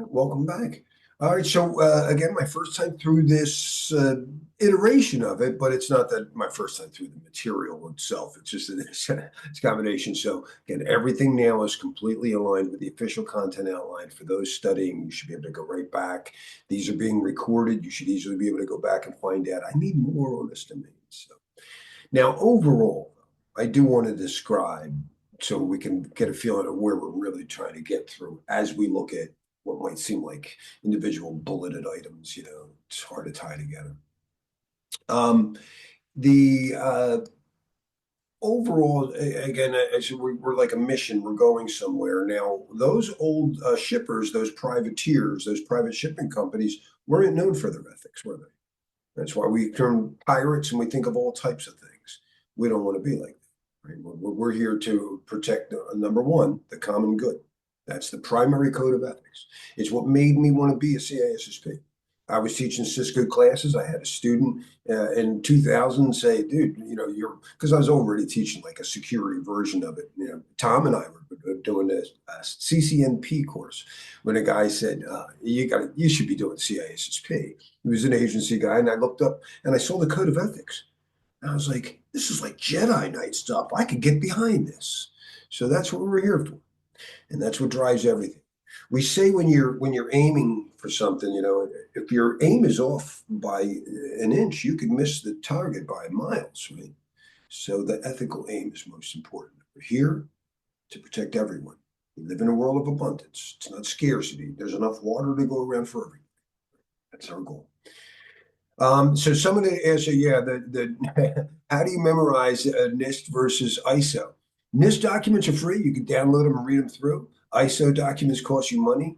Welcome back. All right, so again, my first time through this iteration of it, but it's not that my first time through the material itself. It's just that it's a combination. So again, everything now is completely aligned with the official content outline. For those studying, you should be able to go right back. These are being recorded. You should easily be able to go back and find out. I need more on this domain. So now, overall, I do want to describe so we can get a feeling of where we're really trying to get through as we look at what might seem like individual bulleted items. It's hard to tie together. The Overall, again, as we're like a mission, we're going somewhere. Now, those old shippers, those privateers, those private shipping companies weren't known for their ethics, were they? That's why we turn pirates and we think of all types of things. We don't want to be like that, right? We're here to protect, number one, the common good. That's the primary code of ethics. It's what made me want to be a CISSP. I was teaching Cisco classes. I had a student in 2000 say, dude, because I was already teaching like a security version of it. Tom and I were doing a CCNP course when a guy said, you should be doing CISSP. He was an agency guy, and I looked up and I saw the code of ethics. And I was like, this is like Jedi Knight stuff. I could get behind this. So that's what we're here for. And that's what drives everything. We say when you're aiming for something, if your aim is off by an inch, you could miss the target by miles, right? So the ethical aim is most important. We're here to protect everyone. We live in a world of abundance. It's not scarcity. There's enough water to go around for everyone. That's our goal. So someone asked, the how do you memorize NIST versus ISO? NIST documents are free. You can download them and read them through. ISO documents cost you money.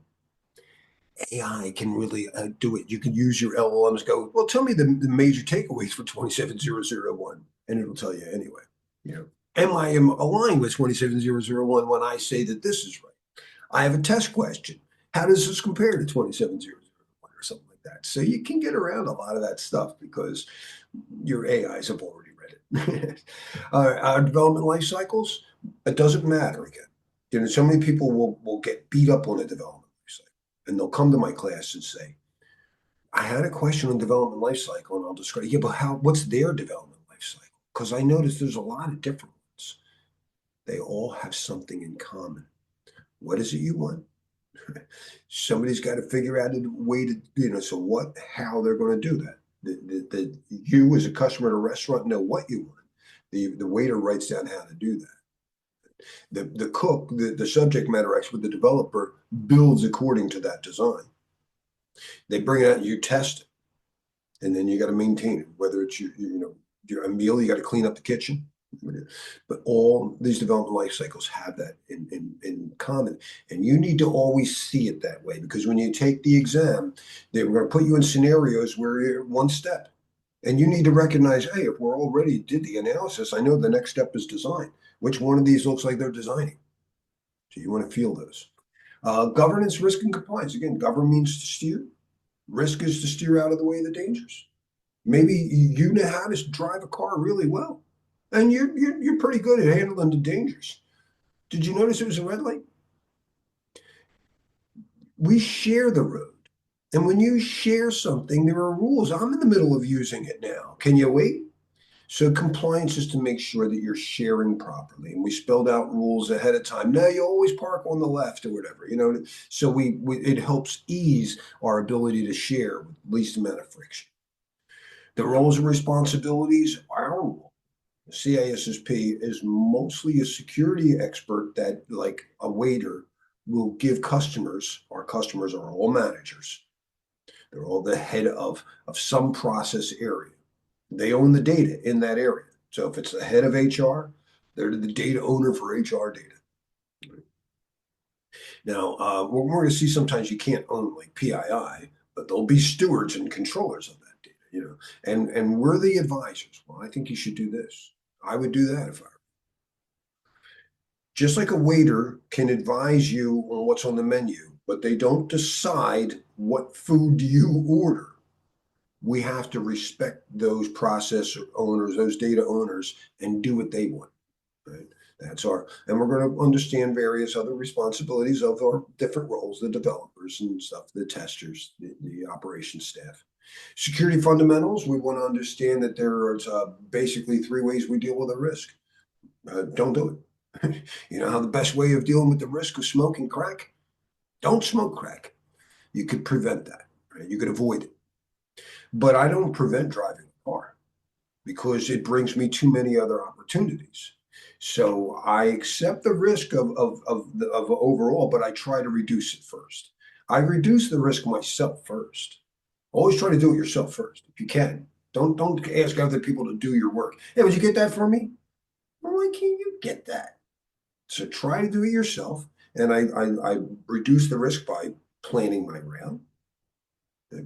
AI can really do it. You can use your LLMs. Go, well, tell me the major takeaways for 27001, and it'll tell you anyway. Am I aligned with 27001 when I say that this is right? I have a test question. How does this compare to 27001 or something like that? So you can get around a lot of that stuff because your AIs have already read it. Our development life cycles, it doesn't matter again. So many people will get beat up on a development life cycle, and they'll come to my class and say, I had a question on development life cycle, and I'll describe, yeah, but what's their development life cycle? Because I noticed there's a lot of different ones. They all have something in common. What is it you want? Somebody's got to figure out a way to, how they're going to do that. You as a customer at a restaurant know what you want. The waiter writes down how to do that. The cook, the subject matter expert, the developer builds according to that design. They bring it out and you test it, and then you got to maintain it. Whether it's a meal, you got to clean up the kitchen. But all these development life cycles have that in common, and you need to always see it that way, because when you take the exam, they're going to put you in scenarios where you're one step, and you need to recognize, hey, if we're already did the analysis, I know the next step is design. Which one of these looks like they're designing? So you want to feel those. Governance, risk, and compliance. Again, govern means to steer. Risk is to steer out of the way of the dangers. Maybe you know how to drive a car really well, and you're pretty good at handling the dangers. Did you notice it was a red light? We share the road. And when you share something, there are rules. I'm in the middle of using it now. Can you wait? So compliance is to make sure that you're sharing properly, and we spelled out rules ahead of time. Now you always park on the left or whatever, So it helps ease our ability to share with least amount of friction. The roles and responsibilities are our role. The CISSP is mostly a security expert that, like a waiter, will give customers. Our customers are all managers. They're all the head of some process area. They own the data in that area. So if it's the head of HR, they're the data owner for HR data. Now, we're going to see sometimes you can't own like PII, but they'll be stewards and controllers of that data, and we're the advisors. Well, I think you should do this. I would do that if I were. Just like a waiter can advise you on what's on the menu, but they don't decide what food do you order. We have to respect those process owners, those data owners, and do what they want, right? And we're going to understand various other responsibilities of our different roles, the developers and stuff, the testers, the operations staff. Security fundamentals, we want to understand that there's basically three ways we deal with a risk. Don't do it. You know how the best way of dealing with the risk of smoking crack? Don't smoke crack. You could prevent that, right? You could avoid it. But I don't prevent driving a car because it brings me too many other opportunities. So I accept the risk of overall, but I try to reduce it first. I reduce the risk myself first. Always try to do it yourself first if you can. Don't ask other people to do your work. Hey, would you get that for me? Well, why can't you get that? So try to do it yourself. And I reduce the risk by planning my route,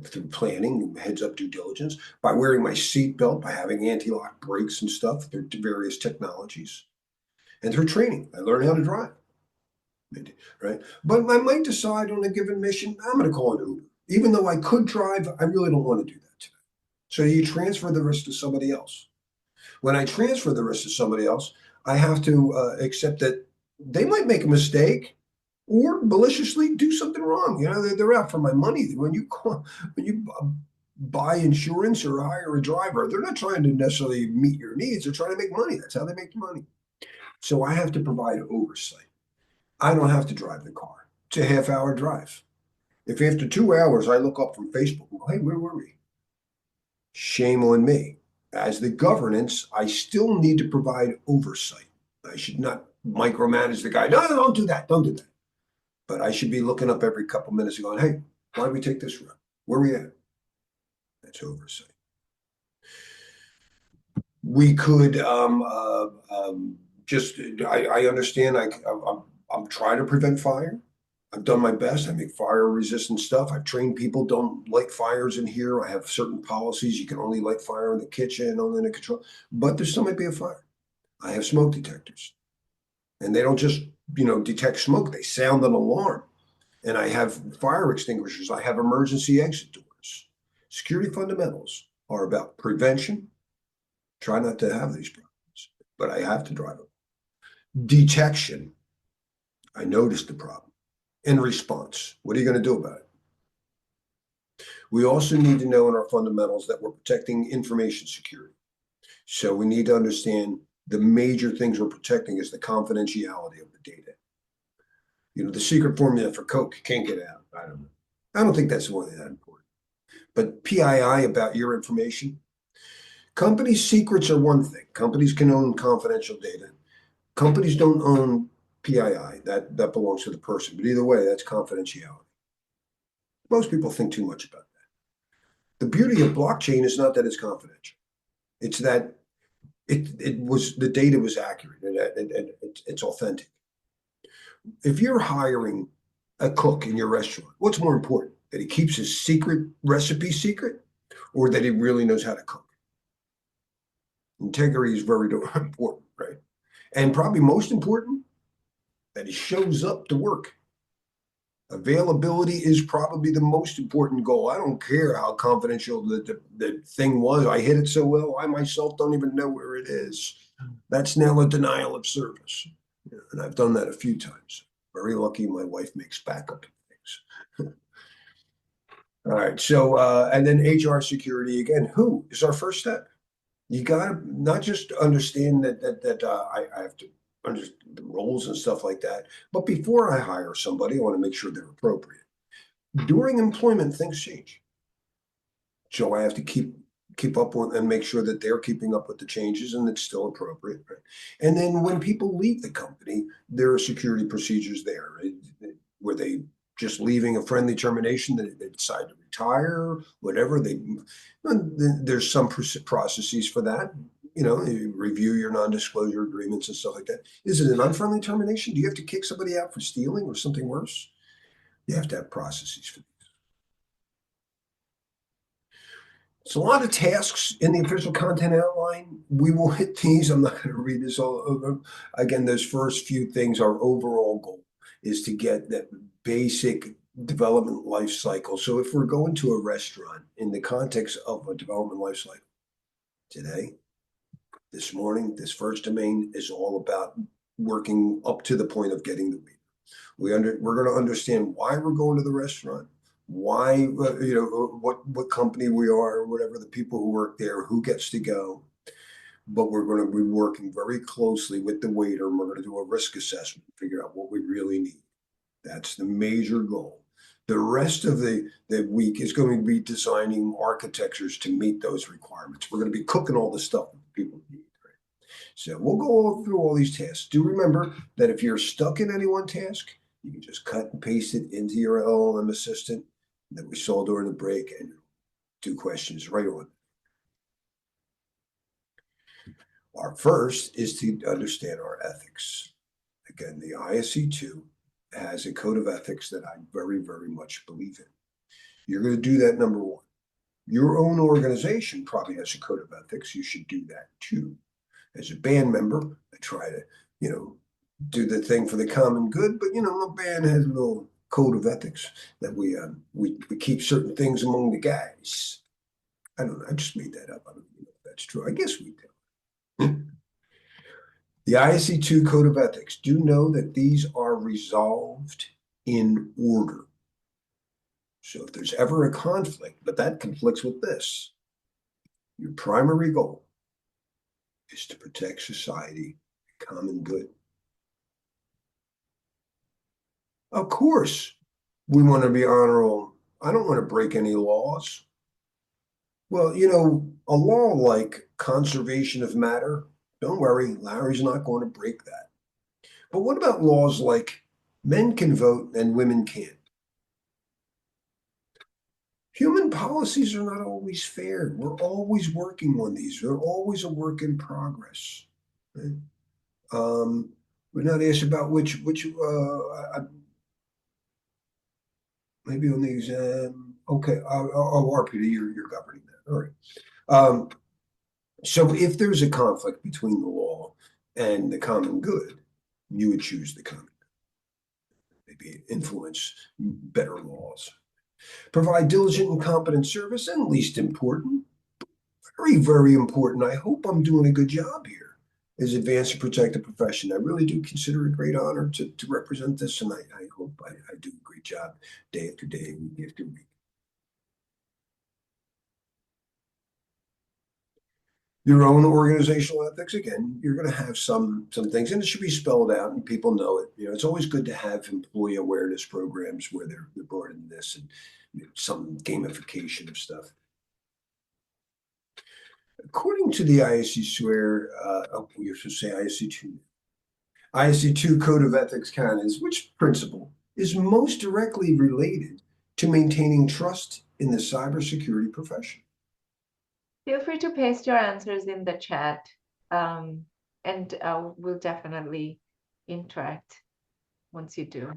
through planning, heads up due diligence, by wearing my seatbelt, by having anti-lock brakes and stuff through various technologies, and through training. I learn how to drive, right? But I might decide on a given mission, I'm going to call an Uber. Even though I could drive, I really don't want to do that today. So you transfer the risk to somebody else. When I transfer the risk to somebody else, I have to accept that they might make a mistake or maliciously do something wrong. You know, they're out for my money. When you buy insurance or hire a driver, they're not trying to necessarily meet your needs. They're trying to make money. That's how they make money. So I have to provide oversight. I don't have to drive the car. It's a half-hour drive. If after 2 hours I look up from Facebook and go, hey, where were we? Shame on me. As the governance, I still need to provide oversight. I should not micromanage the guy. No, no, don't do that. Don't do that. But I should be looking up every couple minutes and going, hey, why did we take this route? Where are we at? That's oversight. We could I understand I'm trying to prevent fire. I've done my best. I make fire resistant stuff. I've trained people, don't light fires in here. I have certain policies. You can only light fire in the kitchen, only in the control, but there still might be a fire. I have smoke detectors, and they don't just, detect smoke. They sound an alarm. And I have fire extinguishers. I have emergency exit doors. Security fundamentals are about prevention. Try not to have these problems, but I have to drive them. Detection. I noticed the problem. In response, what are you going to do about it? We also need to know in our fundamentals that we're protecting information security. So we need to understand the major things we're protecting is the confidentiality of the data. The secret formula for Coke can't get out. I don't know. I don't think that's really that important. But PII about your information. Companies' secrets are one thing. Companies can own confidential data. Companies don't own PII. That belongs to the person. But either way, that's confidentiality. Most people think too much about that. The beauty of blockchain is not that it's confidential. It's that the data was accurate and it's authentic. If you're hiring a cook in your restaurant, what's more important? That he keeps his secret recipe secret or that he really knows how to cook? Integrity is very important, right? And probably most important, that he shows up to work. Availability is probably the most important goal. I don't care how confidential the thing was. I hit it so well, I myself don't even know where it is. That's now a denial of service. And I've done that a few times. Very lucky my wife makes backup things. All right. So, and then HR security again, who is our first step? You got to not just understand that I have to understand the roles and stuff like that. But before I hire somebody, I want to make sure they're appropriate. During employment, things change. So I have to keep up with and make sure that they're keeping up with the changes and it's still appropriate. Right? And then when people leave the company, there are security procedures there. Right? Were they just leaving a friendly termination, they decide to retire, whatever. There's some processes for that. You review your non-disclosure agreements and stuff like that. Is it an unfriendly termination? Do you have to kick somebody out for stealing or something worse? You have to have processes for these. It's a lot of tasks in the official content outline. We will hit these. I'm not going to read this all over. Again, those first few things, our overall goal is to get that basic development life cycle. So if we're going to a restaurant in the context of a development life cycle, today, this morning, this first domain is all about working up to the point of getting the waiter. We're going to understand why we're going to the restaurant, why, what company we are, or whatever, the people who work there, who gets to go. But we're going to be working very closely with the waiter, and we're going to do a risk assessment, figure out what we really need. That's the major goal. The rest of the week is going to be designing architectures to meet those requirements. We're going to be cooking all the stuff that people need. So we'll go through all these tasks. Do remember that if you're stuck in any one task, you can just cut and paste it into your LLM assistant that we saw during the break and do questions right on. Our first is to understand our ethics. Again, the ISC2 has a code of ethics that I very, very much believe in. You're going to do that, number one. Your own organization probably has a code of ethics. You should do that too. As a band member, I try to, do the thing for the common good, but my band has a little code of ethics that we keep certain things among the guys. I don't know. I just made that up. I don't even know if that's true. I guess we do. The ISC2 Code of Ethics. Do know that these are resolved in order. So if there's ever a conflict, but that conflicts with this, your primary goal is to protect society, common good. Of course, we want to be honorable. I don't want to break any laws. Well, a law like conservation of matter, don't worry, Larry's not going to break that. But what about laws like men can vote and women can't? Human policies are not always fair. We're always working on these. They're always a work in progress. Right? We're not asked about which maybe on the exam. Okay, Arpita, you're governing that. All right. So if there's a conflict between the law and the common good, you would choose the common good. Maybe influence better laws. Provide diligent and competent service, and least important, very, very important. I hope I'm doing a good job here. Is advance and protect the profession. I really do consider it a great honor to represent this, and I hope I do a great job day after day, week after week. Your own organizational ethics, again, you're going to have some things, and it should be spelled out, and people know it. It's always good to have employee awareness programs where they're brought in this and some gamification of stuff. According to the ISC swear, we should say ISC2. ISC2 Code of Ethics canons, which principle is most directly related to maintaining trust in the cybersecurity profession? Feel free to paste your answers in the chat, and we'll definitely interact once you do.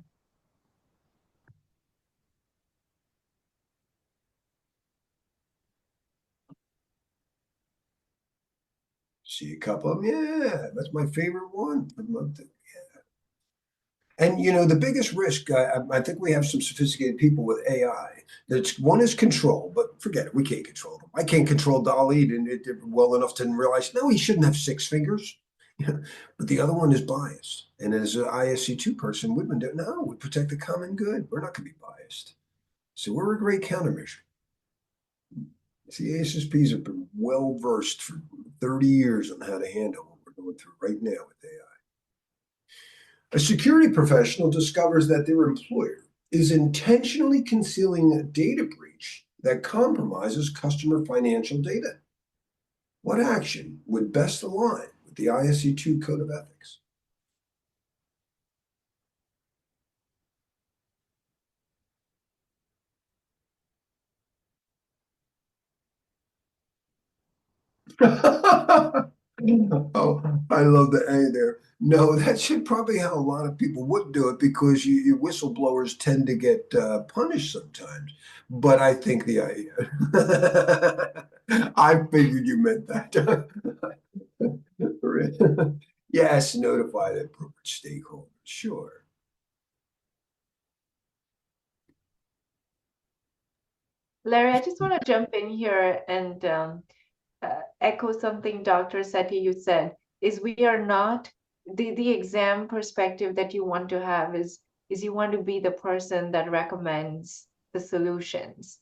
See a couple of them. Yeah, that's my favorite one. Yeah. And the biggest risk, I think we have some sophisticated people with AI. That's one is control, but forget it. We can't control them. I can't control Dolly well enough to realize, no, he shouldn't have 6 fingers. But the other one is bias. And as an ISC2 person, we do no, we protect the common good. We're not going to be biased. So we're a great countermeasure. CISSPs have been well versed for 30 years on how to handle what we're going through right now with AI. A security professional discovers that their employer is intentionally concealing a data breach that compromises customer financial data. What action would best align with the ISC2 Code of Ethics? Oh, I love the A there. No, that should probably how a lot of people would do it because your whistleblowers tend to get punished sometimes. But I think I figured you meant that. Yes, notify the appropriate stakeholders. Sure. Larry, I just want to jump in here and echo something Dr. Sethi you said, is we are not the exam perspective that you want to have is you want to be the person that recommends the solutions,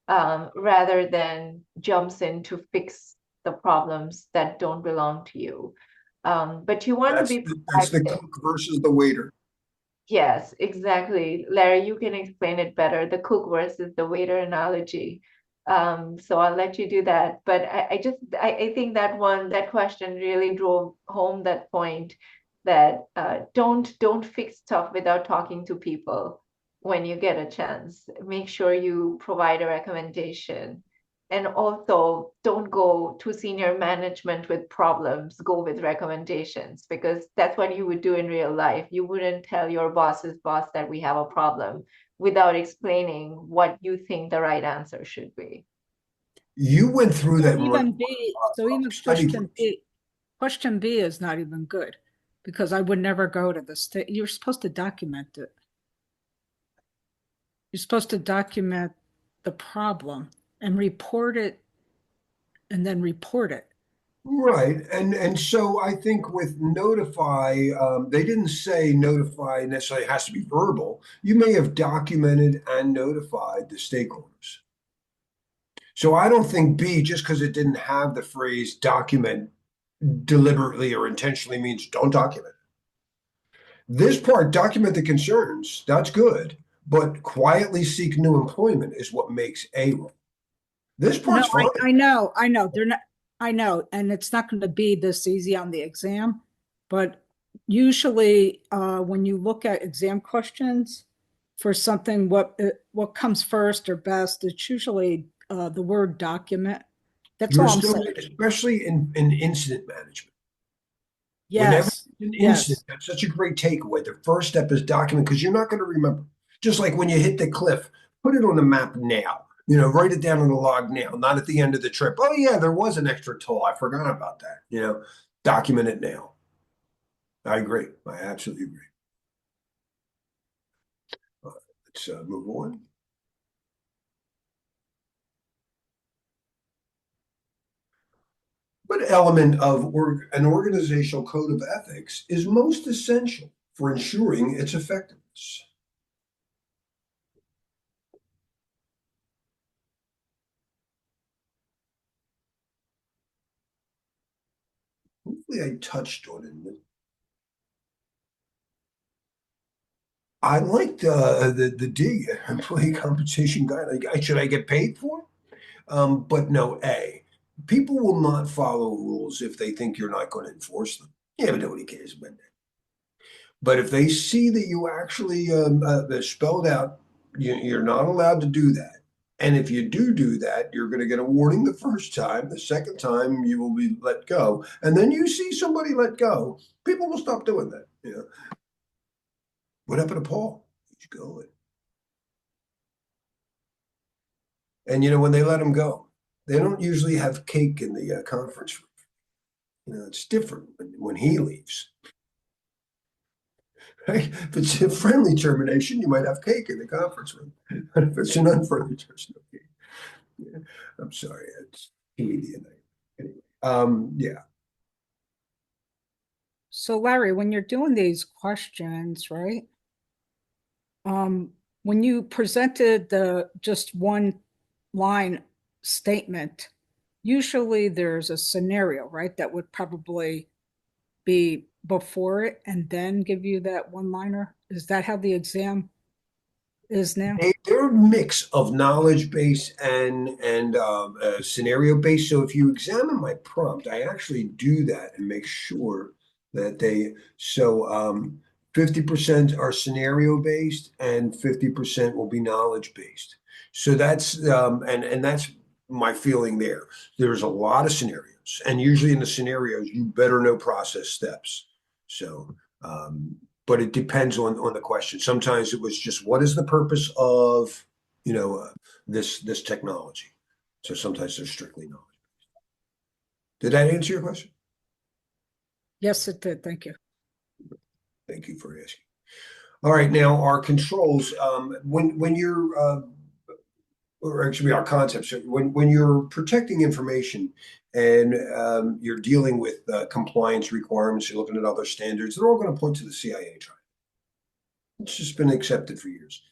rather than jumps in to fix the problems that don't belong to you. But you want to be That's the proactive. cook versus the waiter. Yes, exactly. Larry, you can explain it better, the cook versus the waiter analogy. So I'll let you do that. But I think that question really drove home that point that don't fix stuff without talking to people when you get a chance. Make sure you provide a recommendation. And also, don't go to senior management with problems, go with recommendations, because that's what you would do in real life. You wouldn't tell your boss's boss that we have a problem without explaining what you think the right answer should be. You went through So that and even B, so even study groups. question B is not even good because I would never go to the state. You're supposed to document it. You're supposed to document the problem and report it and then report it. Right. And so I think with notify, they didn't say notify necessarily has to be verbal. You may have documented and notified the stakeholders. So I don't think B, just because it didn't have the phrase document deliberately or intentionally means don't document. This part, document the concerns, that's good, but quietly seek new employment is what makes A wrong. This No, part's fine. I know. They're not, I know, and it's not going to be this easy on the exam, but usually when you look at exam questions for something, what comes first or best, it's usually the word document. That's You're all I'm still, saying. especially in incident management. Whenever Yes, an incident, yes. that's such a great takeaway. The first step is document because you're not going to remember. Just like when you hit the cliff, put it on the map now. Write it down on the log now, not at the end of the trip. Oh yeah, there was an extra toll. I forgot about that. Document it now. I agree. I absolutely agree. Let's move on. What element of an organizational code of ethics is most essential for ensuring its effectiveness? Hopefully, I touched on it. I liked the D employee compensation guide. Should I get paid for? But no, A. People will not follow rules if they think you're not going to enforce them. Yeah, but nobody cares about that. But if they see that you actually spelled out, you're not allowed to do that. And if you do that, you're going to get a warning the first time. The second time, you will be let go. And then you see somebody let go, people will stop doing that. What happened to Paul? He's going. And when they let him go, they don't usually have cake in the conference room. It's different when he leaves. Right? If it's a friendly termination, you might have cake in the conference room. But if it's an unfriendly termination, no cake. Yeah. I'm sorry, it's Canadian. Anyway, yeah. So Larry, when you're doing these questions, right? When you presented the just one line statement, usually there's a scenario, right? That would probably be before it and then give you that one liner. Is that how the exam is now? They're a mix of knowledge base and scenario based. So if you examine my prompt, I actually do that and make sure that 50% are scenario based and 50% will be knowledge based. So that's and that's my feeling there. There's a lot of scenarios, and usually in the scenarios, you better know process steps. So um, but it depends on the question. Sometimes it was just what is the purpose of this technology. So sometimes they're strictly knowledge. Did that answer your question? Yes, it did. Thank you. Thank you for asking. All right, now our controls. When you're or actually our concepts. So when you're protecting information and you're dealing with compliance requirements, you're looking at other standards, they're all going to point to the CIA trial. It's just been accepted for years.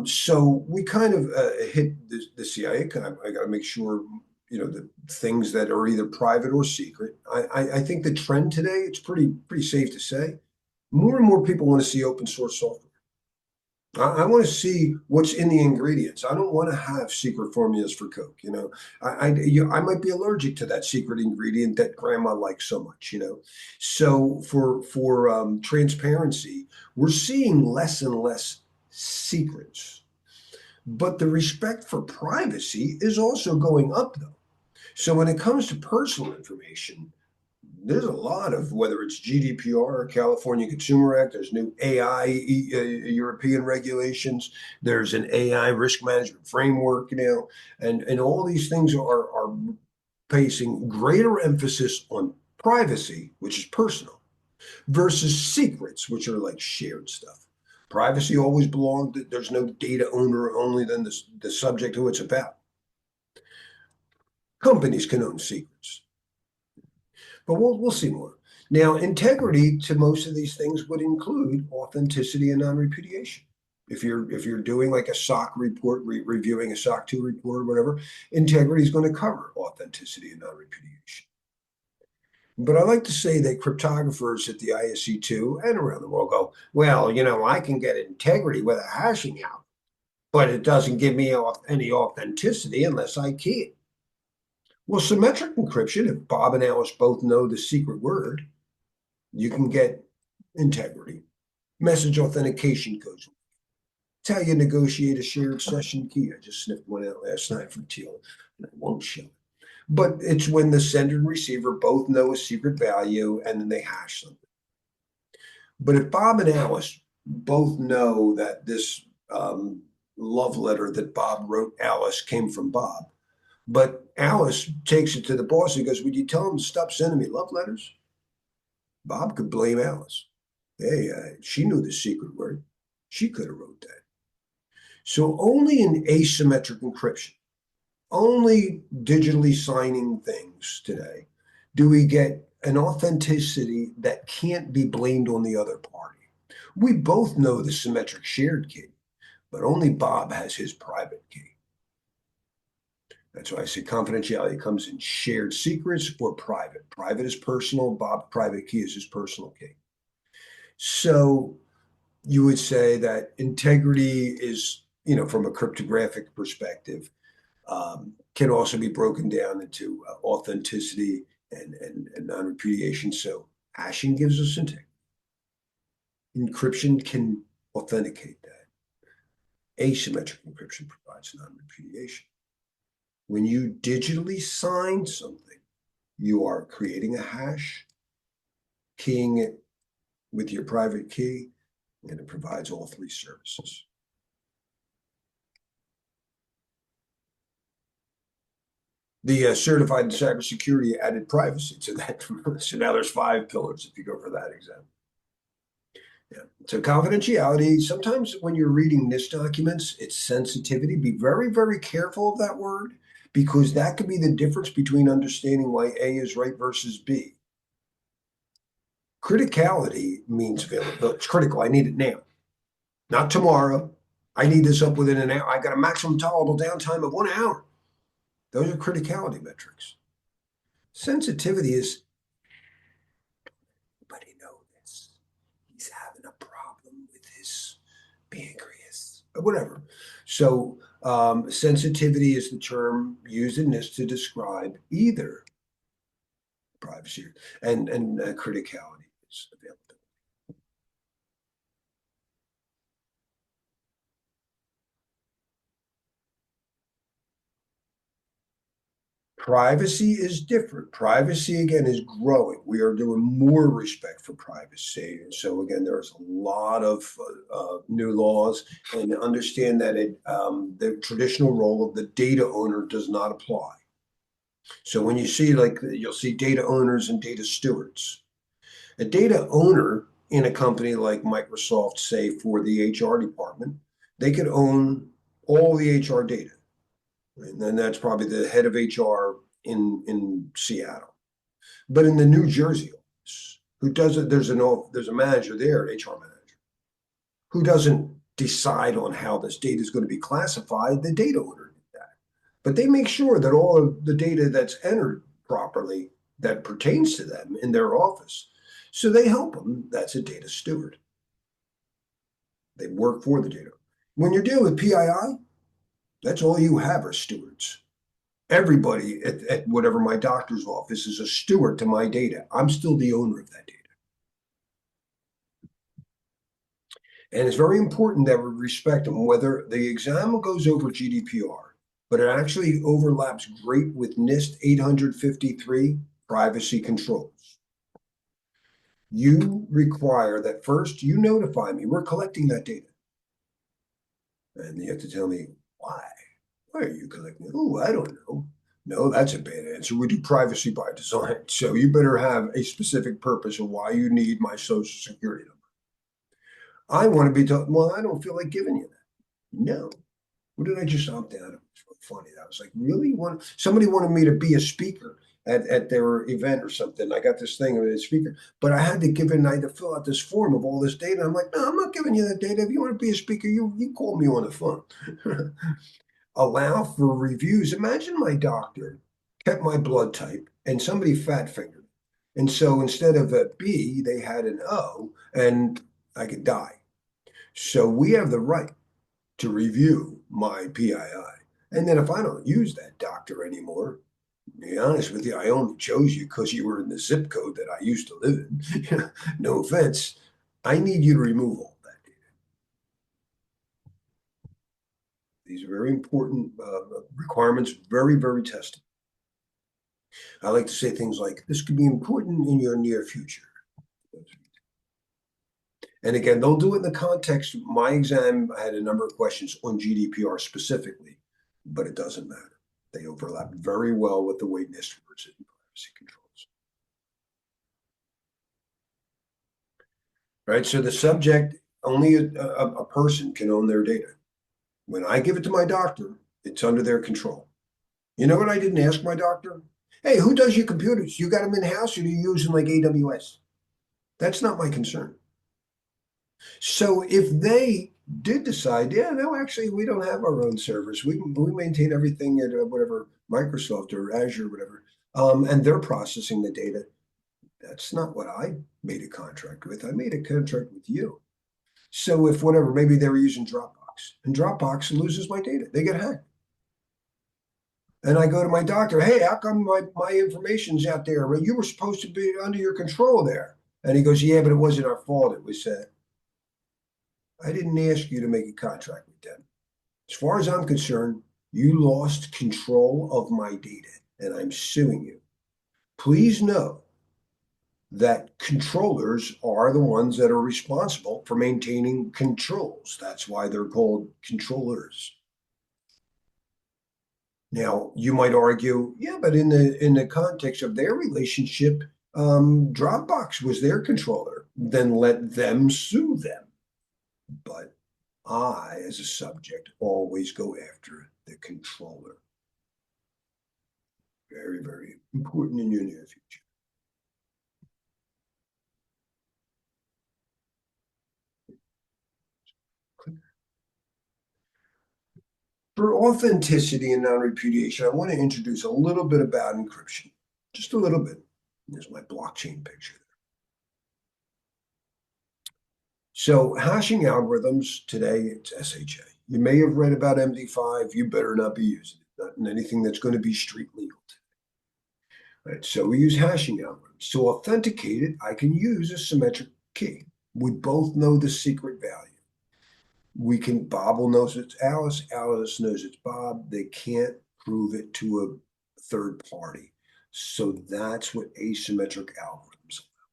So we kind of hit the CIA. I got to make sure, the things that are either private or secret. I think the trend today, it's pretty safe to say, more and more people want to see open source software. I want to see what's in the ingredients. I don't want to have secret formulas for Coke. I might be allergic to that secret ingredient that grandma likes so much. So for transparency, we're seeing less and less secrets, but the respect for privacy is also going up, though. So when it comes to personal information, there's a lot of, whether it's GDPR, California Consumer Act, there's new AI European regulations, there's an AI risk management framework now, and all these things are placing greater emphasis on privacy, which is personal, versus secrets, which are like shared stuff. Privacy always belonged, there's no data owner only than the subject who it's about. Companies can own secrets. But we'll see more. Now, integrity to most of these things would include authenticity and non-repudiation. If you're doing like a SOC report, reviewing a SOC 2 report or whatever, integrity is going to cover authenticity and non-repudiation. But I like to say that cryptographers at the ISC2 and around the world go, well, I can get integrity with a hashing out, but it doesn't give me any authenticity unless I key it. Well, symmetric encryption, if Bob and Alice both know the secret word, you can get integrity. Message authentication goes. It's how you negotiate a shared session key. I just sniffed one out last night from Teal, and I won't show it. But it's when the sender and receiver both know a secret value and then they hash something. But if Bob and Alice both know that this love letter that Bob wrote Alice came from Bob, but Alice takes it to the boss and goes, would you tell him to stop sending me love letters? Bob could blame Alice. Hey, she knew the secret word. She could have wrote that. So only in asymmetric encryption, only digitally signing things today, do we get an authenticity that can't be blamed on the other party. We both know the symmetric shared key, but only Bob has his private key. That's why I say confidentiality comes in shared secrets or private. Private is personal. Bob's private key is his personal key. So you would say that integrity is, from a cryptographic perspective, can also be broken down into authenticity and non-repudiation. So hashing gives us integrity. Encryption can authenticate that. Asymmetric encryption provides non-repudiation. When you digitally sign something, you are creating a hash, keying it with your private key, and it provides all three services. The certified in cybersecurity added privacy to that. So now there's 5 pillars if you go for that exam. Yeah. So confidentiality, sometimes when you're reading NIST documents, it's sensitivity. Be very, very careful of that word, because that could be the difference between understanding why A is right versus B. Criticality means availability. It's critical. I need it now, not tomorrow. I need this up within an hour. I got a maximum tolerable downtime of 1 hour. Those are criticality metrics. Sensitivity is, everybody knows this. He's having a problem with his pancreas, or whatever. So sensitivity is the term used in this to describe either privacy and criticality is availability. Privacy is different. Privacy, again, is growing. We are doing more respect for privacy. And so, again, there's a lot of new laws, and understand that the traditional role of the data owner does not apply. So when you see, like, you'll see data owners and data stewards. A data owner in a company like Microsoft, say for the HR department, they could own all the HR data. And then that's probably the head of HR in Seattle. But in the New Jersey office, who doesn't, there's a manager there, an HR manager, who doesn't decide on how this data is going to be classified. The data owner did that. But they make sure that all of the data that's entered properly that pertains to them in their office. So they help them. That's a data steward. They work for the data. When you're dealing with PII, that's all you have are stewards. Everybody at whatever my doctor's office is a steward to my data. I'm still the owner of that data. And it's very important that we respect them, whether the exam goes over GDPR, but it actually overlaps great with NIST 853 privacy controls. You require that first you notify me, we're collecting that data. And you have to tell me why. Why are you collecting? Oh, I don't know. No, that's a bad answer. We do privacy by design. So you better have a specific purpose of why you need my social security number. I want to be told, well, I don't feel like giving you that. No. What did I just opt out of? It's really funny. I was like, really? Somebody wanted me to be a speaker at their event or something. I got this thing of a speaker, but I had to I had to fill out this form of all this data. I'm like, no, I'm not giving you that data. If you want to be a speaker, you call me on the phone. Allow for reviews. Imagine my doctor kept my blood type and somebody fat fingered it. And so instead of a B, they had an O and I could die. So we have the right to review my PII. And then if I don't use that doctor anymore, to be honest with you, I only chose you because you were in the zip code that I used to live in. No offense. I need you to remove all that data. These are very important requirements, very, very tested. I like to say things like, this could be important in your near future. And again, they'll do it in the context. My exam, I had a number of questions on GDPR specifically, but it doesn't matter. They overlap very well with the way NIST works in privacy controls. Right, so the subject, only a person can own their data. When I give it to my doctor, it's under their control. You know what I didn't ask my doctor? Hey, who does your computers? You got them in-house or do you use them like AWS? That's not my concern. So if they did decide, yeah, no, actually, we don't have our own servers. We maintain everything at whatever Microsoft or Azure, or whatever, and they're processing the data. That's not what I made a contract with. I made a contract with you. So if whatever, maybe they were using Dropbox, and Dropbox loses my data, they get hacked. And I go to my doctor, hey, how come my information's out there? Well, you were supposed to be under your control there. And he goes, yeah, but it wasn't our fault. It was I didn't ask you to make a contract with them. As far as I'm concerned, you lost control of my data and I'm suing you. Please know that controllers are the ones that are responsible for maintaining controls. That's why they're called controllers. Now, you might argue, yeah, but in the context of their relationship, Dropbox was their controller. Then let them sue them. But I, as a subject, always go after the controller. Very, very important in your near future. For authenticity and non-repudiation, I want to introduce a little bit about encryption. Just a little bit. There's my blockchain picture there. So hashing algorithms today, it's SHA. You may have read about MD5. You better not be using it. Not in anything that's going to be street legal today. Right, so we use hashing algorithms. To authenticate it, I can use a symmetric key. We both know the secret value. Bob will knows it's Alice, Alice knows it's Bob. They can't prove it to a third party. So that's what asymmetric algorithms allow.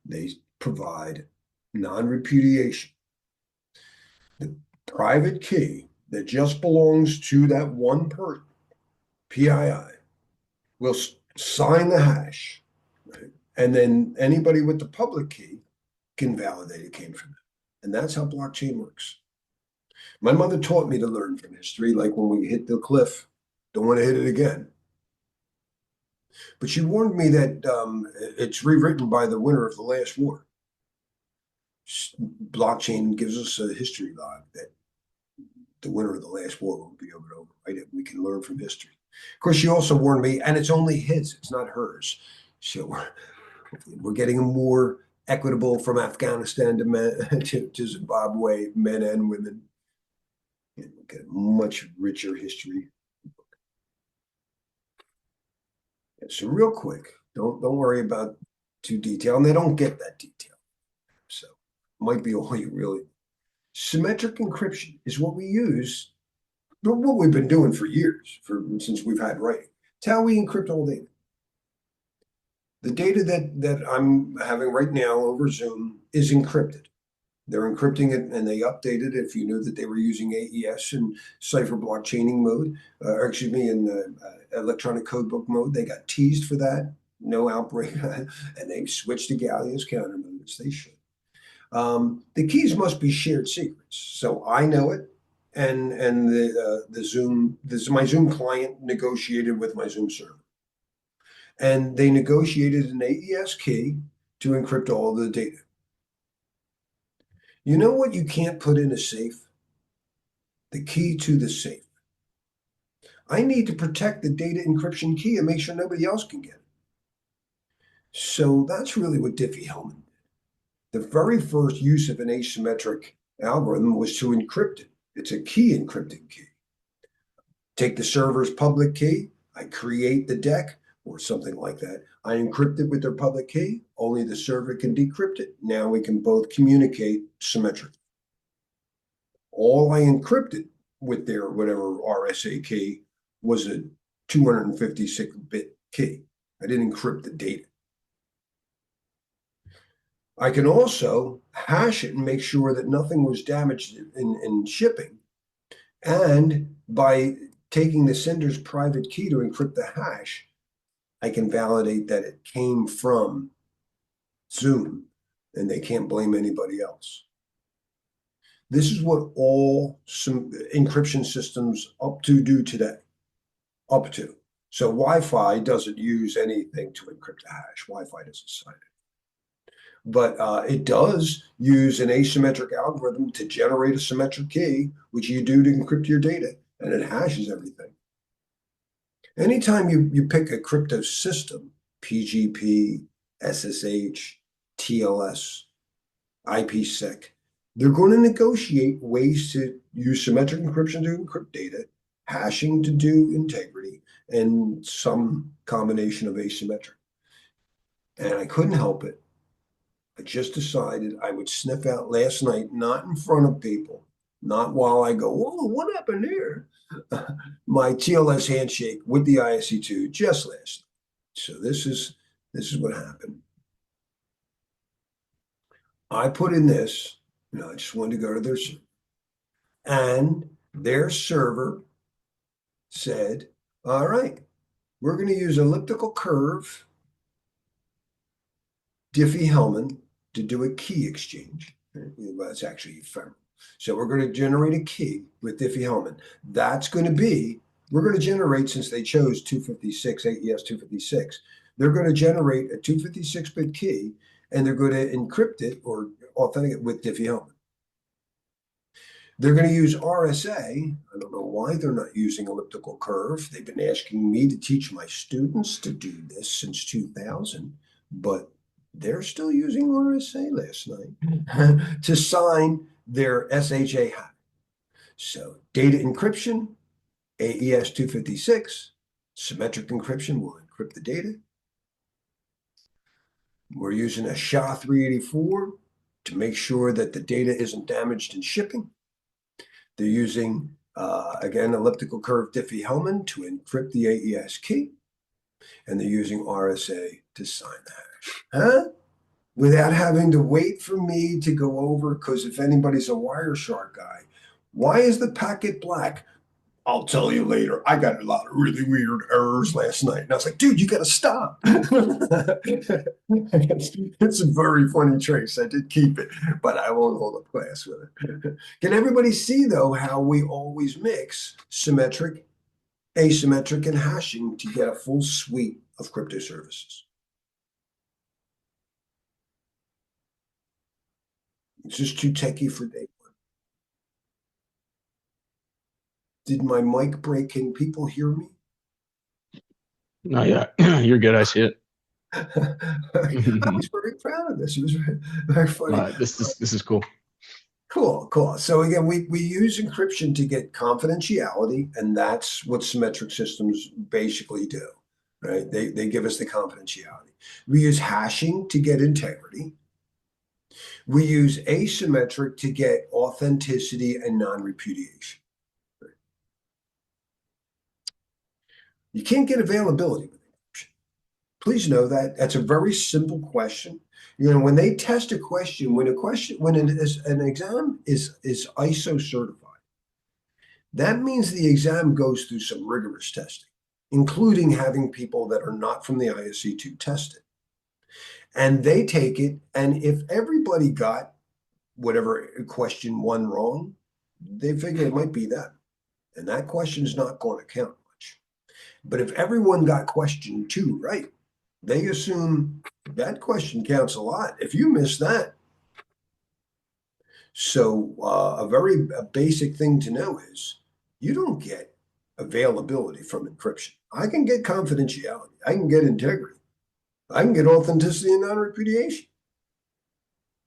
They provide non-repudiation. The private key that just belongs to that one person, PII, will sign the hash, right? And then anybody with the public key can validate it came from them. And that's how blockchain works. My mother taught me to learn from history, like when we hit the cliff, don't want to hit it again. But she warned me that it's rewritten by the winner of the last war. Blockchain gives us a history log that the winner of the last war will be able to overwrite it. We can learn from history. Of course, she also warned me, and it's only his, it's not hers. So we're getting more equitable from Afghanistan to, to Zimbabwe, men and women. And we'll get a much richer history. So real quick, don't worry about too detailed, and they don't get that detail. So might be all you really. Symmetric encryption is what we use, what we've been doing for years, since we've had writing. It's how we encrypt all data. The data that I'm having right now over Zoom is encrypted. They're encrypting it and they update it. If you knew that they were using AES and cipher blockchaining mode, or excuse me, in electronic codebook mode, they got teased for that. No outbreak, and they switched to Gallia's counter mode as they should. The keys must be shared secrets, so I know it, and the Zoom, my Zoom client negotiated with my Zoom server, and they negotiated an AES key to encrypt all the data. You know what you can't put in a safe? The key to the safe. I need to protect the data encryption key and make sure nobody else can get it. So that's really what Diffie-Hellman did. The very first use of an asymmetric algorithm was to encrypt it. It's a key encrypting key. Take the server's public key, I create the deck or something like that. I encrypt it with their public key. Only the server can decrypt it. Now we can both communicate symmetrically. All I encrypted with their whatever RSA key was a 256-bit key. I didn't encrypt the data. I can also hash it and make sure that nothing was damaged in shipping. And by taking the sender's private key to encrypt the hash, I can validate that it came from Zoom and they can't blame anybody else. This is what all some encryption systems up to do today. Up to. So Wi-Fi doesn't use anything to encrypt the hash. Wi-Fi doesn't sign it. But it does use an asymmetric algorithm to generate a symmetric key, which you do to encrypt your data, and it hashes everything. Anytime you pick a crypto system, PGP, SSH, TLS, IPsec, they're going to negotiate ways to use symmetric encryption to encrypt data, hashing to do integrity, and some combination of asymmetric. And I couldn't help it. I just decided I would sniff out last night, not in front of people, not while I go, whoa, what happened here? My TLS handshake with the ISC2 just last night. So this is what happened. I put in this, I just wanted to go to their server. And their server said, all right, we're going to use elliptical curve Diffie-Hellman to do a key exchange. Well, it's actually ephemeral. So we're going to generate a key with Diffie-Hellman. That's going to be, we're going to generate, since they chose 256, AES 256, they're going to generate a 256-bit key, and they're going to encrypt it or authenticate it with Diffie-Hellman. They're going to use RSA. I don't know why they're not using elliptical curve. They've been asking me to teach my students to do this since 2000, but they're still using RSA last night to sign their SHA hack. So data encryption, AES 256, symmetric encryption will encrypt the data. We're using a SHA-384 to make sure that the data isn't damaged in shipping. They're using, again, elliptical curve Diffie-Hellman to encrypt the AES key. And they're using RSA to sign the hash. Huh? Without having to wait for me to go over, because if anybody's a Wireshark guy, why is the packet black? I'll tell you later. I got a lot of really weird errors last night. And I was like, dude, you got to stop. It's a very funny trace. I did keep it, but I won't hold a class with it. Can everybody see, though, how we always mix symmetric, asymmetric, and hashing to get a full suite of crypto services? It's just too techy for day one. Did my mic break? Can people hear me? No, yeah, you're good. I see it. I was very proud of this. It was very, very funny. This is cool. Cool, cool. So again, we use encryption to get confidentiality, and that's what symmetric systems basically do, right? They give us the confidentiality. We use hashing to get integrity. We use asymmetric to get authenticity and non-repudiation. You can't get availability with encryption. Please know that. That's a very simple question. You know, when they test a question, when an exam is ISO certified, that means the exam goes through some rigorous testing, including having people that are not from the ISC2 test it. And they take it, and if everybody got whatever question one wrong, they figure it might be them. And that question is not going to count much. But if everyone got question two right, they assume that question counts a lot. If you miss that, so a basic thing to know is you don't get availability from encryption. I can get confidentiality. I can get integrity. I can get authenticity and non-repudiation.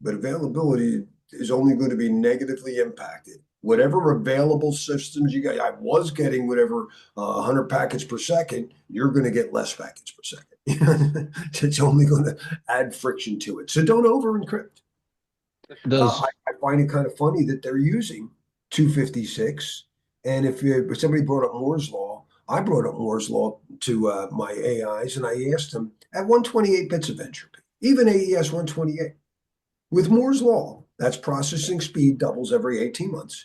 But availability is only going to be negatively impacted. Whatever available systems you got, I was getting whatever 100 packets per second, you're going to get less packets per second. It's only going to add friction to it. So don't over encrypt. Does I find it kind of funny that they're using 256. And if somebody brought up Moore's Law, I brought up Moore's Law to my AIs and I asked them at 128 bits of entropy, even AES 128. With Moore's Law, that's processing speed doubles every 18 months.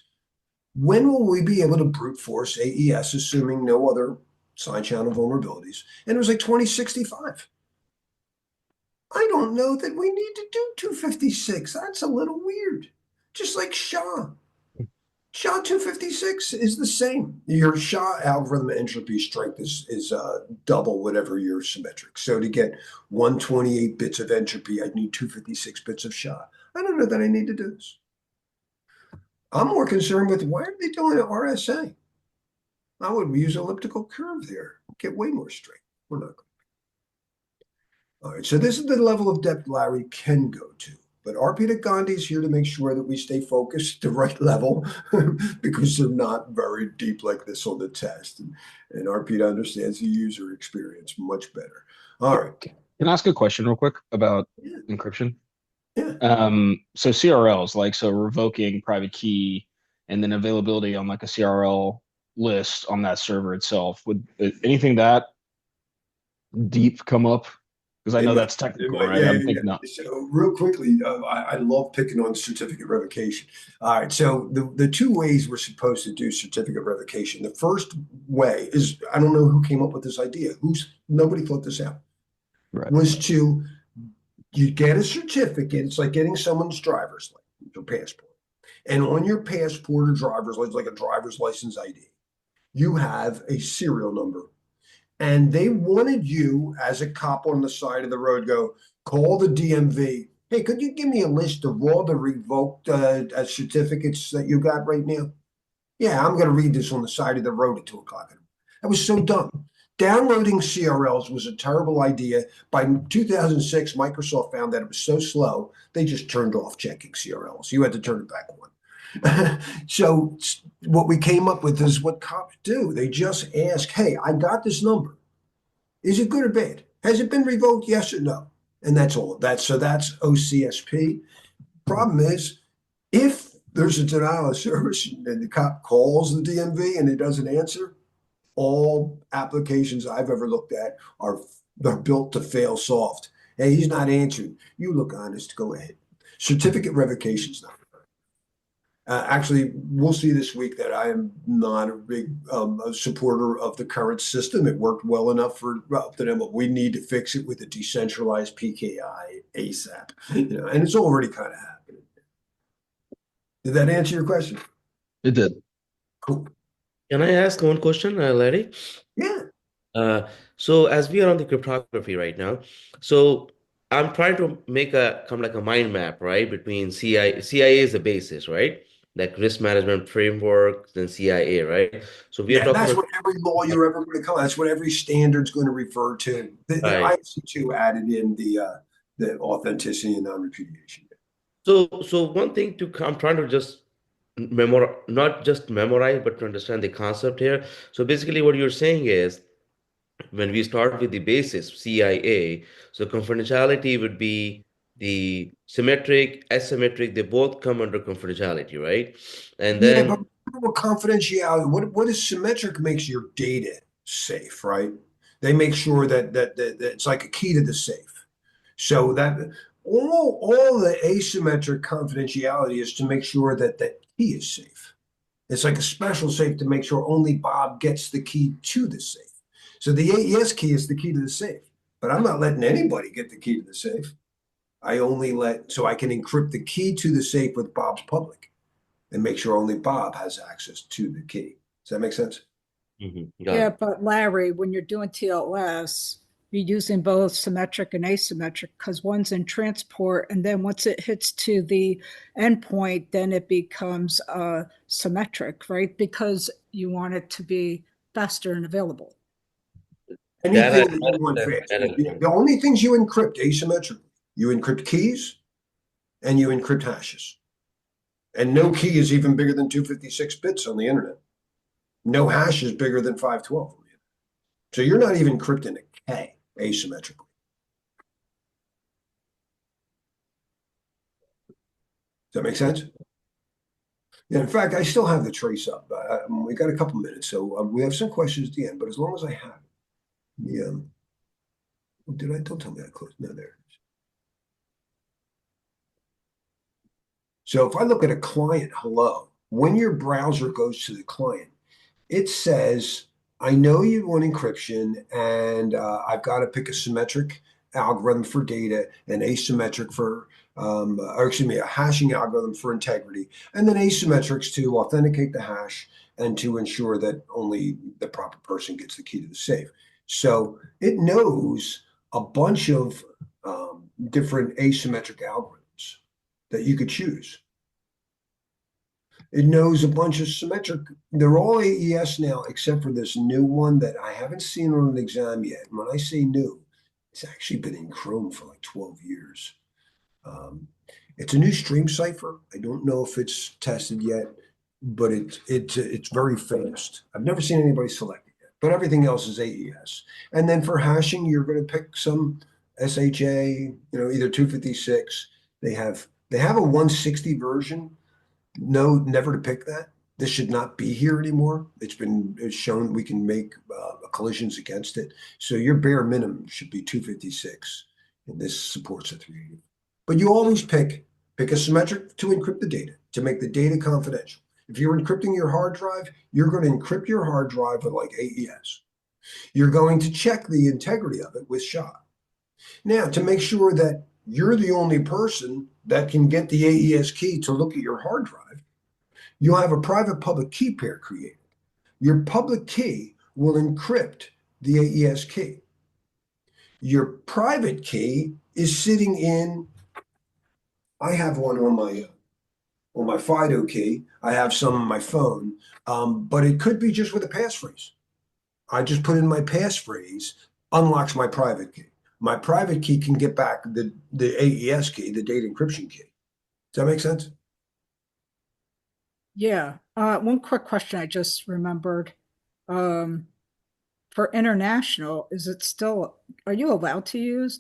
When will we be able to brute force AES, assuming no other side channel vulnerabilities? And it was like 2065. I don't know that we need to do 256. That's a little weird. Just like SHA. SHA 256 is the same. Your SHA algorithm entropy strength is double whatever your symmetric. So to get 128 bits of entropy, I'd need 256 bits of SHA. I don't know that I need to do this. I'm more concerned with why are they doing an RSA? I would use elliptical curve there, get way more straight. We're not going. All right, so this is the level of depth Larry can go to. But Arpita Gandhi is here to make sure that we stay focused at the right level because they're not very deep like this on the test. And Arpita understands the user experience much better. All right. Can I ask a question real quick about Yeah. encryption? Yeah. So CRLs, like so revoking private key and then availability on like a CRL list on that server itself. Would anything that deep come up? Because I know that's technical, right? Yeah, I'm yeah, thinking yeah. So real quickly, I love picking on certificate revocation. All right, so the two ways we're supposed to do certificate revocation. The first way is, I don't know who came up with this idea. Nobody thought this out. right. Was to, you get a certificate. It's like getting someone's driver's license or passport. And on your passport or driver's license, like a driver's license ID, you have a serial number. And they wanted you as a cop on the side of the road, go call the DMV. Hey, could you give me a list of all the revoked certificates that you got right now? Yeah, I'm going to read this on the side of the road at 2 o'clock. That was so dumb. Downloading CRLs was a terrible idea. By 2006, Microsoft found that it was so slow, they just turned off checking CRLs. You had to turn it back on. So what we came up with is what cops do. They just ask, hey, I got this number. Is it good or bad? Has it been revoked? Yes or no? And that's all of that. So that's OCSP. Problem is, if there's a denial of service and the cop calls the DMV and it doesn't answer, all applications I've ever looked at are built to fail soft. Hey, he's not answering. You look honest, go ahead. Certificate revocation is not. Actually, we'll see this week that I am not a big supporter of the current system. It worked well enough for up to them, but we need to fix it with a decentralized PKI ASAP. And it's already kind of happening. Did that answer your question? It did. Cool. Can I ask one question, Larry? Yeah. So as we are on the cryptography right now, so I'm trying to make a kind of like a mind map, right? Between CIA is the basis, right? Like risk management framework, then CIA, right? So we are Yeah, talking that's about what every law you're ever going to come. That's what every standard's going to refer to. The right. IC2 added in the authenticity and non-repudiation. So one thing I'm trying to just not just memorize, but to understand the concept here. So basically, what you're saying is, when we start with the basis CIA, so confidentiality would be the symmetric, asymmetric, they both come under confidentiality, right? And Yeah, then but what confidentiality, what is symmetric makes your data safe, right? They make sure that it's like a key to the safe. So that all the asymmetric confidentiality is to make sure that the key is safe. It's like a special safe to make sure only Bob gets the key to the safe. So the AES key is the key to the safe, but I'm not letting anybody get the key to the safe. I only so I can encrypt the key to the safe with Bob's public and make sure only Bob has access to the key. Does that make sense? got Yeah, it. but Larry, when you're doing TLS, you're using both symmetric and asymmetric because one's in transport, and then once it hits to the endpoint, then it becomes symmetric, right? Because you want it to be faster and available. Anything that you want fast. that The only things you encrypt asymmetrically, you encrypt keys and you encrypt hashes. And no key is even bigger than 256 bits on the internet. No hash is bigger than 512. So you're not even encrypting a K asymmetrically. Does that make sense? Yeah, in fact, I still have the trace up. We got a couple minutes, so we have some questions at the end, but as long as I have the, don't tell me I closed. No, there it is. So if I look at a client hello, when your browser goes to the client, it says, I know you want encryption, and I've got to pick a symmetric algorithm for data and asymmetric for, or excuse me, a hashing algorithm for integrity, and then asymmetrics to authenticate the hash and to ensure that only the proper person gets the key to the safe. So it knows a bunch of different asymmetric algorithms that you could choose. It knows a bunch of symmetric. They're all AES now, except for this new one that I haven't seen on an exam yet. And when I say new, it's actually been in Chrome for like 12 years. It's a new stream cipher. I don't know if it's tested yet, but it's very fast. I've never seen anybody select it yet, but everything else is AES. And then for hashing, you're going to pick some SHA, either 256. They have a 160 version. No, never to pick that. This should not be here anymore. It's shown we can make collisions against it. So your bare minimum should be 256, and this supports a 380. But you always pick a symmetric to encrypt the data, to make the data confidential. If you're encrypting your hard drive, you're going to encrypt your hard drive with like AES. You're going to check the integrity of it with SHA. Now, to make sure that you're the only person that can get the AES key to look at your hard drive, you'll have a private public key pair created. Your public key will encrypt the AES key. Your private key is sitting in, I have one on my FIDO key. I have some on my phone, but it could be just with a passphrase. I just put in my passphrase, unlocks my private key. My private key can get back the AES key, the data encryption key. Does that make sense? Yeah. One quick question I just remembered. For international, are you allowed to use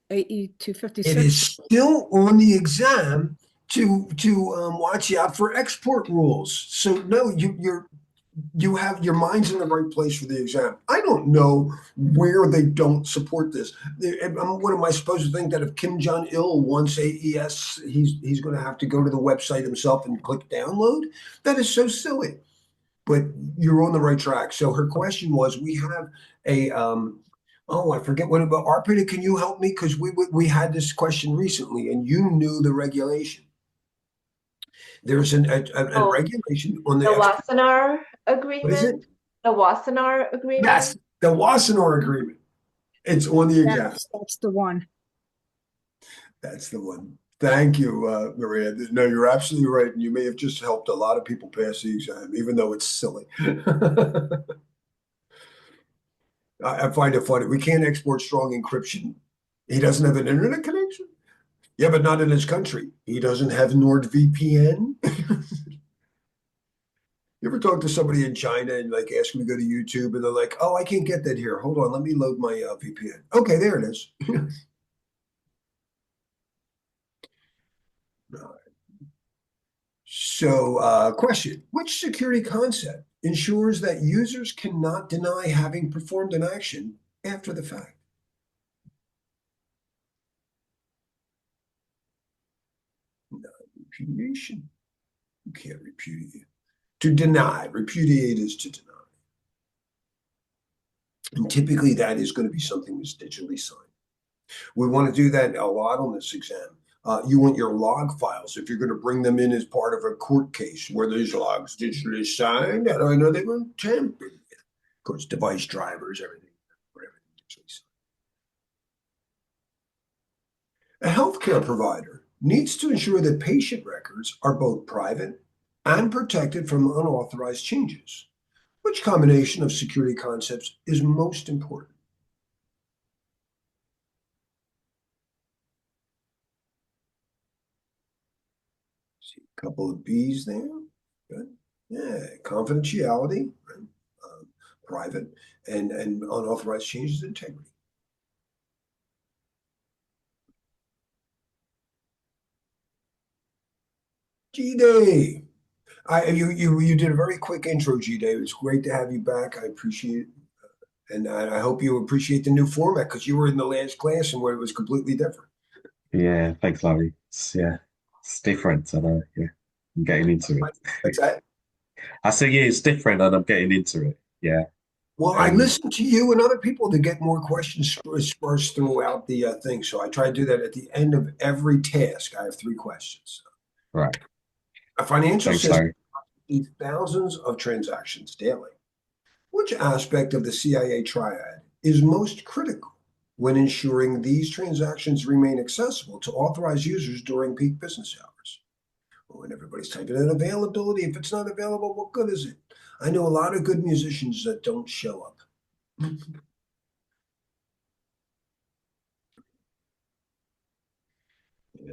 AE It 256? is still on the exam to watch out for export rules. So no, you have your mind's in the right place for the exam. I don't know where they don't support this. What am I supposed to think that if Kim Jong-il wants AES, he's going to have to go to the website himself and click download? That is so silly. But you're on the right track. So her question was, we have a oh, I forget what about Arpita. Can you help me? Because we had this question recently, and you knew the regulation. There's a Oh, regulation on the the extra. Wassenaar What is it? agreement, the Wassenaar agreement. Yes, the Wassenaar Agreement. It's on the exam. That's the one. That's the one. Thank you, Maria. No, you're absolutely right. And you may have just helped a lot of people pass the exam, even though it's silly. I find it funny. We can't export strong encryption. He doesn't have an internet connection. Yeah, but not in his country. He doesn't have NordVPN. You ever talk to somebody in China and like ask them to go to YouTube and they're like, "Oh, I can't get that here. Hold on, let me load my VPN." Okay, there it is. So, question: which security concept ensures that users cannot deny having performed an action after the fact? Non-repudiation. You can't repudiate. To deny, repudiate is to deny. And typically that is going to be something that's digitally signed. We want to do that a lot on this exam. You want your log files, if you're going to bring them in as part of a court case where these logs digitally signed, how do I know they were tampered with? Of course, device drivers, everything digitally signed. A healthcare provider needs to ensure that patient records are both private and protected from unauthorized changes. Which combination of security concepts is most important? See a couple of B's there. Good. Yeah, confidentiality, right? Private, and unauthorized changes, integrity. G-Day. You did a very quick intro, G-Day. It was great to have you back. I appreciate it. And I hope you appreciate the new format because you were in the last class and where it was completely different. Yeah, thanks, Larry. It's different, and yeah, I'm getting into That's it. that. I say, yeah, it's different, and I'm getting into it. Yeah, Well, I um, listen to you and other people to get more questions sparse throughout the thing. So I try to do that at the end of every task. I have 3 questions. right. A financial Thanks, system Larry. needs thousands of transactions daily. Which aspect of the CIA triad is most critical when ensuring these transactions remain accessible to authorized users during peak business hours? Well, when everybody's typing in availability, if it's not available, what good is it? I know a lot of good musicians that don't show up. And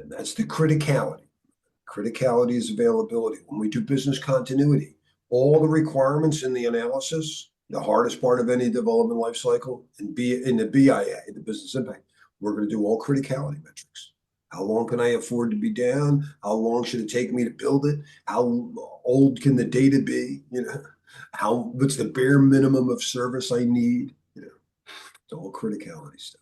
that's the criticality. Criticality is availability. When we do business continuity, all the requirements in the analysis, the hardest part of any development life cycle, and be in the BIA, the business impact, we're going to do all criticality metrics. How long can I afford to be down? How long should it take me to build it? How old can the data be? What's the bare minimum of service I need? It's all criticality stuff.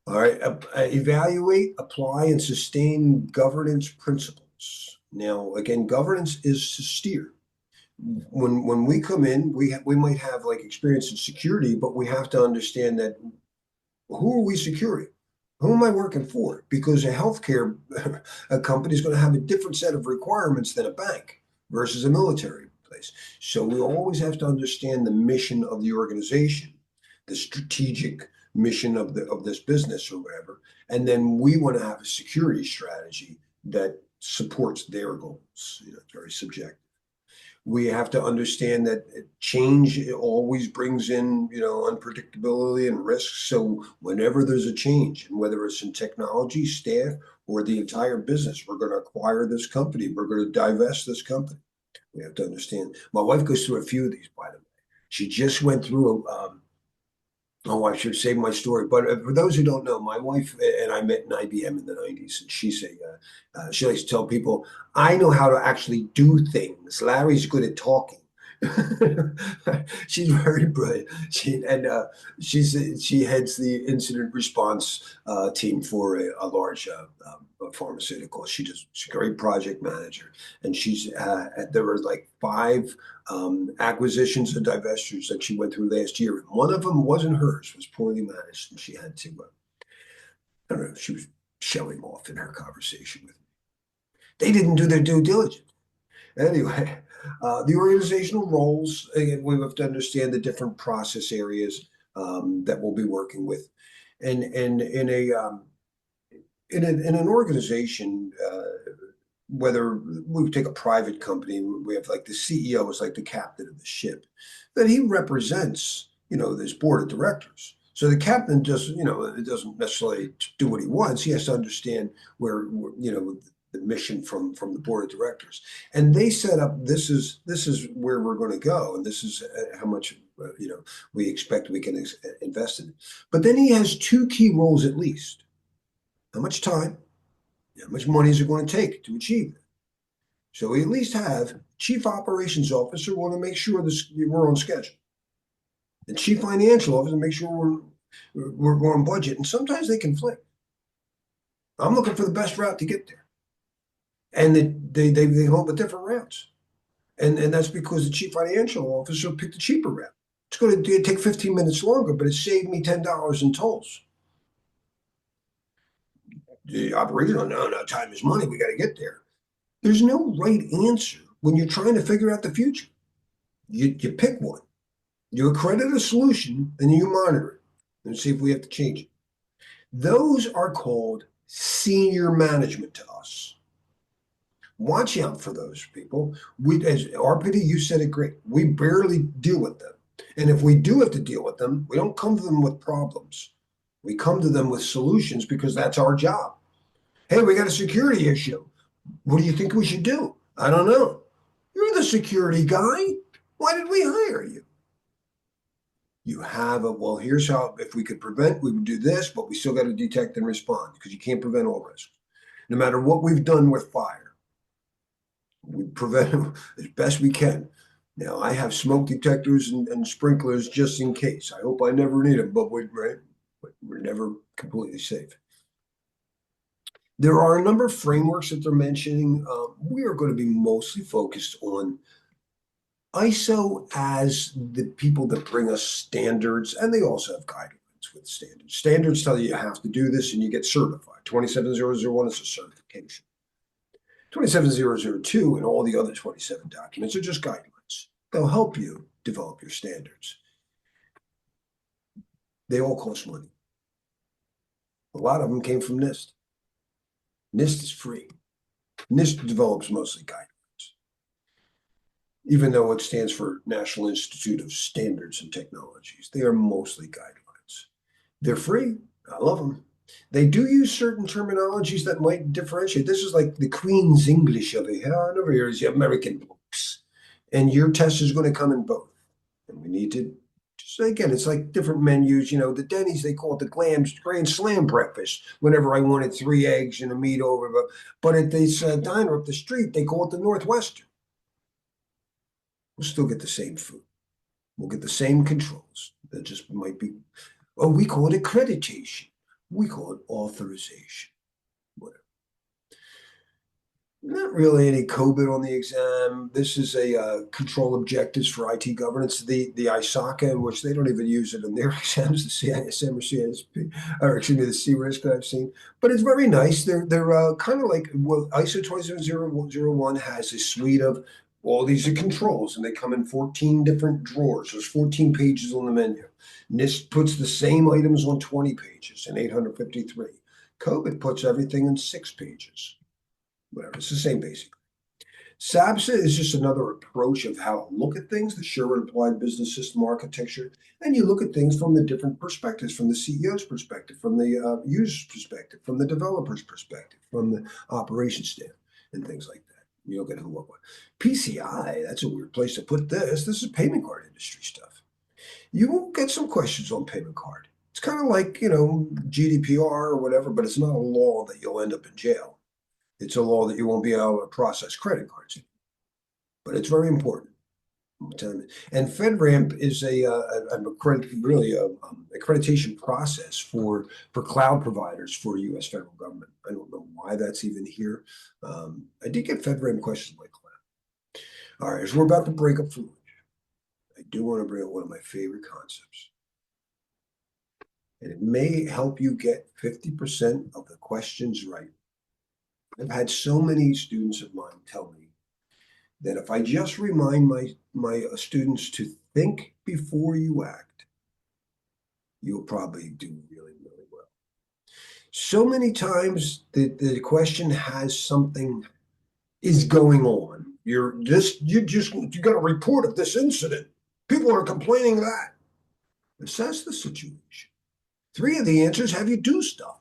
All right, evaluate, apply, and sustain governance principles. Now, again, governance is to steer. When we come in, we might have like experience in security, but we have to understand that who are we securing? Who am I working for? Because a healthcare a company is going to have a different set of requirements than a bank versus a military place. So we always have to understand the mission of the organization, the strategic mission of this business or whatever, and then we want to have a security strategy that supports their goals. It's very subjective. We have to understand that change always brings in, unpredictability and risks. So whenever there's a change, and whether it's in technology, staff, or the entire business, we're going to acquire this company, we're going to divest this company. We have to understand. My wife goes through a few of these, by the way. She just went through Oh, I should save my story. But for those who don't know, my wife and I met in IBM in the 90s, and she likes to tell people, I know how to actually do things. Larry's good at talking. She's very brilliant. She heads the incident response team for a large pharmaceutical. She's a great project manager, and there were like 5 acquisitions and divestitures that she went through last year. And one of them wasn't hers; was poorly managed, and she had to. I don't know. She was showing off in her conversation with me. They didn't do their due diligence. Anyway, the organizational roles, again, we have to understand the different process areas that we'll be working with. And in an organization, whether we take a private company, we have like the CEO is like the captain of the ship, that he represents, this board of directors. So the captain just, it doesn't necessarily do what he wants. He has to understand where the mission from the board of directors, and they set up this is where we're going to go, and this is how much we expect we can invest in it. But then he has 2 key roles at least: how much time, how much money is it going to take to achieve it. So we at least have chief operations officer want to make sure we're on schedule, the chief financial officer make sure we're on budget, and sometimes they conflict. I'm looking for the best route to get there, and they hold with different routes, and that's because the chief financial officer picked the cheaper route. It's going to take 15 minutes longer, but it saved me $10 in tolls. The operator, no, time is money. We got to get there. There's no right answer when you're trying to figure out the future. You pick one, you accredit a solution, and you monitor it and see if we have to change it. Those are called senior management to us. Watch out for those people. As Arpita, you said it great. We barely deal with them. And if we do have to deal with them, we don't come to them with problems. We come to them with solutions because that's our job. Hey, we got a security issue. What do you think we should do? I don't know. You're the security guy. Why did we hire you? You have well, here's how, if we could prevent, we would do this, but we still got to detect and respond because you can't prevent all risks. No matter what we've done with fire, we prevent them as best we can. Now, I have smoke detectors and sprinklers just in case. I hope I never need them, but we're never completely safe. There are a number of frameworks that they're mentioning. We are going to be mostly focused on ISO as the people that bring us standards, and they also have guidelines with standards. Standards tell you have to do this and you get certified. 27001 is a certification. 27002 and all the other 27 documents are just guidelines. They'll help you develop your standards. They all cost money. A lot of them came from NIST. NIST is free. NIST develops mostly guidelines, even though it stands for National Institute of Standards and Technologies. They are mostly guidelines. They're free. I love them. They do use certain terminologies that might differentiate. This is like the Queen's English over here. And over here is the American books. And your test is going to come in both. And we need to, just again, it's like different menus. The Denny's, they call it the Grand Slam breakfast whenever I wanted 3 eggs and a meat over. But at this diner up the street, they call it the Northwestern. We'll still get the same food. We'll get the same controls. That just might be, we call it accreditation. We call it authorization. Whatever. Not really any COVID on the exam. This is a control objectives for IT governance. The ISACA, which they don't even use it in their exams, the CISM or CISSP, or excuse me, the CRISC I've seen. But it's very nice. They're kind of like, ISO 27001 has a suite of all these are controls, and they come in 14 different drawers. There's 14 pages on the menu. NIST puts the same items on 20 pages in 853. COVID puts everything in 6 pages. Whatever, it's the same basic. SABSA is just another approach of how to look at things, the Sherwood Applied Business System Architecture, and you look at things from the different perspectives, from the CEO's perspective, from the user's perspective, from the developer's perspective, from the operations staff, and things like that. You don't get who what. PCI, that's a weird place to put this. This is payment card industry stuff. You will get some questions on payment card. It's kind of like, you know, GDPR or whatever, but it's not a law that you'll end up in jail. It's a law that you won't be able to process credit cards. But it's very important. And FedRAMP is really a accreditation process for cloud providers for U.S. federal government. I don't know why that's even here. I did get FedRAMP questions like cloud. All right, as we're about to break up for lunch, I do want to bring up one of my favorite concepts. And it may help you get 50% of the questions right. I've had so many students of mine tell me that if I just remind my students to think before you act, you'll probably do really, really well. So many times the question has something is going on. You got a report of this incident. People are complaining that. Assess the situation. 3 of the answers have you do stuff.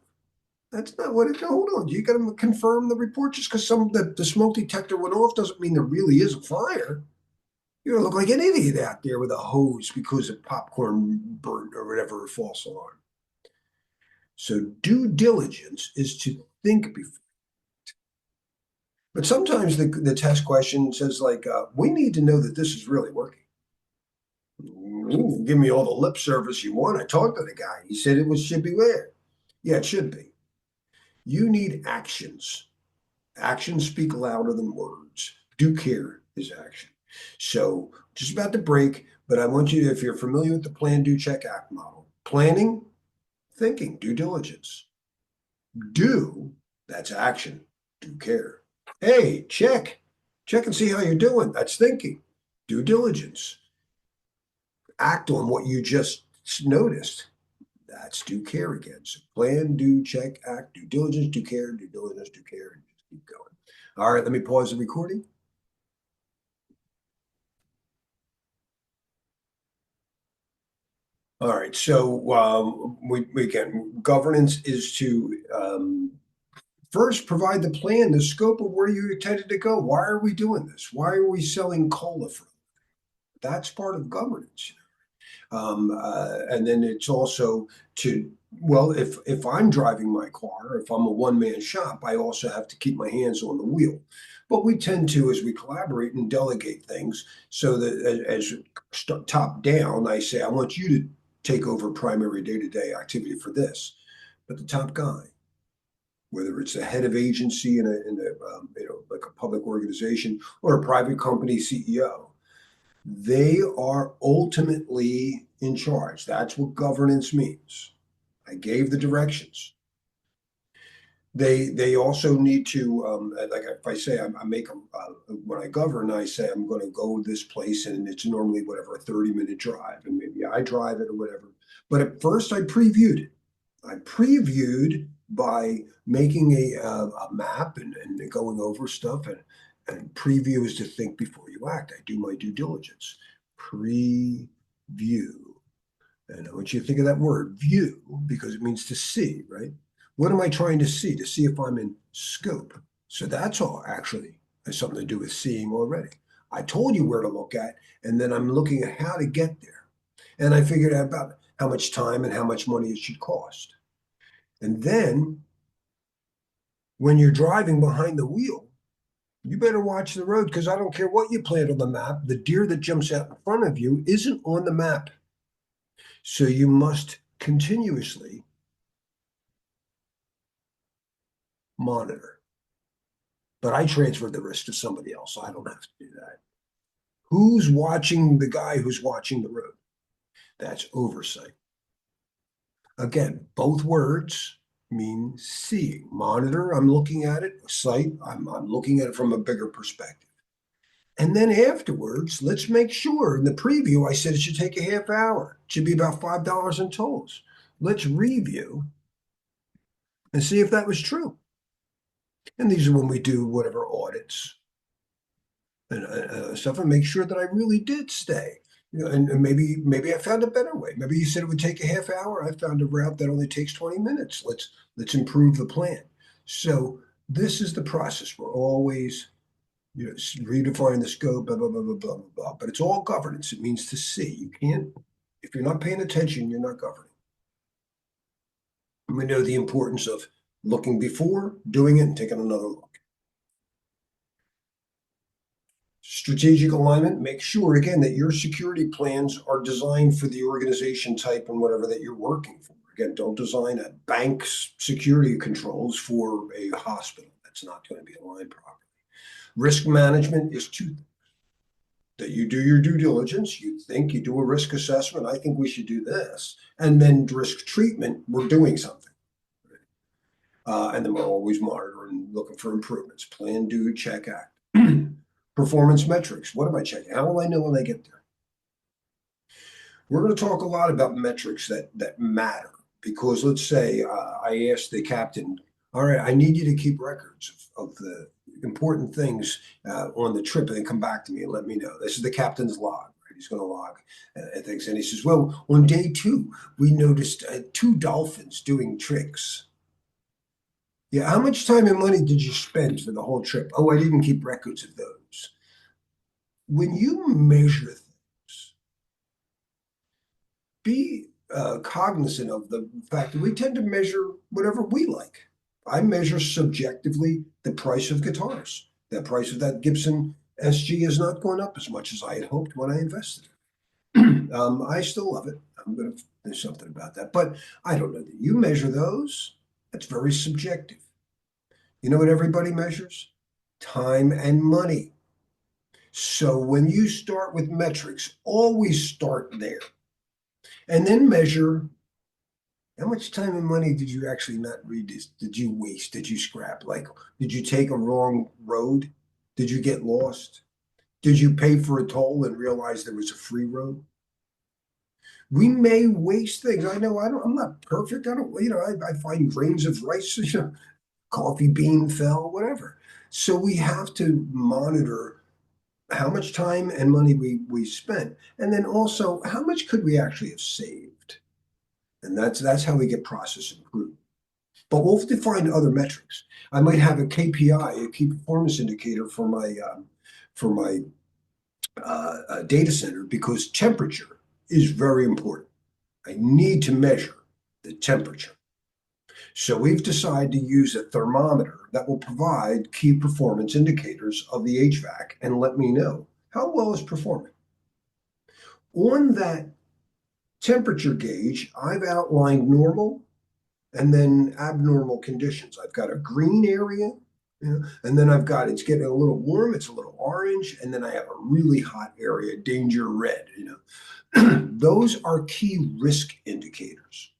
That's not what it. Hold on, you got to confirm the report. Just because the smoke detector went off doesn't mean there really is a fire. You're gonna look like an idiot out there with a hose because of popcorn burnt or whatever, a false alarm. So due diligence is to think before. But sometimes the test question says like, we need to know that this is really working. Give me all the lip service you want. I talked to the guy. He said should be there. Yeah, it should be. You need actions. Actions speak louder than words. Do care is action. So just about to break, but I want you to, if you're familiar with the plan, do, check, act model. Planning, thinking, due diligence. Do, that's action. Do care. Hey, check. Check and see how you're doing. That's thinking. Due diligence. Act on what you just noticed. That's do care again. So plan, do, check, act, due diligence, do care, due diligence, do care, and just keep going. All right, let me pause the recording. All right, so we can, governance is to first provide the plan, the scope of where you intended to go. Why are we doing this? Why are we selling cola for? That's part of governance. And then it's also to, well, if I'm driving my car, if I'm a one-man shop, I also have to keep my hands on the wheel. But we tend to, as we collaborate and delegate things, so that as top down, I say, I want you to take over primary day-to-day activity for this. But the top guy, whether it's a head of agency in a like a public organization or a private company CEO, they are ultimately in charge. That's what governance means. I gave the directions. They also need to, like if I say I make when I govern, I say I'm going to go this place, and it's normally whatever a 30-minute drive, and maybe I drive it or whatever. But at first, I previewed it. I previewed by making a map and going over stuff, and preview is to think before you act. I do my due diligence. Preview. And I want you to think of that word, view, because it means to see, right? What am I trying to see? To see if I'm in scope. So that's all actually has something to do with seeing already. I told you where to look at, and then I'm looking at how to get there. And I figured out about how much time and how much money it should cost. And then when you're driving behind the wheel, you better watch the road, because I don't care what you plant on the map. The deer that jumps out in front of you isn't on the map. So you must continuously monitor. But I transferred the risk to somebody else, so I don't have to do that. Who's watching the guy who's watching the road? That's oversight. Again, both words mean seeing. Monitor, I'm looking at it. Sight, I'm looking at it from a bigger perspective. And then afterwards, let's make sure. In the preview, I said it should take a half hour. It should be about $5 in tolls. Let's review and see if that was true. And these are when we do whatever audits and stuff, and make sure that I really did stay. You know, and maybe I found a better way. Maybe you said it would take a half hour. I found a route that only takes 20 minutes. Let's improve the plan. So this is the process. We're always, you know, redefine the scope, blah, blah, blah, blah, blah, blah, blah. But it's all governance. It means to see. You can't, If you're not paying attention, you're not governing. And we know the importance of looking before, doing it, and taking another look. Strategic alignment, make sure, again, that your security plans are designed for the organization type and whatever that you're working for. Again, don't design a bank's security controls for a hospital. That's not going to be aligned properly. Risk management is two things. That you do your due diligence, you think, you do a risk assessment, I think we should do this. And then risk treatment, we're doing something. And then we're always monitoring, looking for improvements. Plan, do, check, act. Performance metrics. What am I checking? How will I know when I get there? We're going to talk a lot about metrics that matter, because let's say I asked the captain, all right, I need you to keep records of the important things on the trip, and then come back to me and let me know. This is the captain's log. Right? He's going to log things. And he says, well, on day 2, we noticed 2 dolphins doing tricks. Yeah, how much time and money did you spend for the whole trip? Oh, I didn't keep records of those. When you measure things, be cognizant of the fact that we tend to measure whatever we like. I measure subjectively the price of guitars. The price of that Gibson SG has not gone up as much as I had hoped when I invested. I still love it. I'm going to do something about that. But I don't know. You measure those, that's very subjective. You know what everybody measures? Time and money. So when you start with metrics, always start there. And then measure how much time and money did you actually not read this? Did you waste? Did you scrap? Like, did you take a wrong road? Did you get lost? Did you pay for a toll and realize there was a free road? We may waste things. I know I'm not perfect. I find grains of rice, coffee bean fell, whatever. So we have to monitor how much time and money we spent. And then also, how much could we actually have saved? And that's how we get process improved. But we'll define other metrics. I might have a KPI, a key performance indicator for my data center, because temperature is very important. I need to measure the temperature. So we've decided to use a thermometer that will provide key performance indicators of the HVAC and let me know how well it's performing. On that temperature gauge, I've outlined normal and then abnormal conditions. I've got a green area, and then I've got, it's getting a little warm, it's a little orange, and then I have a really hot area, danger red. Those are key risk indicators.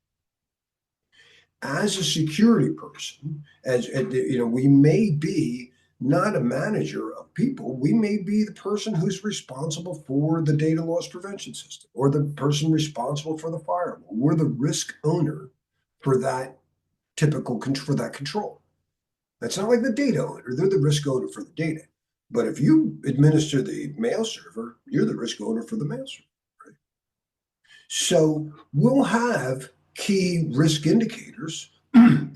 As a security person, we may be not a manager of people. We may be the person who's responsible for the data loss prevention system, or the person responsible for the firewall. We're the risk owner for that for that control. That's not like the data owner. They're the risk owner for the data. But if you administer the mail server, you're the risk owner for the mail server. Right? So we'll have key risk indicators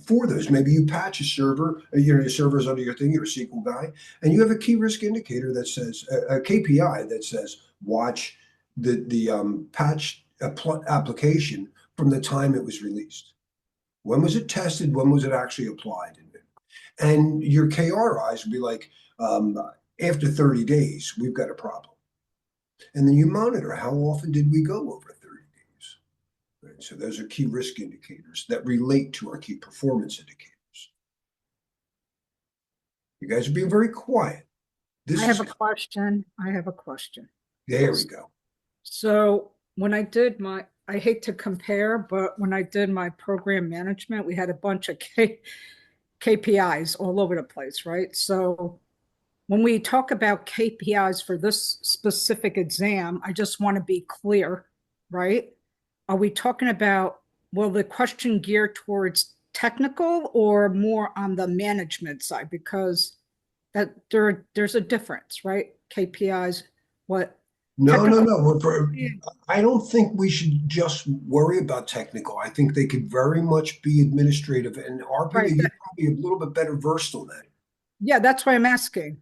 for those. Maybe you patch a server, your server's under your thing, you're a SQL guy, and you have a key risk indicator that says, a KPI that says, watch the patch application from the time it was released. When was it tested? When was it actually applied? And your KRIs would be like, after 30 days, we've got a problem. And then you monitor, how often did we go over 30 days? Right? So those are key risk indicators that relate to our key performance indicators. You guys are being very quiet. I have a question. There we go. So when I did I hate to compare, but when I did my program management, we had a bunch of KPIs all over the place, right? So when we talk about KPIs for this specific exam, I just want to be clear, right? Are we talking about, will the question gear towards technical or more on the management side? Because there's a difference, right? KPIs, what? No. I don't think we should just worry about technical. I think they could very much be administrative. And Arpita, Right, you're probably a little bit better versed on that. Yeah, that's why I'm asking.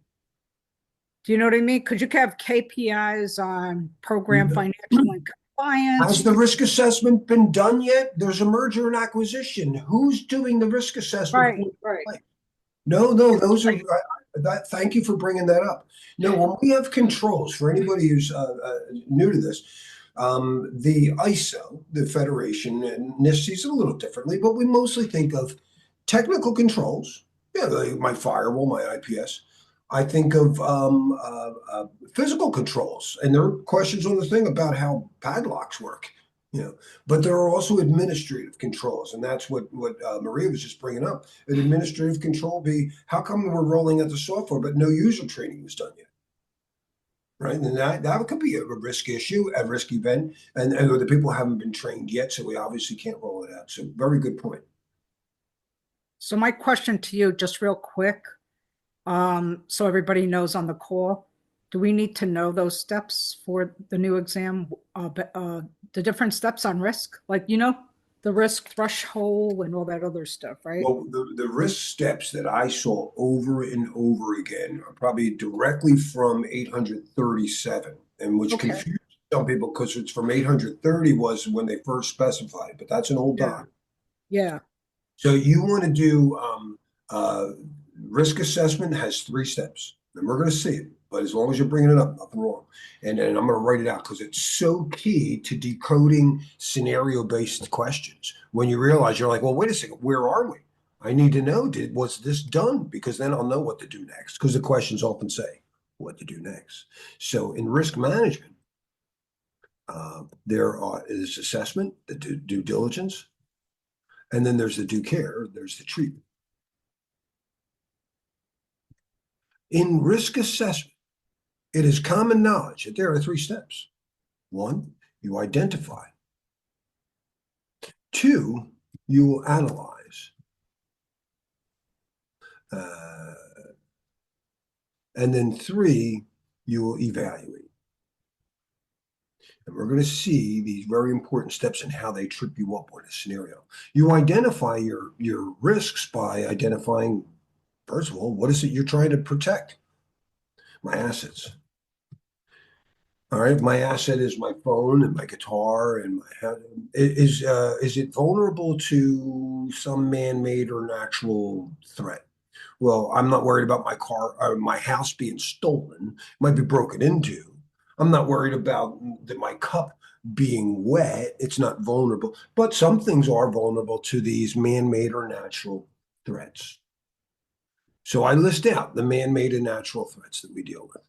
Do you know what I mean? Because you could have KPIs on program financial and Clients. Has the risk assessment been done yet? There's a merger and acquisition. Who's doing the risk assessment? Right. No, those are, thank you for bringing that up. No, when we have controls, for anybody who's new to this, the ISO, the Federation, and NIST sees it a little differently, but we mostly think of technical controls, like my firewall, my IPS. I think of physical controls, and there are questions on the thing about how padlocks work, but there are also administrative controls, and that's what Maria was just bringing up. An administrative control be, how come we're rolling out the software, but no user training was done yet? Right, and that could be a risk issue, a risk event, and the people haven't been trained yet, so we obviously can't roll it out. So very good point. So my question to you, just real quick, so everybody knows on the call, do we need to know those steps for the new exam, the different steps on risk, like, the risk threshold and all that other stuff, right? Well, the risk steps that I saw over and over again are probably directly from 837, and which Okay. confused some people because it's from 830 was when they first specified it, but that's an old doc. Yeah. So you want to do risk assessment has 3 steps, and we're going to see it. But as long as you're bringing it up, nothing wrong. And I'm going to write it out because it's so key to decoding scenario-based questions. When you realize you're like, well, wait a second, where are we? I need to know, was this done? Because then I'll know what to do next. Because the questions often say what to do next. So in risk management, there is assessment, the due diligence, and then there's the due care, there's the treatment. In risk assessment, it is common knowledge that there are 3 steps. 1, you identify. 2, you will analyze. And then 3, you will evaluate. And we're going to see these very important steps and how they trip you up with a scenario. You identify your risks by identifying, first of all, what is it you're trying to protect? My assets. All right, my asset is my phone and my guitar, and is it vulnerable to some man-made or natural threat? Well, I'm not worried about my car or my house being stolen. It might be broken into. I'm not worried about my cup being wet. It's not vulnerable, but some things are vulnerable to these man-made or natural threats. So I list out the man-made and natural threats that we deal with.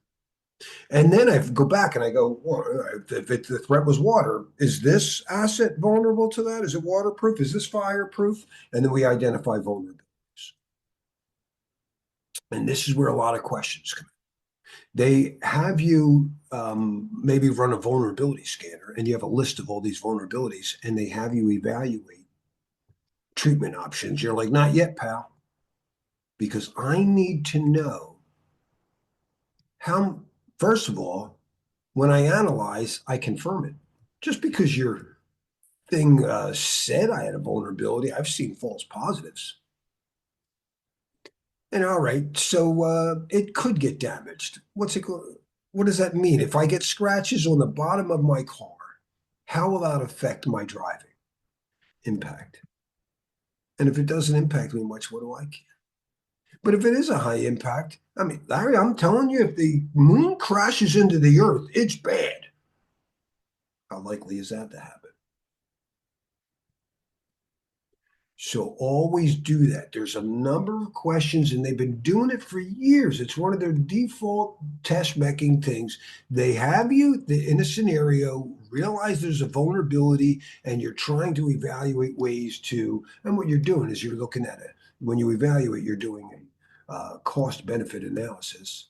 And then I go back and I go, well, if the threat was water, is this asset vulnerable to that? Is it waterproof? Is this fireproof? And then we identify vulnerabilities. And this is where a lot of questions come in. They have you maybe run a vulnerability scanner, and you have a list of all these vulnerabilities, and they have you evaluate treatment options. You're like, not yet, pal, because I need to know how. First of all, when I analyze, I confirm it. Just because your thing said I had a vulnerability, I've seen false positives. And all right, so it could get damaged. What does that mean? If I get scratches on the bottom of my car, how will that affect my driving? Impact. And if it doesn't impact me much, what do I care? But if it is a high impact, I mean, Larry, I'm telling you, if the moon crashes into the earth, it's bad. How likely is that to happen? So always do that. There's a number of questions, and they've been doing it for years. It's one of their default test making things. They have you in a scenario, realize there's a vulnerability, and you're trying to evaluate ways to, and what you're doing is you're looking at it. When you evaluate, you're doing a cost-benefit analysis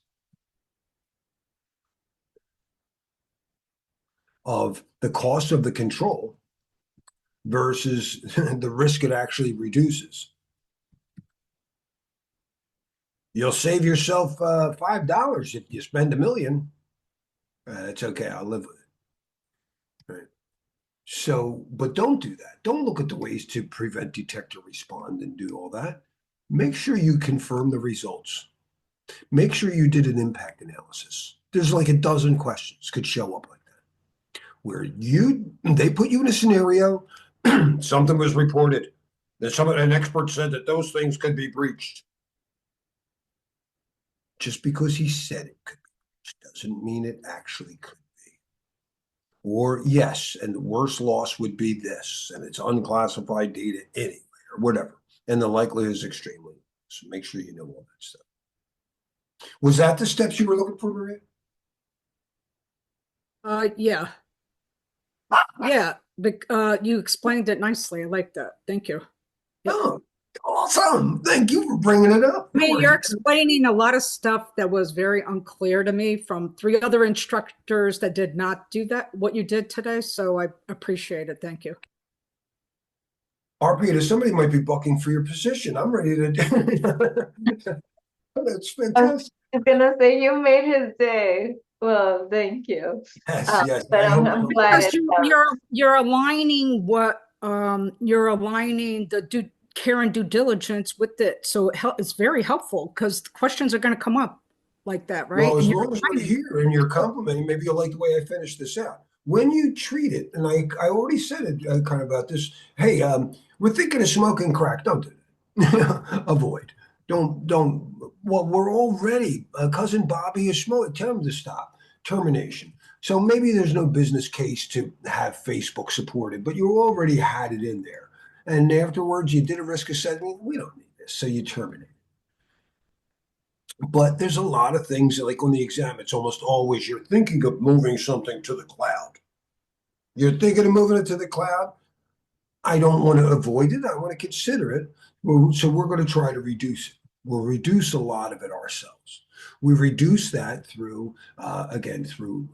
of the cost of the control versus the risk it actually reduces. You'll save yourself $5 if you spend $1 million. It's okay, I'll live with it. Right. So, but don't do that. Don't look at the ways to prevent, detect, or respond and do all that. Make sure you confirm the results. Make sure you did an impact analysis. There's like a dozen questions could show up like that. where they put you in a scenario, something was reported, that an expert said that those things could be breached. Just because he said it could be breached doesn't mean it actually could be. Or yes, and the worst loss would be this, and it's unclassified data anyway, or whatever. And the likelihood is extremely low. So make sure you know all that stuff. Was that the steps you were looking for, Maria? Yeah. Yeah, you explained it nicely. I like that. Thank you. Yep. Oh, awesome. Thank you for bringing it up. I mean, you're explaining a lot of stuff that was very unclear to me from 3 other instructors that did not do that, what you did today. So I appreciate it. Thank you. Arpita, somebody might be bucking for your position. I'm ready to do That's I fantastic. was gonna say you made his day. Well, thank you. Yes, yes. But I I'm hope- glad Because you're aligning what you're aligning the care and due diligence with it. So it's very helpful because questions are going to come up like that, right? Well, as And you're long as we're here and you're complimenting, maybe you'll like the way I finish this out. When you treat it, and I already said it kind of about this. Hey, we're thinking of smoking crack. Don't do that. Avoid. Don't. Well, we're already. Cousin Bobby is smoking. Tell him to stop. Termination. So maybe there's no business case to have Facebook supported, but you already had it in there. And afterwards, you did a risk assessment. We don't need this, so you terminate. But there's a lot of things like on the exam, it's almost always you're thinking of moving something to the cloud. You're thinking of moving it to the cloud. I don't want to avoid it. I want to consider it. So we're going to try to reduce it. We'll reduce a lot of it ourselves. We reduce that through, again, through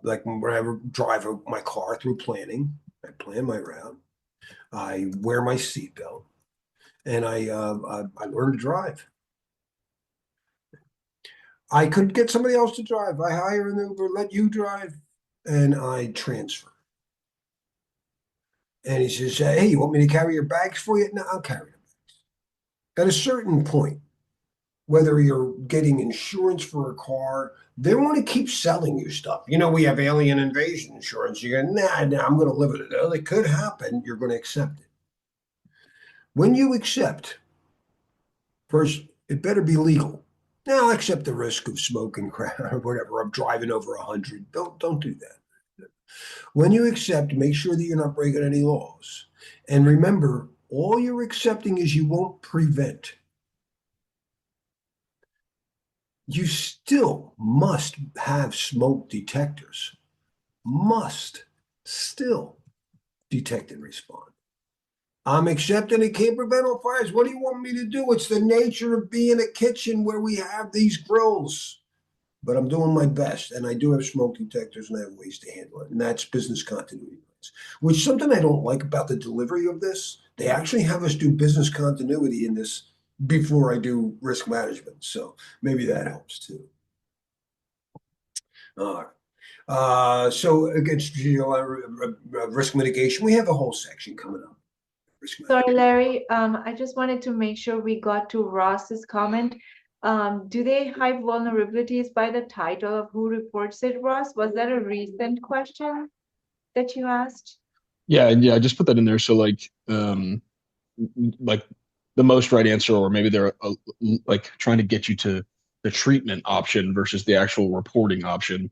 like when I drive my car through planning. I plan my route. I wear my seatbelt. And I learned to drive. I could get somebody else to drive. I hire an Uber, let you drive, and I transfer. And he says, hey, you want me to carry your bags for you? No, I'll carry them. At a certain point, whether you're getting insurance for a car, they want to keep selling you stuff. You know, we have alien invasion insurance. You go, nah, I'm going to live with it. Oh, it could happen. You're going to accept it. When you accept, first, it better be legal. Now, I'll accept the risk of smoking crack or whatever. I'm driving over 100. Don't do that. When you accept, make sure that you're not breaking any laws. And remember, all you're accepting is you won't prevent. You still must have smoke detectors. Must still detect and respond. I'm accepting it can't prevent all fires. What do you want me to do? It's the nature of being a kitchen where we have these grills. But I'm doing my best, and I do have smoke detectors, and I have ways to handle it, and that's business continuity plans. Which something I don't like about the delivery of this. They actually have us do business continuity in this before I do risk management, so maybe that helps too. All right. So against risk mitigation, we have a whole section coming up. Sorry, Larry, I just wanted to make sure we got to Ross's comment. Do they hide vulnerabilities by the title of who reports it, Ross? Was that a recent question that you asked? Yeah, I just put that in there. So like the most right answer, or maybe they're like trying to get you to the treatment option versus the actual reporting option.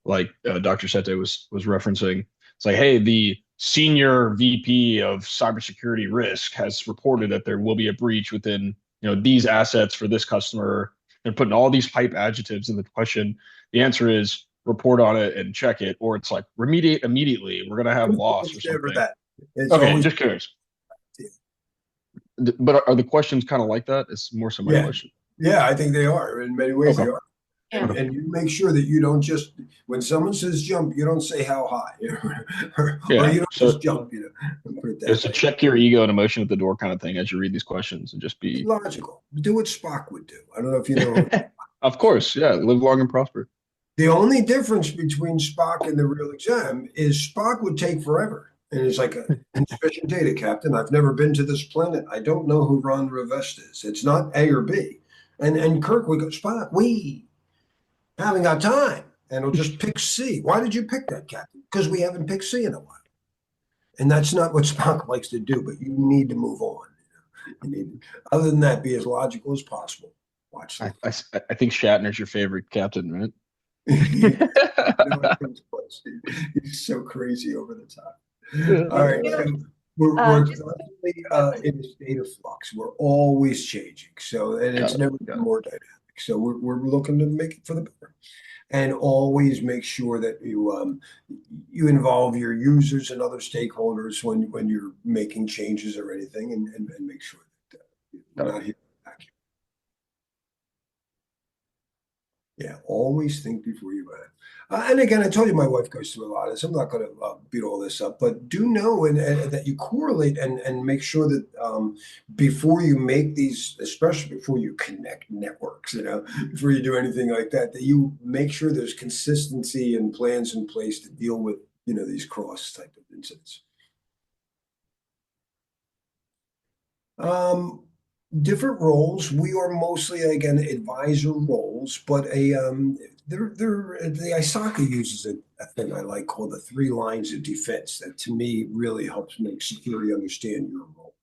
Like Dr. Sete was referencing. It's like, hey, the senior VP of cybersecurity risk has reported that there will be a breach within, these assets for this customer. They're putting all these hype adjectives in the question. The answer is report on it and check it, or it's like remediate immediately. We're gonna have loss or It's never something. that. It's Okay, always just curious. But are the questions kind of like that? It's more so my Yeah. question. Yeah, I think they are. In many ways, Okay. they are. Yeah. And you make sure that you don't just, when someone says jump, you don't say how high. or Yeah, you don't so just jump, put it that it's a way. check your ego and emotion at the door kind of thing as you read these questions and just be. Logical. Do what Spock would do. I don't know if you know. Of course, yeah, live long and prosper. The only difference between Spock and the real exam is Spock would take forever. And it's like, insufficient data, Captain. I've never been to this planet. I don't know who Ron Rivest is. It's not A or B. And Kirk would go, Spock, we haven't got time. and it'll just pick C. Why did you pick that, Captain? Because we haven't picked C in a while. And that's not what Spock likes to do, but you need to move on. You need, other than that, be as logical as possible. Watch them. I think Shatner's your favorite captain, right? He's so crazy over the top. Yeah. All right, You know, so we're just constantly in a state of flux. We're always changing. So, and it's never been more dynamic. So we're looking to make it for the better. And always make sure that you involve your users and other stakeholders when you're making changes or anything, and make sure that we're not here. Yeah, always think before you act. And again, I told you my wife goes through a lot of this. I'm not going to beat all this up, but do know and that you correlate and make sure that before you make these, especially before you connect networks, before you do anything like that, that you make sure there's consistency and plans in place to deal with, these cross type of incidents. Different roles. We are mostly, again, advisor roles, but the ISACA uses a thing I like called the 3 lines of defense that to me really helps make security understand your role.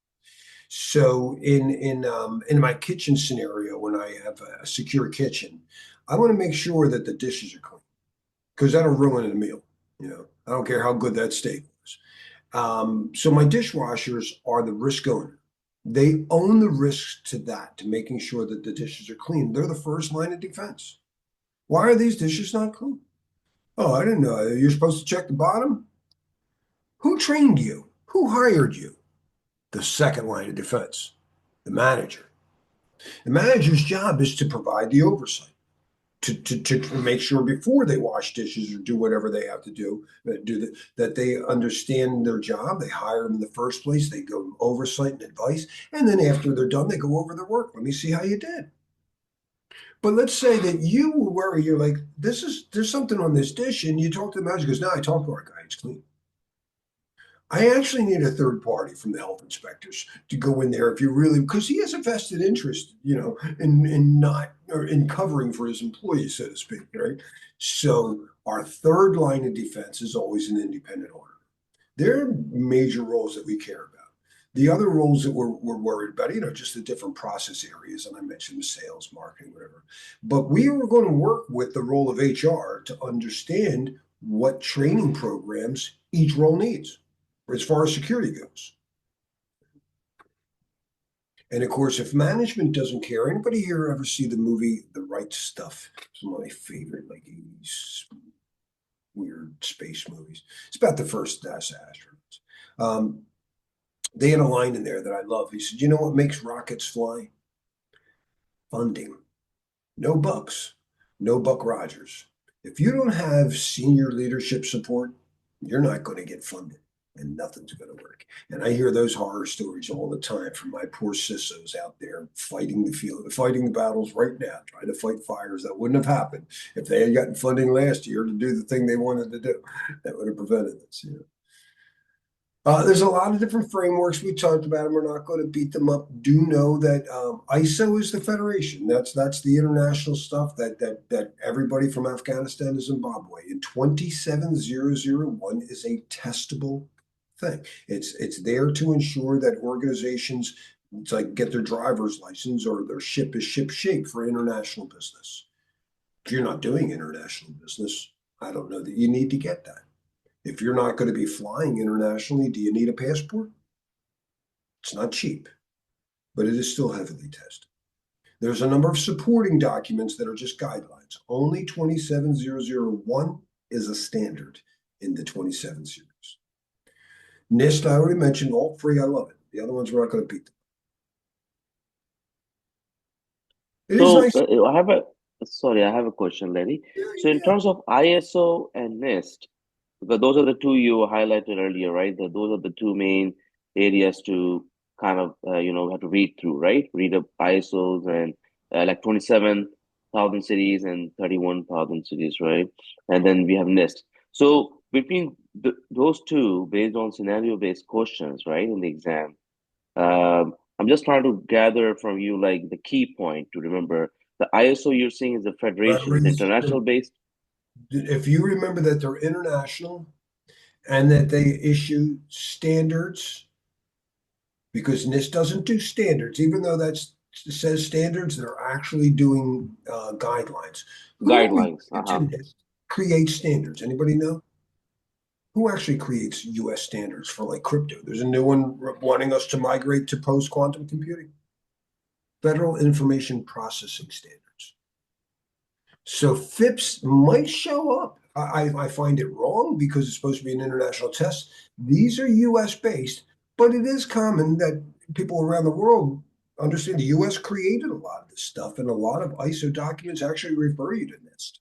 So in my kitchen scenario, when I have a secure kitchen, I want to make sure that the dishes are clean because that'll ruin the meal. I don't care how good that steak was. So my dishwashers are the risk owner. They own the risks to that, to making sure that the dishes are clean. They're the first line of defense. Why are these dishes not clean? Oh, I didn't know. You're supposed to check the bottom? Who trained you? Who hired you? The second line of defense, the manager. The manager's job is to provide the oversight, to make sure before they wash dishes or do whatever they have to do, that they understand their job. They hire them in the first place. They go oversight and advice. And then after they're done, they go over their work. Let me see how you did. But let's say that you were worried, you're like, there's something on this dish, and you talk to the manager, goes, no, I talked to our guy, it's clean. I actually need a third party from the health inspectors to go in there if you really, because he has a vested interest, in not or in covering for his employees, so to speak, right? So our third line of defense is always an independent auditor. They're major roles that we care about. The other roles that we're worried about, just the different process areas, and I mentioned sales, marketing, whatever. But we are going to work with the role of HR to understand what training programs each role needs as far as security goes. And of course, if management doesn't care, anybody here ever see the movie The Right Stuff? It's one of my favorite, 80s weird space movies. It's about the first NASA astronauts. They had a line in there that I love. He said, you know what makes rockets fly? Funding. No bucks. No Buck Rogers. If you don't have senior leadership support, you're not going to get funded and nothing's going to work. And I hear those horror stories all the time from my poor CISOs out there fighting the battles right now, trying to fight fires that wouldn't have happened if they had gotten funding last year to do the thing they wanted to do. That would have prevented this. There's a lot of different frameworks. We talked about them. We're not going to beat them up. Do know that ISO is the federation. That's the international stuff that everybody from Afghanistan to Zimbabwe. And 27001 is a testable thing. It's there to ensure that organizations, it's like get their driver's license or their ship is ship shape for international business. If you're not doing international business, I don't know that you need to get that. If you're not going to be flying internationally, do you need a passport? It's not cheap, but it is still heavily tested. There's a number of supporting documents that are just guidelines. Only 27001 is a standard in the 27 series. NIST, I already mentioned all 3. I love it. The other ones we're not going to beat them. It is nice. I have a question, Larry. So in terms of ISO and NIST, because those are the 2 you highlighted earlier, right? Those are the 2 main areas to kind of, have to read through, right? Read up ISOs and like 27,000 cities and 31,000 cities, right? And then we have NIST. So between those 2, based on scenario-based questions, right, in the exam, I'm just trying to gather from you like the key point to remember. The ISO you're saying is the federation, is international based. If you remember that they're international and that they issue standards, because NIST doesn't do standards, even though it says standards, they're actually doing guidelines. Guidelines. Create standards? Anybody know? Who actually creates US standards for like crypto? There's a new one wanting us to migrate to post-quantum computing. Federal Information Processing Standards. So FIPS might show up. I find it wrong because it's supposed to be an international test. These are US based, but it is common that people around the world understand the US created a lot of this stuff, and a lot of ISO documents actually refer you to NIST.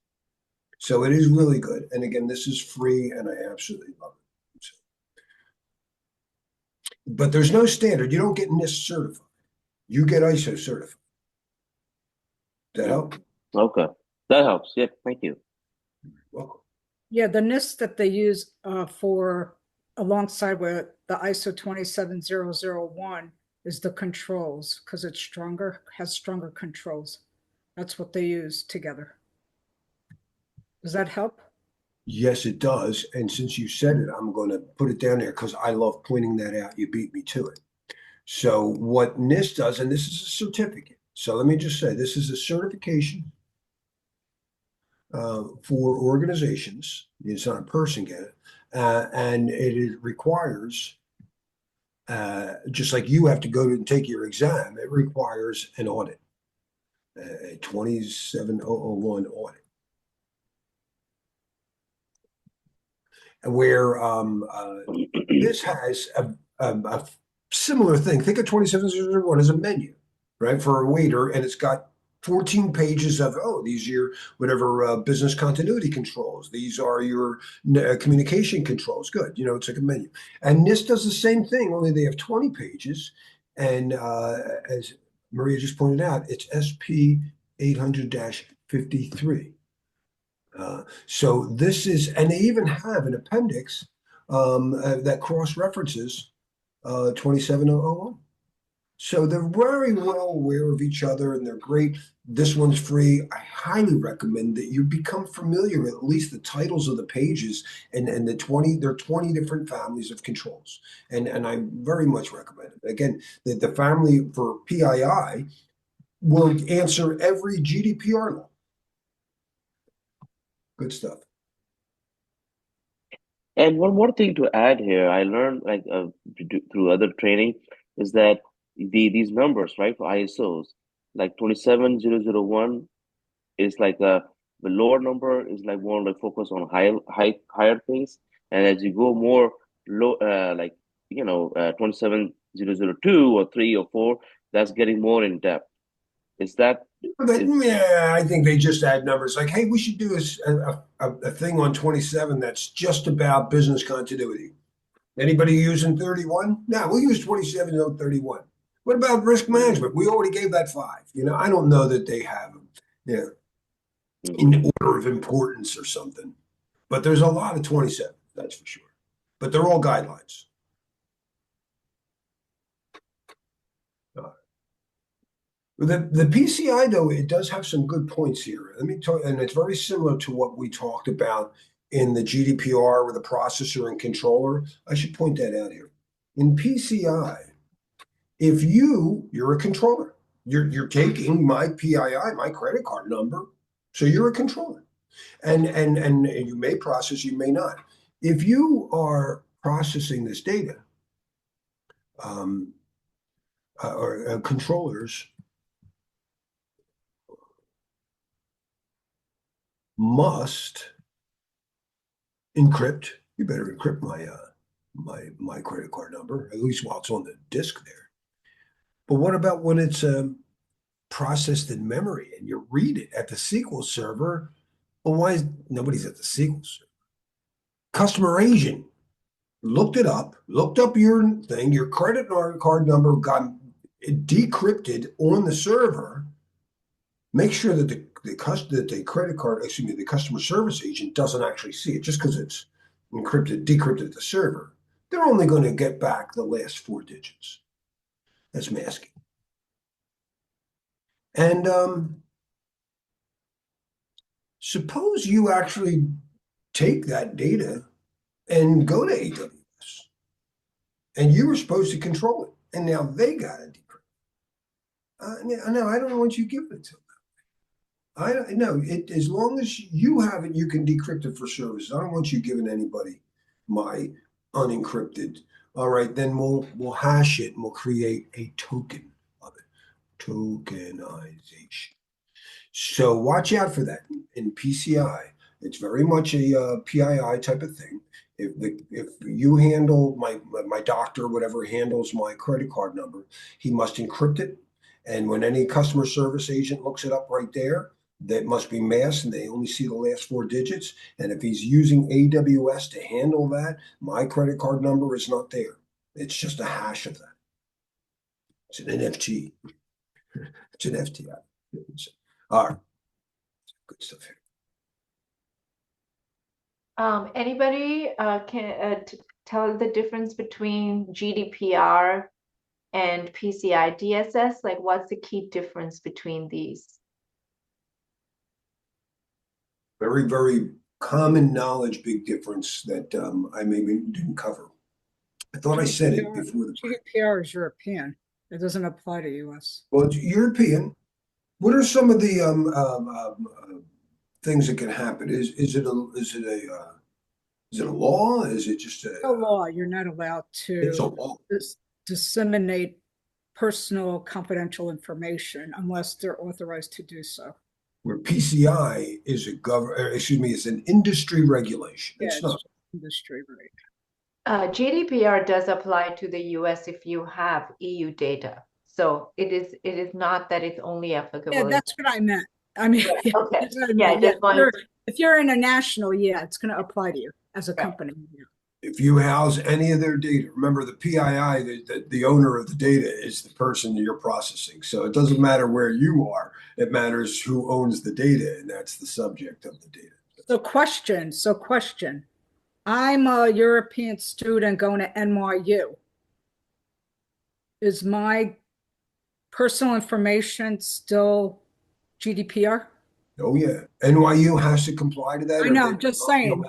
So it is really good. And again, this is free and I absolutely love it. So, but there's no standard. You don't get NIST certified. You get ISO certified. Does that help? Okay, that helps. Yeah, thank you. Welcome. Yeah, the NIST that they use for alongside with the ISO 27001 is the controls because it's stronger, has stronger controls. That's what they use together. Does that help? Yes, it does. And since you said it, I'm going to put it down there because I love pointing that out. You beat me to it. So what NIST does, and this is a certificate. So let me just say, this is a certification for organizations. It's not a person get it. And it requires, just like you have to go to and take your exam, it requires an audit, a 27001 audit. Where this has a similar thing. Think of 27001 as a menu, right, for a waiter, and it's got 14 pages of, oh, these are your whatever business continuity controls. These are your communication controls. Good. You know, it's like a menu. And NIST does the same thing, only they have 20 pages. And as Maria just pointed out, it's SP 800-53. So this is, and they even have an appendix that cross-references 27001. So they're very well aware of each other and they're great. This one's free. I highly recommend that you become familiar with at least the titles of the pages and there are 20 different families of controls. And I very much recommend it. Again, the family for PII will answer every GDPR law. Good stuff. And one more thing to add here, I learned like through other training is that these numbers, right, for ISOs, like 27001 is like the lower number is like more like focus on higher things, and as you go more low, like 27002 or 3 or 4, that's getting more in depth. Is that? Yeah, I think they just add numbers like, hey, we should do a thing on 27 that's just about business continuity. Anybody using 31? No, we'll use 27 on 31. What about risk management? We already gave that 5. You know, I don't know that they have them, in order of importance or something. But there's a lot of 27, that's for sure. But they're all guidelines. The PCI, though, it does have some good points here. Let me talk, and it's very similar to what we talked about in the GDPR with the processor and controller. I should point that out here. In PCI, if you're a controller, you're taking my PII, my credit card number, so you're a controller. And you may process, you may not. If you are processing this data, or controllers must encrypt. You better encrypt my credit card number, at least while it's on the disk there. But what about when it's processed in memory and you read it at the SQL server? Well, why is nobody's at the SQL server? Customer agent looked it up, looked up your thing, your credit card number got decrypted on the server. Make sure that the credit card, excuse me, the customer service agent doesn't actually see it just because it's decrypted at the server. They're only going to get back the last 4 digits. That's masking. And Suppose you actually take that data and go to AWS, and you were supposed to control it, and now they got to decrypt. No, I don't want you giving it to them. I don't know it. As long as you have it, you can decrypt it for services. I don't want you giving anybody my unencrypted. All right, then we'll hash it and we'll create a token of it. Tokenization. So watch out for that in PCI. It's very much a PII type of thing. If you handle my doctor, whatever handles my credit card number, he must encrypt it. And when any customer service agent looks it up right there, that must be masked and they only see the last 4 digits. And if he's using AWS to handle that, my credit card number is not there. It's just a hash of that. It's an NFT. It's an FTI. All right. Good stuff here. Anybody can tell the difference between GDPR and PCI DSS? Like, what's the key difference between these? Very, very common knowledge, big difference that I maybe didn't cover. I thought I said it before the break. GDPR is European. It doesn't apply to US. Well, it's European. What are some of the things that can happen? Is it a law? Is it just A law, you're not allowed it's a to law? disseminate personal confidential information unless they're authorized to do so. Where PCI is is an industry regulation. Yeah, It's it's not. just industry, right? GDPR does apply to the US if you have EU data. So it is not that it's only applicable. Yeah, that's what I meant. I mean, Yeah, okay. that's what I Yeah, meant. just wanted If you're international, yeah, it's going to apply to you as a company. Yeah. If you house any of their data, remember the PII, the owner of the data is the person you're processing. So it doesn't matter where you are, it matters who owns the data, and that's the subject of the data. So question. I'm a European student going to NYU. Is my personal information still GDPR? Oh yeah, NYU has to comply to that. I know, I'm just saying,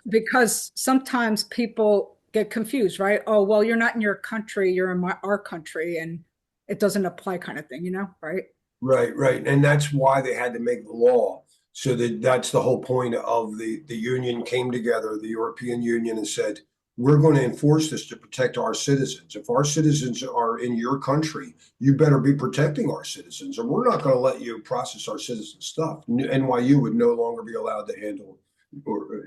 because sometimes people get confused, right? Oh, well, you're not in your country, you're in our country, and it doesn't apply kind of thing, right? Right. And that's why they had to make the law. So that's the whole point of the union came together, the European Union, and said, we're going to enforce this to protect our citizens. If our citizens are in your country, you better be protecting our citizens, or we're not going to let you process our citizens' stuff. NYU would no longer be allowed to handle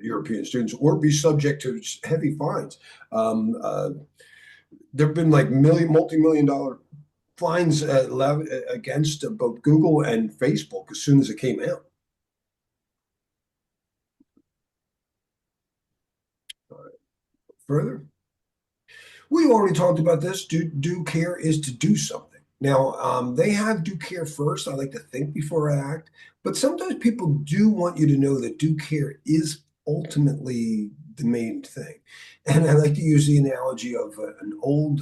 European students or be subject to heavy fines. There have been like multi-million-dollar fines against both Google and Facebook as soon as it came out. Further, we already talked about this. Do care is to do something. Now, they have do care first. I like to think before I act, but sometimes people do want you to know that do care is ultimately the main thing. And I like to use the analogy of an old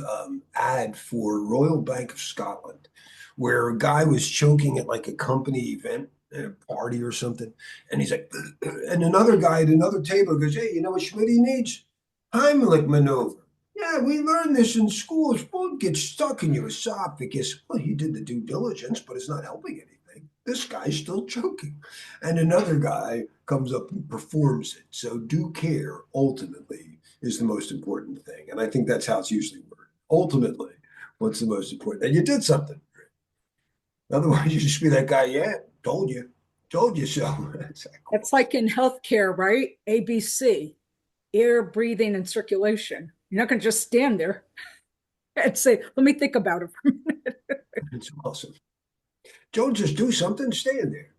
ad for Royal Bank of Scotland, where a guy was choking at like a company event, at a party or something, and he's like, and another guy at another table goes, "Hey, you know what Schmitty needs? Heimlich maneuver. Yeah, we learned this in school. Food gets stuck in your esophagus." Well, he did the due diligence, but it's not helping anything. This guy's still choking. And another guy comes up and performs it. So do care ultimately is the most important thing. And I think that's how it's usually worded. Ultimately, what's the most important? And you did something. Otherwise, you just be that guy, yeah, told you so. It's like in healthcare, right? ABC. Air, breathing, and circulation. You're not going to just stand there and say, let me think about it for a minute. It's awesome. Don't just do something, stand there.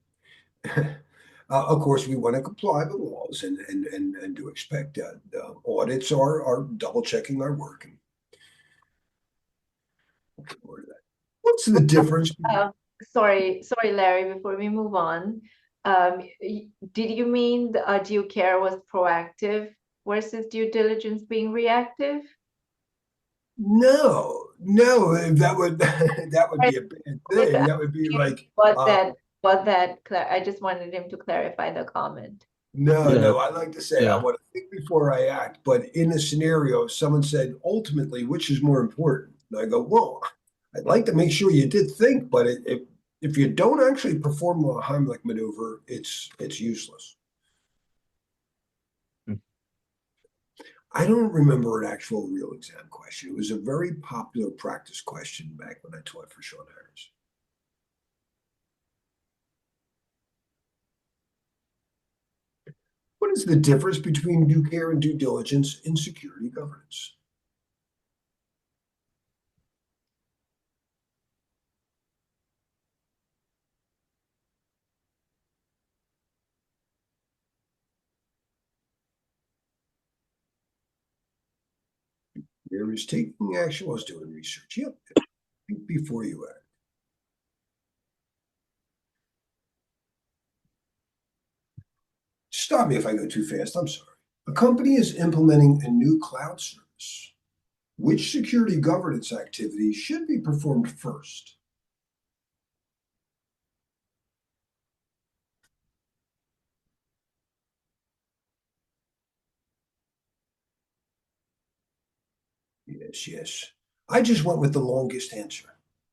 Of course, we want to comply with laws and do expect audits are double checking our work. What's the difference? Sorry, Larry, before we move on, did you mean due care was proactive versus due diligence being reactive? No, that would be a bad thing. That would be like But that But that, I just wanted him to clarify the comment. No, Yeah. no, I like to say I Yeah. want to think before I act, but in a scenario, if someone said, ultimately, which is more important? And I go, well, I'd like to make sure you did think, but if you don't actually perform the Heimlich maneuver, it's useless. Hmm. I don't remember an actual real exam question. It was a very popular practice question back when I taught for Sean Harris. What is the difference between due care and due diligence in security governance? There is taking action while doing research. Yep. Think before you act. Stop me if I go too fast. I'm sorry. A company is implementing a new cloud service. Which security governance activity should be performed first? Yes, yes. I just went with the longest answer.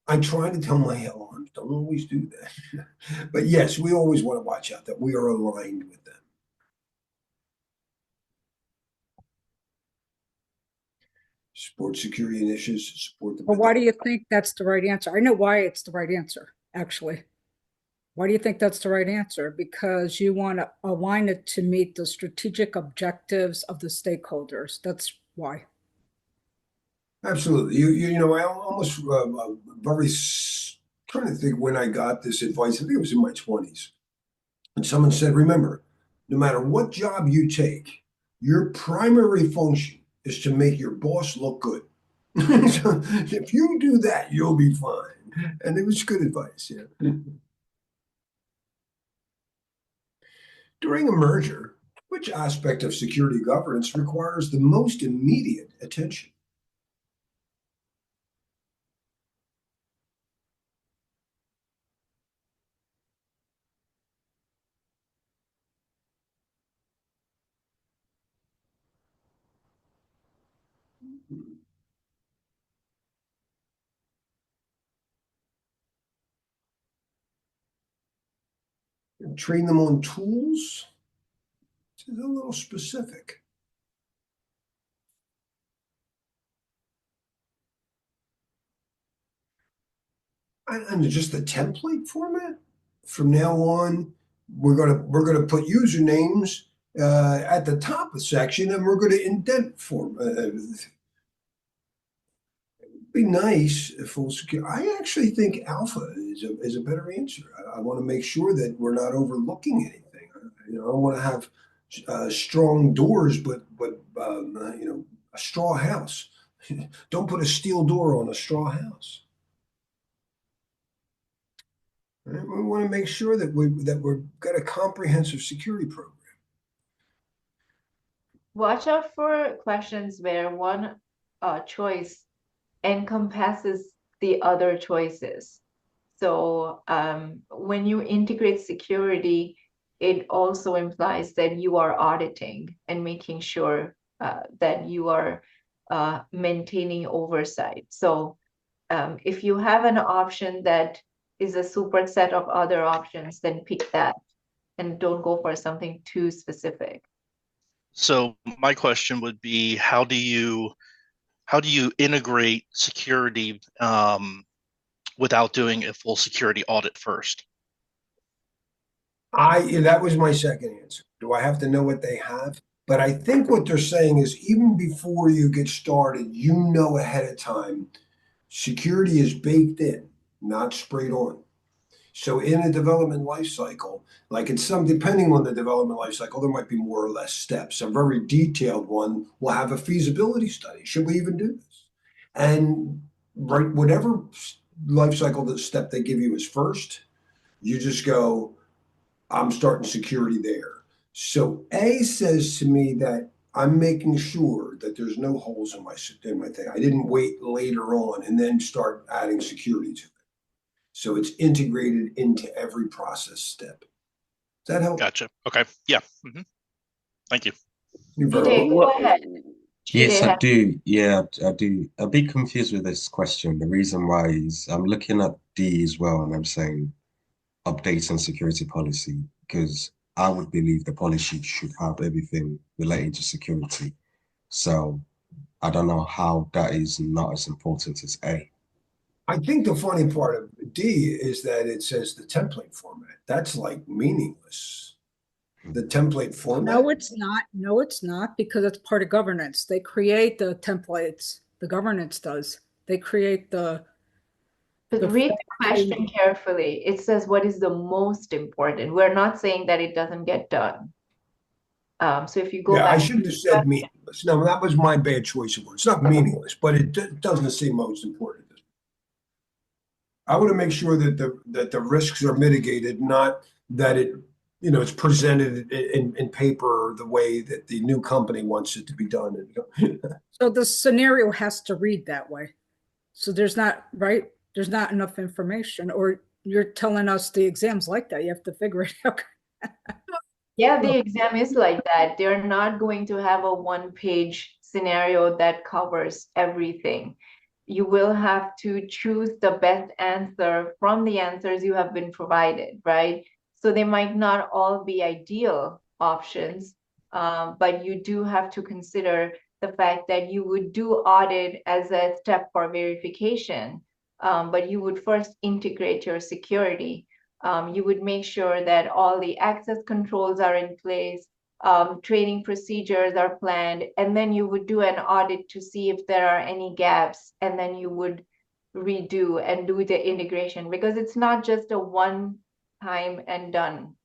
I try to tell my alarms, don't always do that. But yes, we always want to watch out that we are aligned with them. Support security initiatives to support the. Well, why do you think that's the right answer? I know why it's the right answer, actually. Why do you think that's the right answer? Because you want to align it to meet the strategic objectives of the stakeholders. That's why. Absolutely. You know, I almost trying to think when I got this advice. I think it was in my 20s. And someone said, remember, no matter what job you take, your primary function is to make your boss look good. So if you do that, you'll be fine. And it was good advice. Yeah. During a merger, which aspect of security governance requires the most immediate attention? Train them on tools? It's a little specific. And just the template format. From now on, we're gonna put usernames at the top of the section, and we're gonna indent form. Be nice if full secure. I actually think alpha is a better answer. I want to make sure that we're not overlooking anything. You know, I want to have strong doors, but you know, a straw house. Don't put a steel door on a straw house. Right? We want to make sure that we've got a comprehensive security program. Watch out for questions where one choice encompasses the other choices. So when you integrate security, it also implies that you are auditing and making sure that you are maintaining oversight. So if you have an option that is a superset of other options, then pick that and don't go for something too specific. So my question would be, how do you integrate security without doing a full security audit first? That was my second answer. Do I have to know what they have? But I think what they're saying is even before you get started, you know ahead of time, security is baked in, not sprayed on. So in a development life cycle, like it's some depending on the development life cycle, there might be more or less steps. A very detailed one will have a feasibility study. Should we even do this? And right, whatever life cycle the step they give you is first, you just go, I'm starting security there. So A says to me that I'm making sure that there's no holes in my thing. I didn't wait later on and then start adding security to it. So it's integrated into every process step. Does that help? Gotcha. Okay. Yeah. Thank you. You're very Jide, welcome. go ahead. Yes, I Jide, do. Yeah, I do. A bit confused with this question. The reason why is I'm looking at D as well, and I'm saying updating security policy because I would believe the policy should have everything relating to security. So I don't know how that is not as important as A. I think the funny part of D is that it says the template format. That's like meaningless. The template format. No, it's not. No, it's not, because it's part of governance. They create the templates. The governance does. They create the but read the question carefully. It says what is the most important. We're not saying that it doesn't get done. So if you go Yeah, I back, shouldn't have said meaningless. No, that was my bad choice of words. It's not meaningless, but it doesn't seem most important. I want to make sure that the risks are mitigated, not that it's presented in paper the way that the new company wants it to be done. So the scenario has to read that way. So there's not, right? There's not enough information, or you're telling us the exam's like that. You have to figure it out. yeah, the exam is like that. They're not going to have a one-page scenario that covers everything. You will have to choose the best answer from the answers you have been provided, right? So they might not all be ideal options, but you do have to consider the fact that you would do audit as a step for verification, but you would first integrate your security. You would make sure that all the access controls are in place, training procedures are planned, and then you would do an audit to see if there are any gaps, and then you would redo and do the integration, because it's not just a one time and done.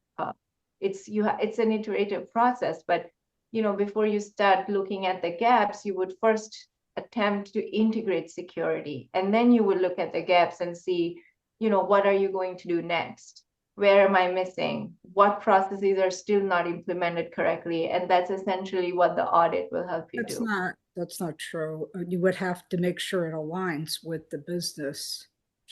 It's an iterative process, but before you start looking at the gaps, you would first attempt to integrate security, and then you would look at the gaps and see, what are you going to do next? Where am I missing? What processes are still not implemented correctly? And that's essentially what the audit will help you do. That's not true. You would have to make sure it aligns with the business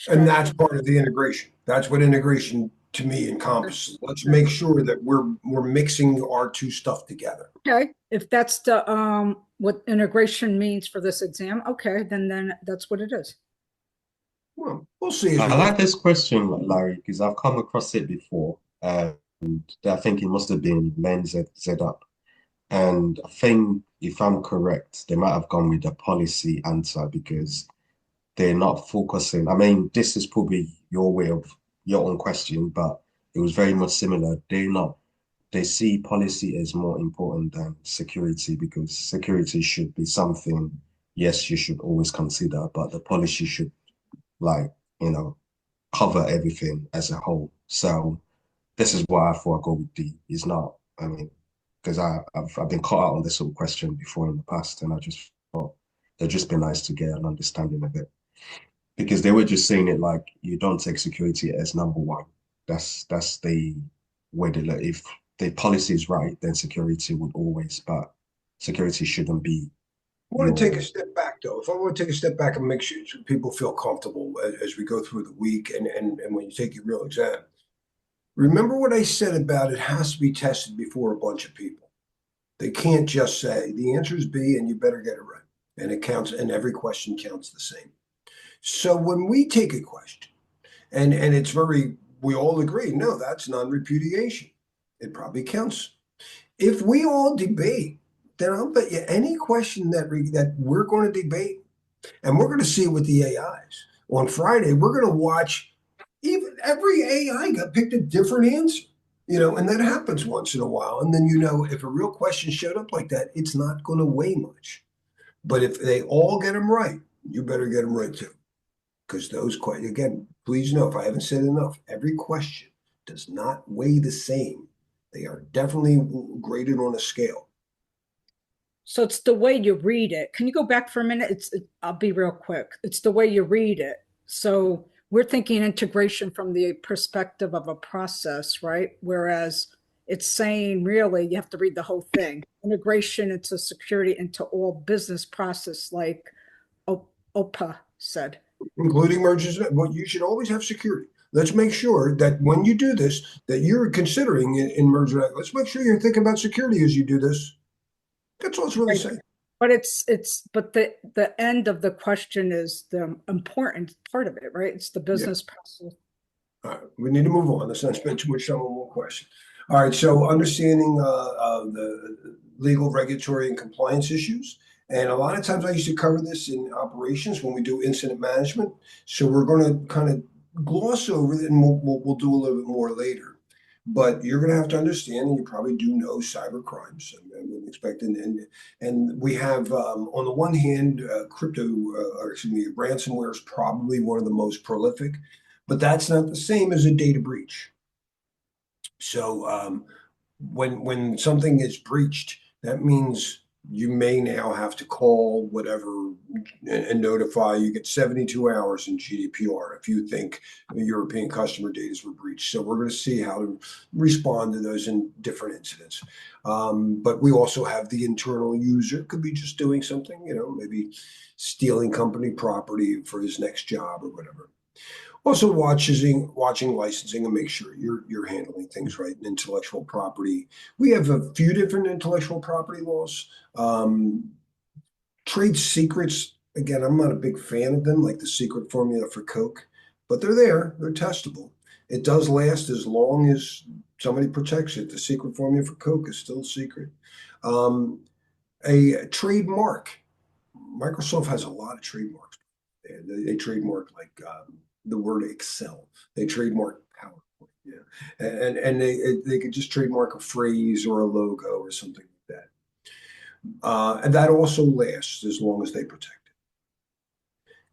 And that's strategy. part of the integration. That's what integration to me encompasses. Let's make sure that we're mixing our two stuff together. Okay, if that's the what integration means for this exam, okay, then that's what it is. Well, we'll see. I like this question, Larry, because I've come across it before, and I think it must have been Len Z up. And I think if I'm correct, they might have gone with the policy answer because they're not focusing. I mean, this is probably your way of your own question, but it was very much similar. They see policy as more important than security because security should be something, yes, you should always consider, but the policy should like, cover everything as a whole. So this is why I thought I'd go with D. It's not, I mean, because I've been caught out on this sort of question before in the past, and I just thought it'd just be nice to get an understanding of it. Because they were just saying it like you don't take security as number one. That's the way they look. If the policy is right, then security would always, but security shouldn't be. I want to take a step back, though. If I want to take a step back and make sure people feel comfortable as we go through the week and when you take your real exam, remember what I said about it has to be tested before a bunch of people. They can't just say the answer is B and you better get it right. And it counts, and every question counts the same. So when we take a question, and it's we all agree, no, that's non-repudiation. It probably counts. If we all debate, then I'll bet you any question that we're going to debate, and we're going to see it with the AIs. On Friday, we're going to watch even every AI got picked a different answer, and that happens once in a while. And then, if a real question showed up like that, it's not going to weigh much. But if they all get them right, you better get them right too. Because those questions, again, please know if I haven't said enough, every question does not weigh the same. They are definitely graded on a scale. So it's the way you read it. Can you go back for a minute? I'll be real quick. It's the way you read it. So we're thinking integration from the perspective of a process, right? Whereas it's saying really you have to read the whole thing. Integration into security into all business process, like OPA said. Including mergers. Well, you should always have security. let's make sure that when you do this, that you're considering in merger. Let's make sure you're thinking about security as you do this. That's all it's really saying. But but the end of the question is the important part of it, right? It's the business process. All right, we need to move on. Let's not spend too much time on one question. All right, so understanding the legal, regulatory, and compliance issues. And a lot of times I used to cover this in operations when we do incident management. So we're going to kind of gloss over it, and we'll do a little bit more later. But you're going to have to understand, and you probably do know, cyber crimes. I wouldn't expect, and we have on the one hand, ransomware is probably one of the most prolific, but that's not the same as a data breach. So when something is breached, that means you may now have to call whatever and notify. You get 72 hours in GDPR if you think European customer data were breached. So we're going to see how to respond to those in different incidents. But we also have the internal user, could be just doing something, maybe stealing company property for his next job or whatever. Also, watching licensing and make sure you're handling things right. Intellectual property. We have a few different intellectual property laws. Trade secrets. Again, I'm not a big fan of them, like the secret formula for Coke, but they're there. They're testable. It does last as long as somebody protects it. The secret formula for Coke is still a secret. A trademark. Microsoft has a lot of trademarks. They trademark like the word Excel. They trademark PowerPoint, and they could just trademark a phrase or a logo or something like that. And that also lasts as long as they protect it.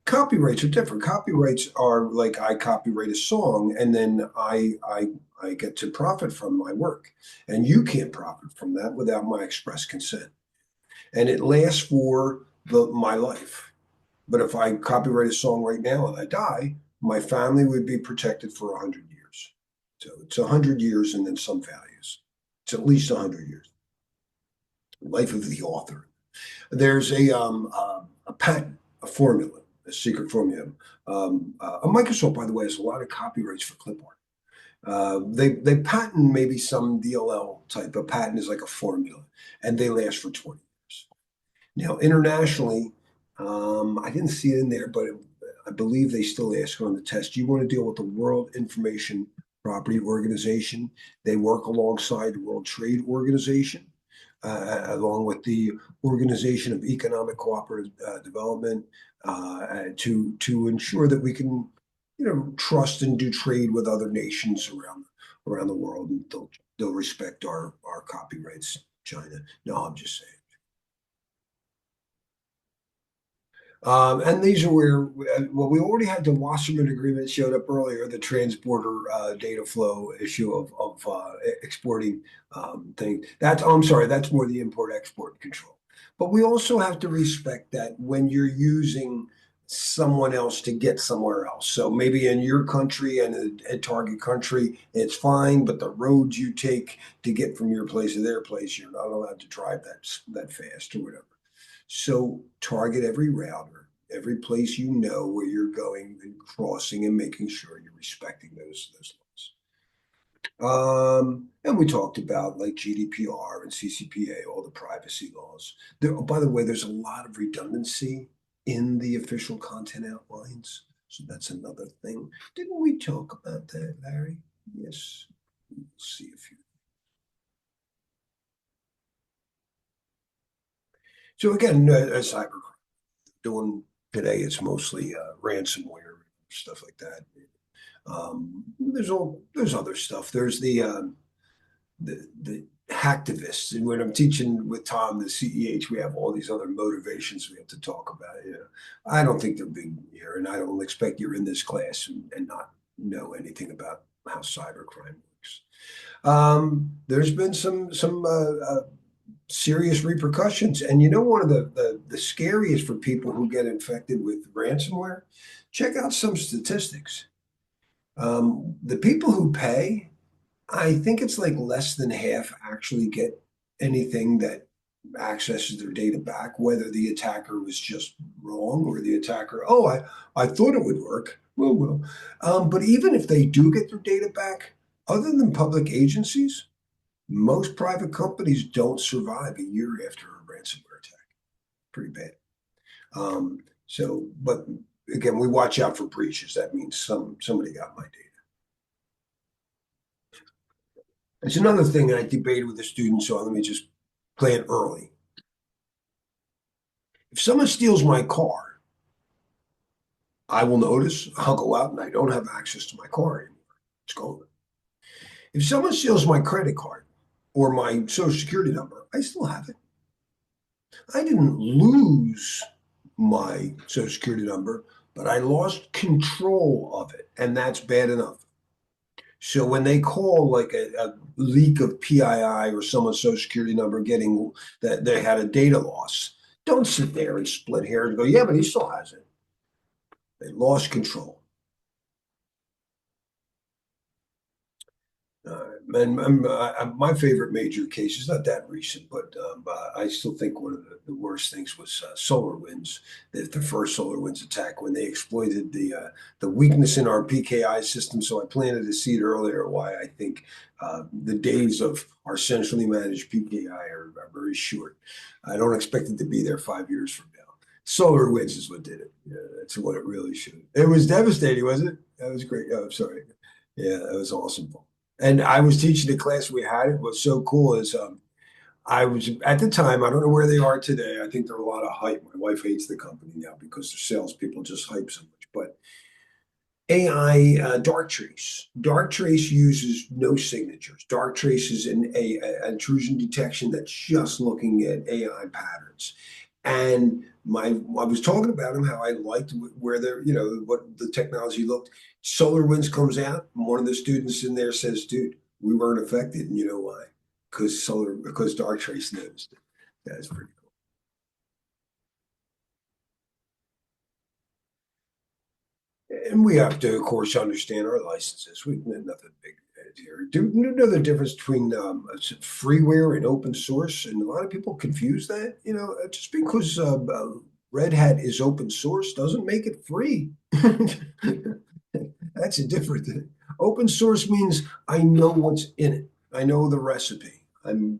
Copyrights are different. Copyrights are like I copyright a song, and then I get to profit from my work, and you can't profit from that without my express consent. And it lasts for my life. But if I copyright a song right now and I die, my family would be protected for 100 years. So it's 100 years and then some values. It's at least 100 years. Life of the author. There's a patent, a formula, a secret formula. Microsoft, by the way, has a lot of copyrights for clip art. They patent maybe some DLL type. A patent is like a formula, and they last for 20 years. Now, internationally, I didn't see it in there, but I believe they still ask on the test. You want to deal with the World Information Property Organization. They work alongside the World Trade Organization, along with the Organization of Economic Cooperative Development, to ensure that we can, trust and do trade with other nations around the world, and they'll respect our copyrights. China. No, I'm just saying. And these are where, we already had the Wasserman Agreement showed up earlier, the transporter data flow issue of exporting things. I'm sorry, that's more the import-export control. But we also have to respect that when you're using someone else to get somewhere else. So maybe in your country and a target country, it's fine, but the roads you take to get from your place to their place, you're not allowed to drive that fast or whatever. So target every router, every place where you're going and crossing, and making sure you're respecting those laws. And we talked about like GDPR and CCPA, all the privacy laws. By the way, there's a lot of redundancy in the official content outlines. So that's another thing. Didn't we talk about that, Larry? Yes. We'll see if you. So again, cyber doing today, it's mostly ransomware stuff like that. There's other stuff. There's the hacktivists, and when I'm teaching with Tom, the CEH, we have all these other motivations we have to talk about. I don't think they're big here, and I don't expect you're in this class and not know anything about how cybercrime works. There's been some serious repercussions. And one of the scariest for people who get infected with ransomware, check out some statistics. The people who pay, I think it's like less than half actually get anything that accesses their data back, whether the attacker was just wrong or the attacker, I thought it would work, Will. But even if they do get their data back, other than public agencies, most private companies don't survive a year after a ransomware attack. Pretty bad. But again, we watch out for breaches. That means somebody got my data. It's another thing I debated with the students, so let me just play it early. If someone steals my car, I will notice, I'll go out and I don't have access to my car anymore. It's gone. If someone steals my credit card or my social security number, I still have it. I didn't lose my social security number, but I lost control of it, and that's bad enough. So when they call like a leak of PII or someone's social security number getting that they had a data loss, don't sit there and split hairs and go, yeah, but he still has it. They lost control. My favorite major case is not that recent, but I still think one of the worst things was SolarWinds. The first SolarWinds attack when they exploited the weakness in our PKI system. So I planted a seed earlier why I think the days of our centrally managed PKI are very short. I don't expect it to be there 5 years from now. SolarWinds is what did it. Yeah, that's what it really should. It was devastating, wasn't it? That was great. Oh, I'm sorry. Yeah, that was awesome. And I was teaching the class we had. It was so cool is I was at the time, I don't know where they are today. I think they're a lot of hype. My wife hates the company now because their salespeople just hype so much. But AI dark trace. Dark trace uses no signatures. Dark trace is a intrusion detection that's just looking at AI patterns. And I was talking about him how I liked where they're, what the technology looked. SolarWinds comes out, and one of the students in there says, "Dude, we weren't affected, and you know why? Because dark trace noticed it." That's pretty cool. And we have to, of course, understand our licenses. We've nothing big here. Do you know the difference between freeware and open source? And a lot of people confuse that. Just because Red Hat is open source doesn't make it free. That's a different thing. Open source means I know what's in it. I know the recipe. I'm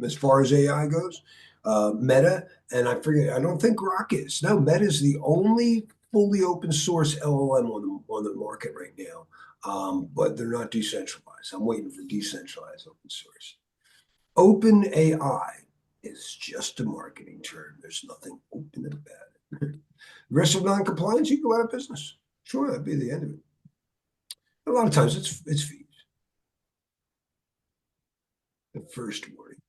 as far as AI goes, Meta, and I forget. I don't think Grok is. No, Meta is the only fully open source LLM on the market right now, but they're not decentralized. I'm waiting for decentralized open source. Open AI is just a marketing term. There's nothing open about it. The risk of non-compliance, you go out of business. Sure, that'd be the end of it. A lot of times it's fees. The first warning.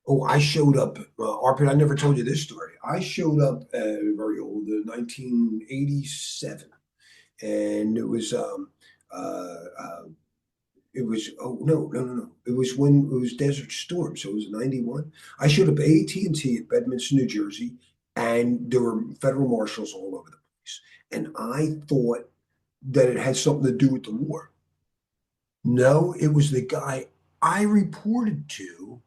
Oh, I showed up, Arpit, I never told you this story. I showed up very old, 1987, and oh no. It was when it was Desert Storm, so it was 91. I showed up at AT&T at Bedminster, New Jersey, and there were federal marshals all over the place. And I thought that it had something to do with the war. No, it was the guy I reported to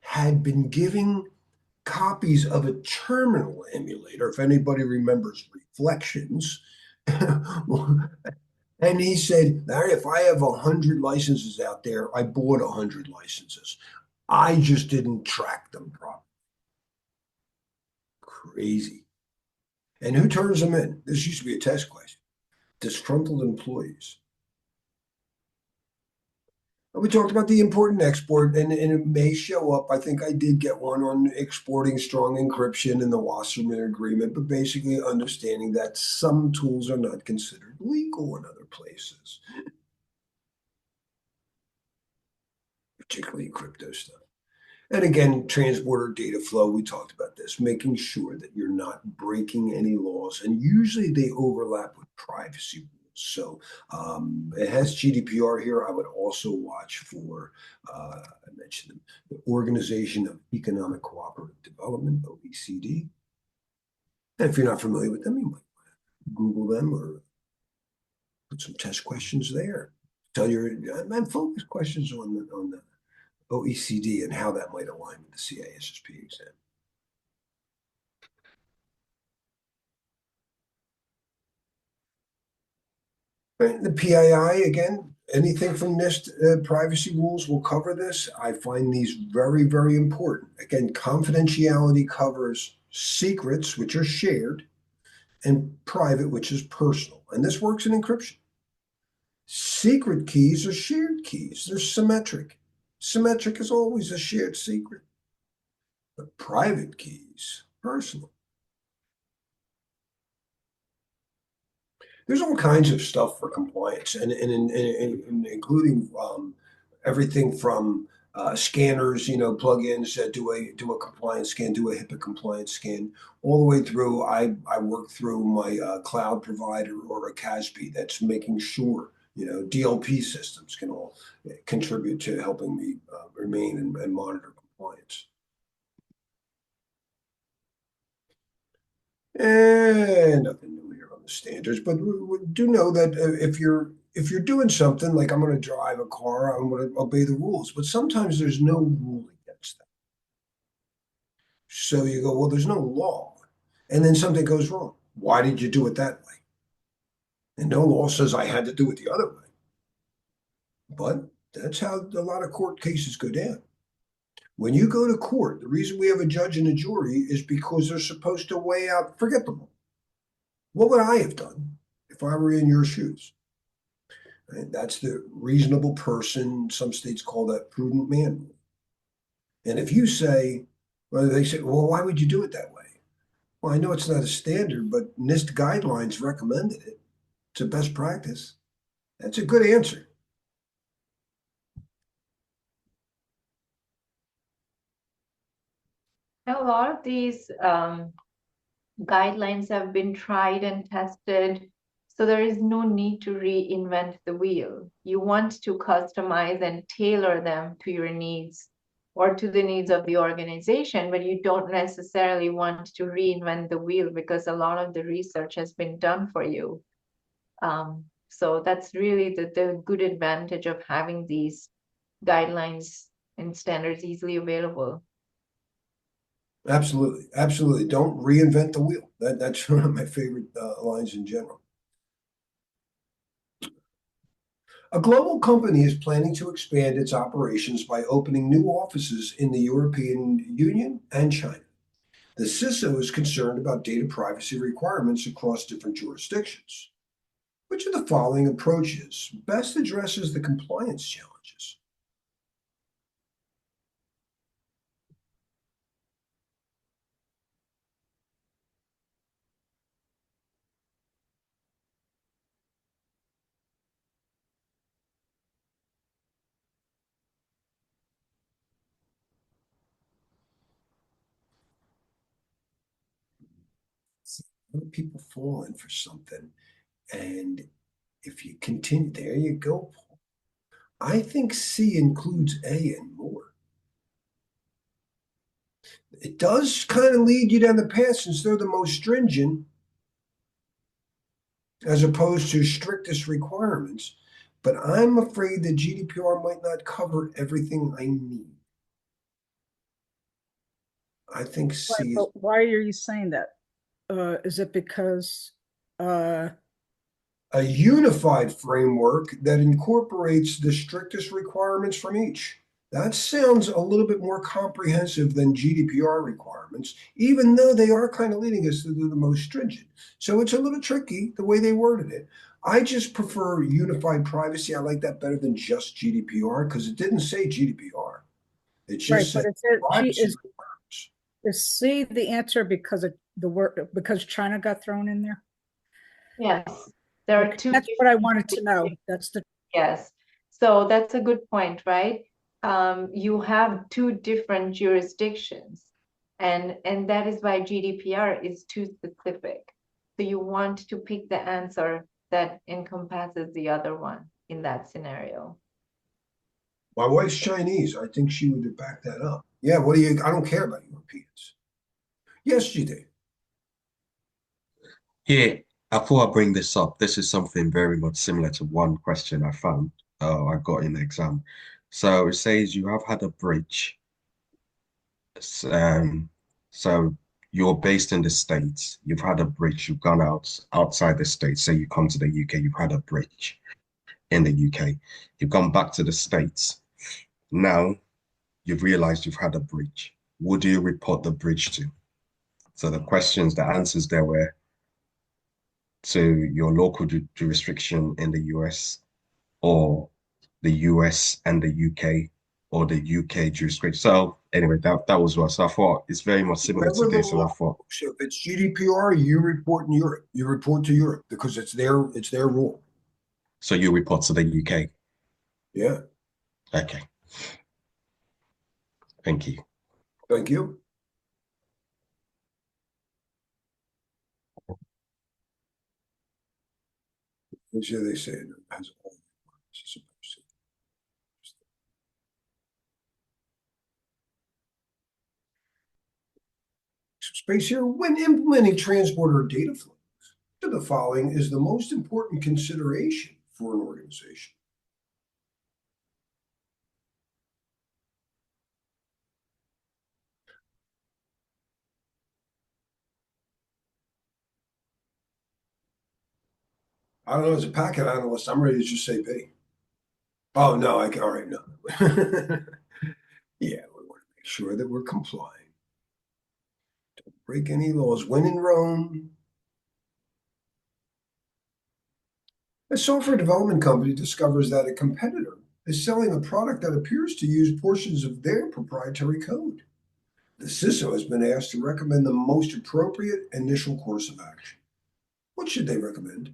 had been giving copies of a terminal emulator, if anybody remembers Reflections. And he said, Larry, if I have 100 licenses out there, I bought 100 licenses. I just didn't track them properly. Crazy. And who turns them in? This used to be a test question. Disgruntled employees. We talked about the import and export, and it may show up. I think I did get one on exporting strong encryption in the Wasserman Agreement, but basically understanding that some tools are not considered legal in other places, particularly crypto stuff. And again, transborder data flow, we talked about this, making sure that you're not breaking any laws. And usually they overlap with privacy rules. So it has GDPR here. I would also watch for, I mentioned the Organization of Economic Cooperative Development, OECD. And if you're not familiar with them, you might Google them or put some test questions there. Tell your, and focus questions on the OECD and how that might align with the CISSP exam. Right, the PII, again, anything from NIST privacy rules will cover this. I find these very, very important. Again, confidentiality covers secrets, which are shared, and private, which is personal. And this works in encryption. Secret keys are shared keys. They're symmetric. Symmetric is always a shared secret. But private keys, personal. There's all kinds of stuff for compliance, and including everything from scanners, plugins that do a compliance scan, do a HIPAA compliance scan, all the way through. I work through my cloud provider or a CASB that's making sure DLP systems can all contribute to helping me remain and monitor compliance. And nothing new here on the standards, but we do know that if you're doing something like I'm going to drive a car, I'm going to obey the rules. But sometimes there's no rule against that. So you go, well, there's no law, and then something goes wrong. Why did you do it that way? And no law says I had to do it the other way. But that's how a lot of court cases go down. When you go to court, the reason we have a judge and a jury is because they're supposed to weigh out, forget the law. What would I have done if I were in your shoes? Right? That's the reasonable person. Some states call that prudent man rule. And if you say, well, they say, well, why would you do it that way? Well, I know it's not a standard, but NIST guidelines recommended it. It's a best practice. That's a good answer. A lot of these guidelines have been tried and tested, so there is no need to reinvent the wheel. You want to customize and tailor them to your needs or to the needs of the organization, but you don't necessarily want to reinvent the wheel because a lot of the research has been done for you. So that's really the good advantage of having these guidelines and standards easily available. Absolutely. Absolutely. Don't reinvent the wheel. That's one of my favorite lines in general. A global company is planning to expand its operations by opening new offices in the European Union and China. The CISO is concerned about data privacy requirements across different jurisdictions. Which of the following approaches best addresses the compliance challenges? A lot of people fall in for something, and if you continue, there you go, Paul. I think C includes A and more. It does kind of lead you down the path since they're the most stringent, as opposed to strictest requirements. But I'm afraid that GDPR might not cover everything I need. I think C is. But why are you saying that? Is it because A unified framework that incorporates the strictest requirements from each. That sounds a little bit more comprehensive than GDPR requirements, even though they are kind of leading us to do the most stringent. So it's a little tricky the way they worded it. I just prefer unified privacy. I like that better than just GDPR because it didn't say GDPR. It just right? said But privacy requirements. is C the answer because of the word because China got thrown in there? Yes, there are Okay, two. that's what I wanted to know. That's the Yes, so that's a good point, right? You have two different jurisdictions, and that is why GDPR is too specific. So you want to pick the answer that encompasses the other one in that scenario. My wife's Chinese. I think she would back that up. Yeah, what do you? I don't care about Europeans. Yes, she did. Yeah, I thought I'd bring this up. This is something very much similar to one question I found I got in the exam. So it says you have had a breach. Um, so you're based in the States, you've had a breach, you've gone outside the States, say you come to the UK, you've had a breach in the UK, you've gone back to the States. Now you've realized you've had a breach. Who do you report the breach to? So the answers there were to your local jurisdiction in the US, or the US and the UK, or the UK jurisdiction. So anyway, that was what. So I thought it's very much similar to Whatever the this, and I law. thought, So if it's GDPR, you report in Europe. You report to Europe because it's their rule. so you report to the UK. Yeah. Okay, thank you. Thank you. As they say, it has all the requirements it's supposed to. Space here, when implementing transporter data flows, the following is the most important consideration for an organization. I don't know, as a packet analyst, I'm ready to just say B. Oh, no, all right, no. Yeah, we want to make sure that we're complying. Don't break any laws. When in Rome. A software development company discovers that a competitor is selling a product that appears to use portions of their proprietary code. The CISO has been asked to recommend the most appropriate initial course of action. What should they recommend?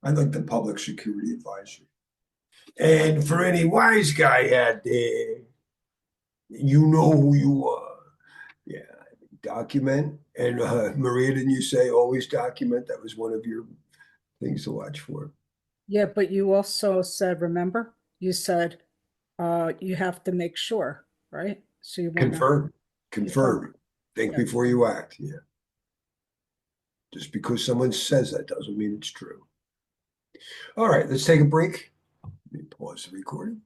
I like the public security advisory. And for any wise guy out there, you know who you are. Yeah, document. And Maria, didn't you say always document? That was one of your things to watch for. Yeah, but you also said, remember, you said you have to make sure, right? So you want to Confirm. confirm. Think Yeah. before you act. Yeah. Just because someone says that doesn't mean it's true. All right, let's take a break. Let me pause the recording.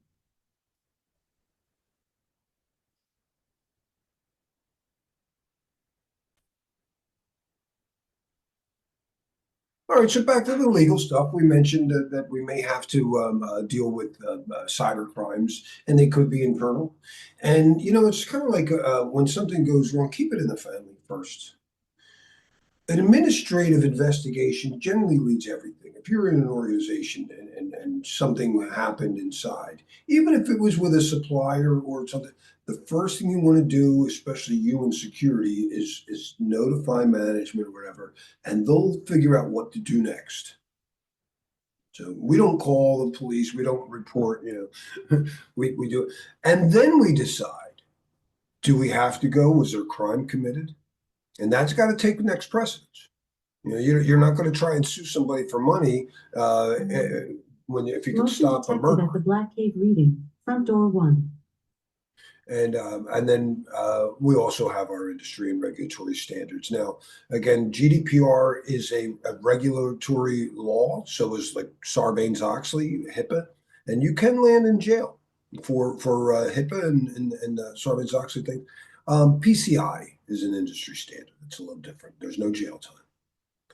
All right, so back to the legal stuff. We mentioned that we may have to deal with cyber crimes, and they could be internal. And, it's kind of like when something goes wrong, keep it in the family first. An administrative investigation generally leads everything. If you're in an organization and something happened inside, even if it was with a supplier or something, the first thing you want to do, especially you in security, is notify management or whatever, and they'll figure out what to do next. So we don't call the police, we don't report, we do it. And then we decide, do we have to go? Was there a crime committed? And that's got to take the next precedence. You're not going to try and sue somebody for money if you can stop a murder. At the Black Cave reading, front door 1. And then we also have our industry and regulatory standards. Now, again, GDPR is a regulatory law, so is like Sarbanes-Oxley, HIPAA, and you can land in jail for HIPAA and Sarbanes-Oxley thing. PCI is an industry standard. It's a little different. There's no jail time,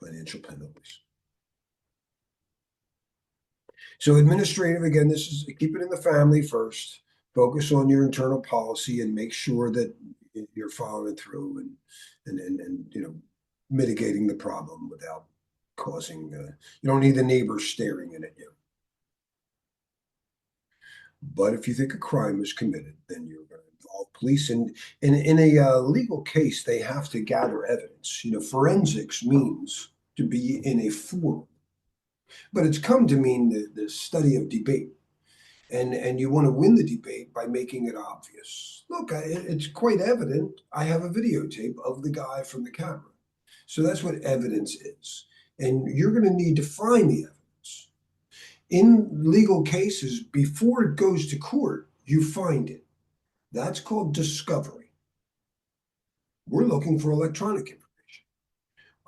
financial penalties. So administrative, again, this is keep it in the family first. Focus on your internal policy and make sure that you're following through and mitigating the problem without causing. You don't need the neighbors staring in at you. But if you think a crime was committed, then you're going to involve police. And in a legal case, they have to gather evidence. Forensics means to be in a forum, but it's come to mean the study of debate. And you want to win the debate by making it obvious. Look, it's quite evident. I have a videotape of the guy from the camera. So that's what evidence is. And you're going to need to find the evidence. In legal cases, before it goes to court, you find it. That's called discovery. We're looking for electronic information.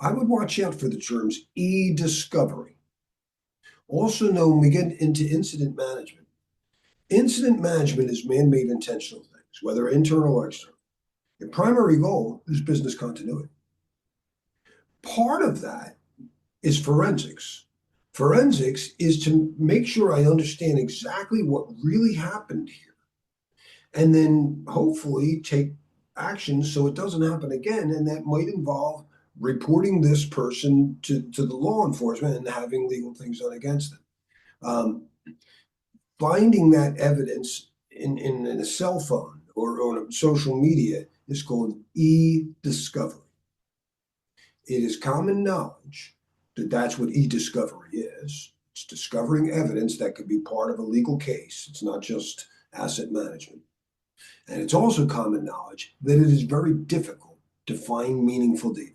I would watch out for the terms e-discovery. Also known, when we get into incident management. Incident management is man-made intentional things, whether internal or external. The primary goal is business continuity. Part of that is forensics. Forensics is to make sure I understand exactly what really happened here, and then hopefully take action so it doesn't happen again. And that might involve reporting this person to the law enforcement and having legal things done against them. Finding that evidence in a cell phone or on social media is called e-discovery. It is common knowledge that that's what e-discovery is. It's discovering evidence that could be part of a legal case. It's not just asset management. And it's also common knowledge that it is very difficult to find meaningful data.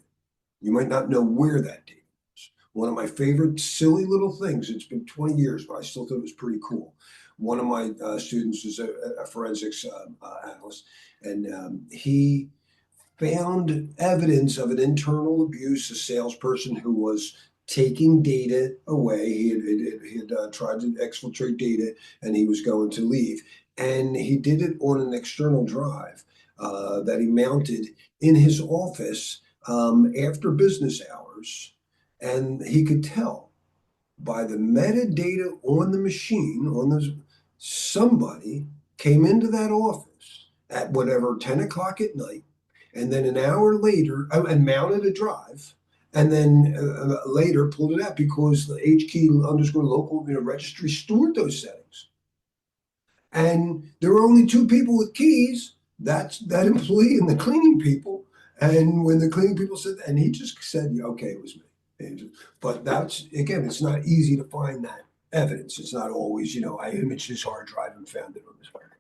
You might not know where that data is. One of my favorite silly little things, it's been 20 years, but I still thought it was pretty cool. One of my students is a forensics analyst, and he found evidence of an internal abuse, a salesperson who was taking data away. He had tried to exfiltrate data and he was going to leave. And he did it on an external drive that he mounted in his office after business hours. And he could tell by the metadata on the machine, somebody came into that office at whatever 10 o'clock at night, and then an hour later, and mounted a drive, and then later pulled it out because the HKey _ local registry stored those settings. And there were only two people with keys. That's that employee and the cleaning people. And when the cleaning people said, and he just said, yeah, okay, it was me. But that's, again, it's not easy to find that evidence. It's not always, I imaged his hard drive and found it on this hard drive.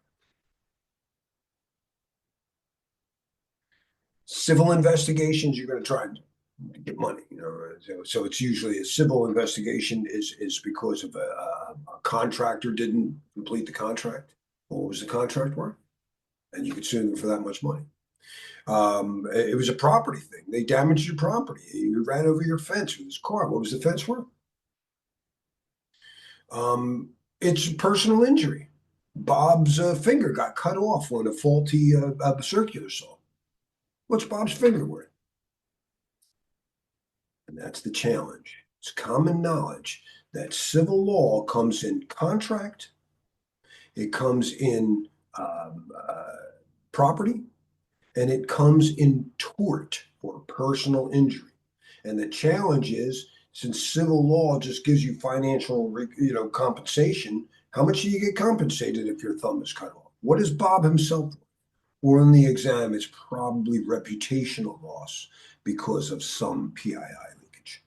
Civil investigations, you're going to try and get money, so it's usually a civil investigation is because of a contractor didn't complete the contract. What was the contract worth? And you could sue them for that much money. It was a property thing. They damaged your property. You ran over your fence with his car. What was the fence worth? It's personal injury. Bob's finger got cut off on a faulty circular saw. What's Bob's finger worth? And that's the challenge. It's common knowledge that civil law comes in contract, it comes in property, and it comes in tort or personal injury. And the challenge is, since civil law just gives you financial, compensation, how much do you get compensated if your thumb is cut off? What is Bob himself? Or on the exam, it's probably reputational loss because of some PII leakage.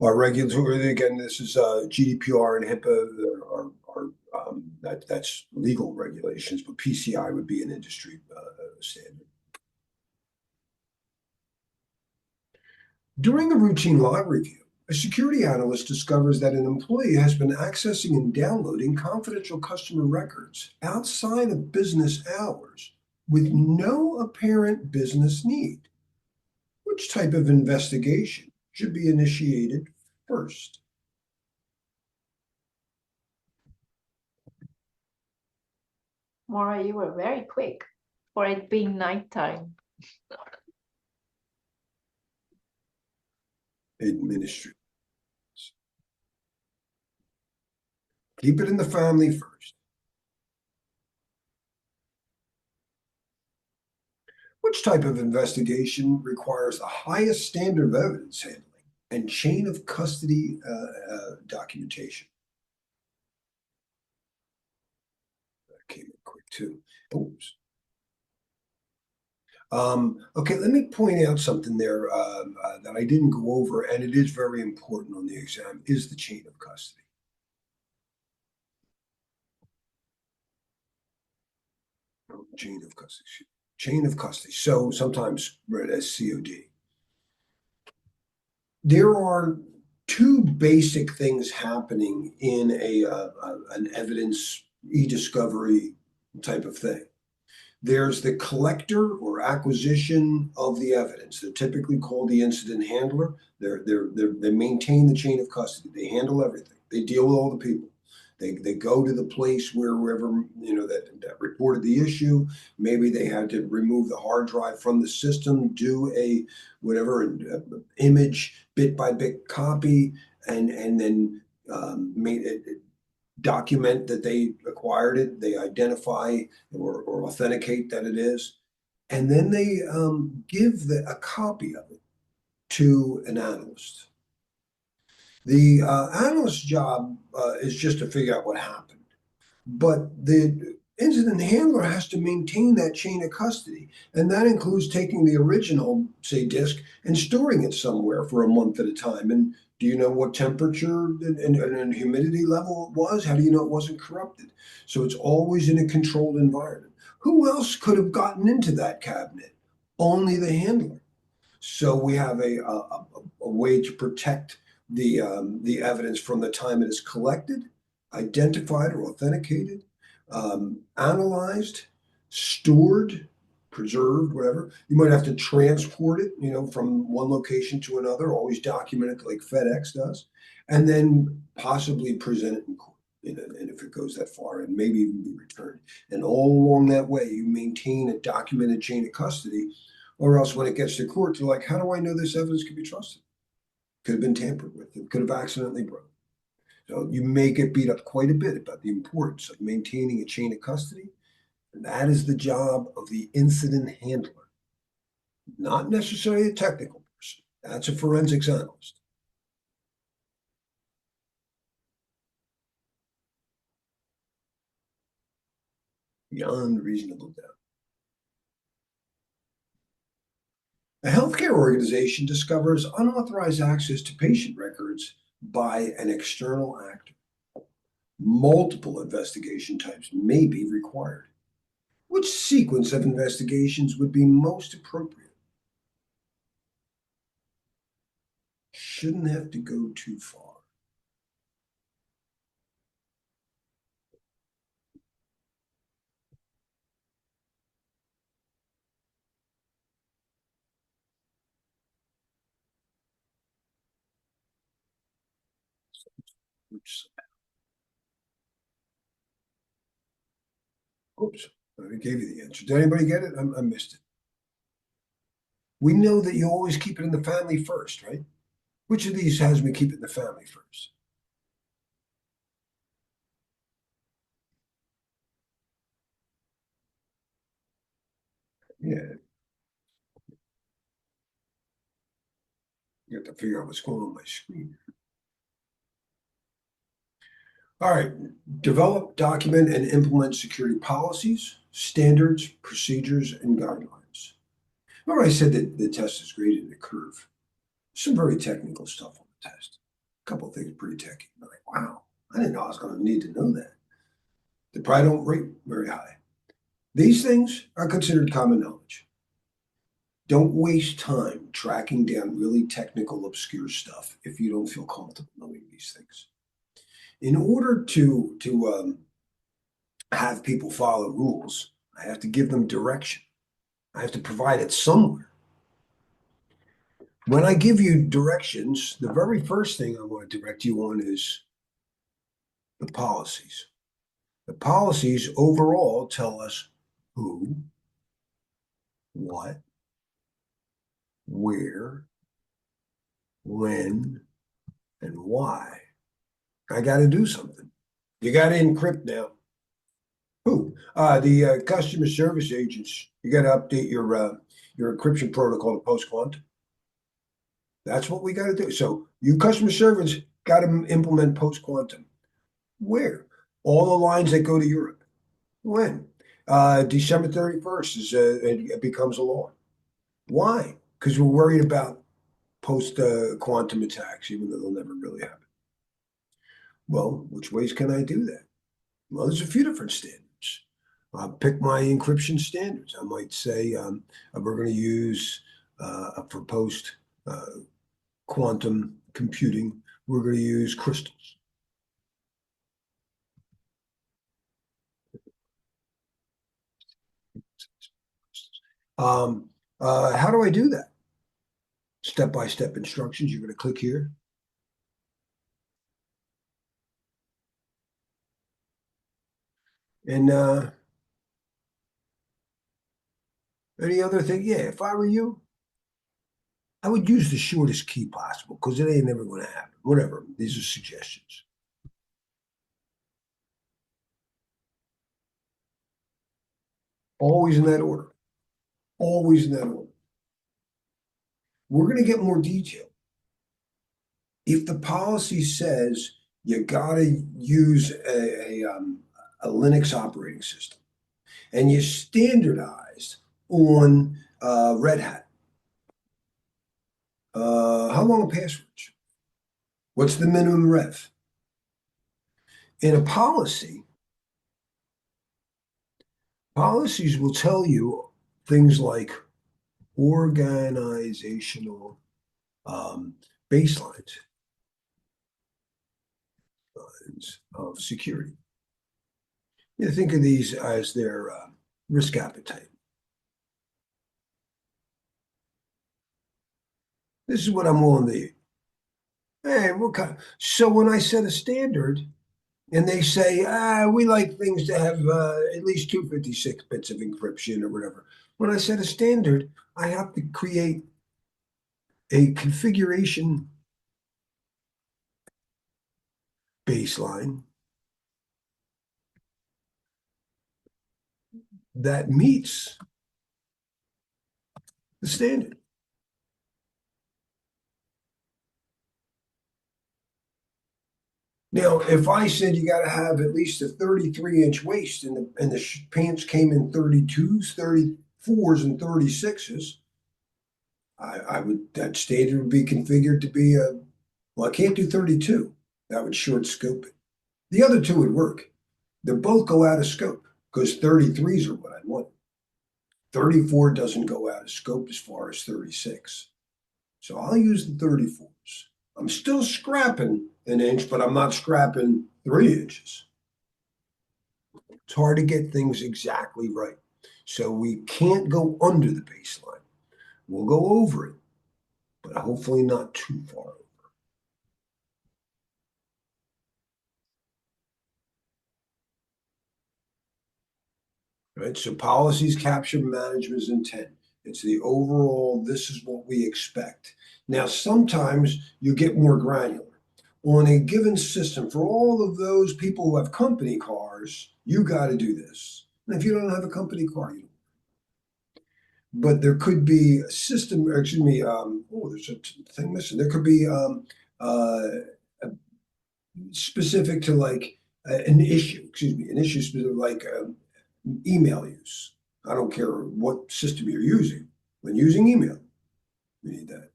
Our regulatory, again, this is GDPR and HIPAA that's legal regulations, but PCI would be an industry standard. During a routine log review, a security analyst discovers that an employee has been accessing and downloading confidential customer records outside of business hours with no apparent business need. Which type of investigation should be initiated first? Maura, you were very quick for it being nighttime. Administrative. Keep it in the family first. Which type of investigation requires the highest standard of evidence handling and chain of custody documentation? That came in quick too. Oops. Okay, let me point out something there that I didn't go over, and it is very important on the exam, is the chain of custody. Chain of custody. Chain of custody. So sometimes read as COD. There are two basic things happening in an evidence e-discovery type of thing. There's the collector or acquisition of the evidence. They're typically called the incident handler. They maintain the chain of custody. They handle everything. They deal with all the people. They go to the place wherever that reported the issue. Maybe they had to remove the hard drive from the system, do a whatever image bit by bit copy, and then made it document that they acquired it. They identify or authenticate that it is, and then they give a copy of it to an analyst. The analyst's job is just to figure out what happened, but the incident handler has to maintain that chain of custody, and that includes taking the original, say, disk and storing it somewhere for a month at a time. And do you know what temperature and humidity level it was? How do you know it wasn't corrupted? So it's always in a controlled environment. Who else could have gotten into that cabinet? Only the handler. So we have a way to protect the evidence from the time it is collected, identified or authenticated, analyzed, stored, preserved, whatever. You might have to transport it, from one location to another, always document it like FedEx does, and then possibly present it in court. And if it goes that far, and maybe even be returned. And all along that way, you maintain a documented chain of custody, or else when it gets to court, they're like, how do I know this evidence can be trusted? Could have been tampered with. It could have accidentally broken. So you may get beat up quite a bit about the importance of maintaining a chain of custody. And that is the job of the incident handler, not necessarily a technical person. That's a forensics analyst. Beyond reasonable doubt. A healthcare organization discovers unauthorized access to patient records by an external actor. Multiple investigation types may be required. Which sequence of investigations would be most appropriate? Shouldn't have to go too far. Oops, I gave you the answer. Did anybody get it? I missed it. We know that you always keep it in the family first, right? Which of these has me keep it in the family first? Yeah. You have to figure out what's going on my screen. All right. Develop, document, and implement security policies, standards, procedures, and guidelines. Remember I said that the test is graded in a curve. Some very technical stuff on the test. A couple of things pretty techy. I'm like, wow, I didn't know I was going to need to know that. They probably don't rate very high. These things are considered common knowledge. Don't waste time tracking down really technical, obscure stuff if you don't feel comfortable knowing these things. In order to have people follow rules, I have to give them direction. I have to provide it somewhere. When I give you directions, the very first thing I want to direct you on is the policies. The policies overall tell us who, what, where, when, and why. I got to do something. You got to encrypt now. Who? The customer service agents. You got to update your encryption protocol to post-quantum. That's what we got to do. So you customer service got to implement post-quantum. Where? All the lines that go to Europe. When? December 31st it becomes a law. Why? Because we're worried about post-quantum attacks, even though they'll never really happen. Well, which ways can I do that? Well, there's a few different standards. Pick my encryption standards. I might say we're going to use for post-quantum computing, we're going to use crystals. How do I do that? Step-by-step instructions. You're going to click here. And any other thing? Yeah, if I were you, I would use the shortest key possible because it ain't never going to happen. Whatever. These are suggestions. Always in that order. Always in that order. We're going to get more detail. If the policy says you got to use a Linux operating system and you standardize on Red Hat, how long are passwords? What's the minimum rev? In a policy, policies will tell you things like organizational baselines of security. You think of these as their risk appetite. This is what I'm willing to eat. Hey, what kind? So when I set a standard, and they say, we like things to have at least 256 bits of encryption or whatever. When I set a standard, I have to create a configuration baseline that meets the standard. Now, if I said you got to have at least a 33-inch waist and the pants came in 32s, 34s, and 36s, I would, that standard would be configured to be well, I can't do 32. That would short scope it. The other two would work. They both go out of scope because 33s are what I want. 34 doesn't go out of scope as far as 36. So I'll use the 34s. I'm still scrapping an inch, but I'm not scrapping 3 inches. It's hard to get things exactly right. So we can't go under the baseline. We'll go over it, but hopefully not too far over. Right? So policies capture management's intent. It's the overall, this is what we expect. Now, sometimes you get more granular. On a given system, for all of those people who have company cars, you got to do this. And if you don't have a company car, you don't. But there could be a system, excuse me, there's a thing missing. There could be specific to like an issue, excuse me, an issue specific like email use. I don't care what system you're using. When using email, you need that.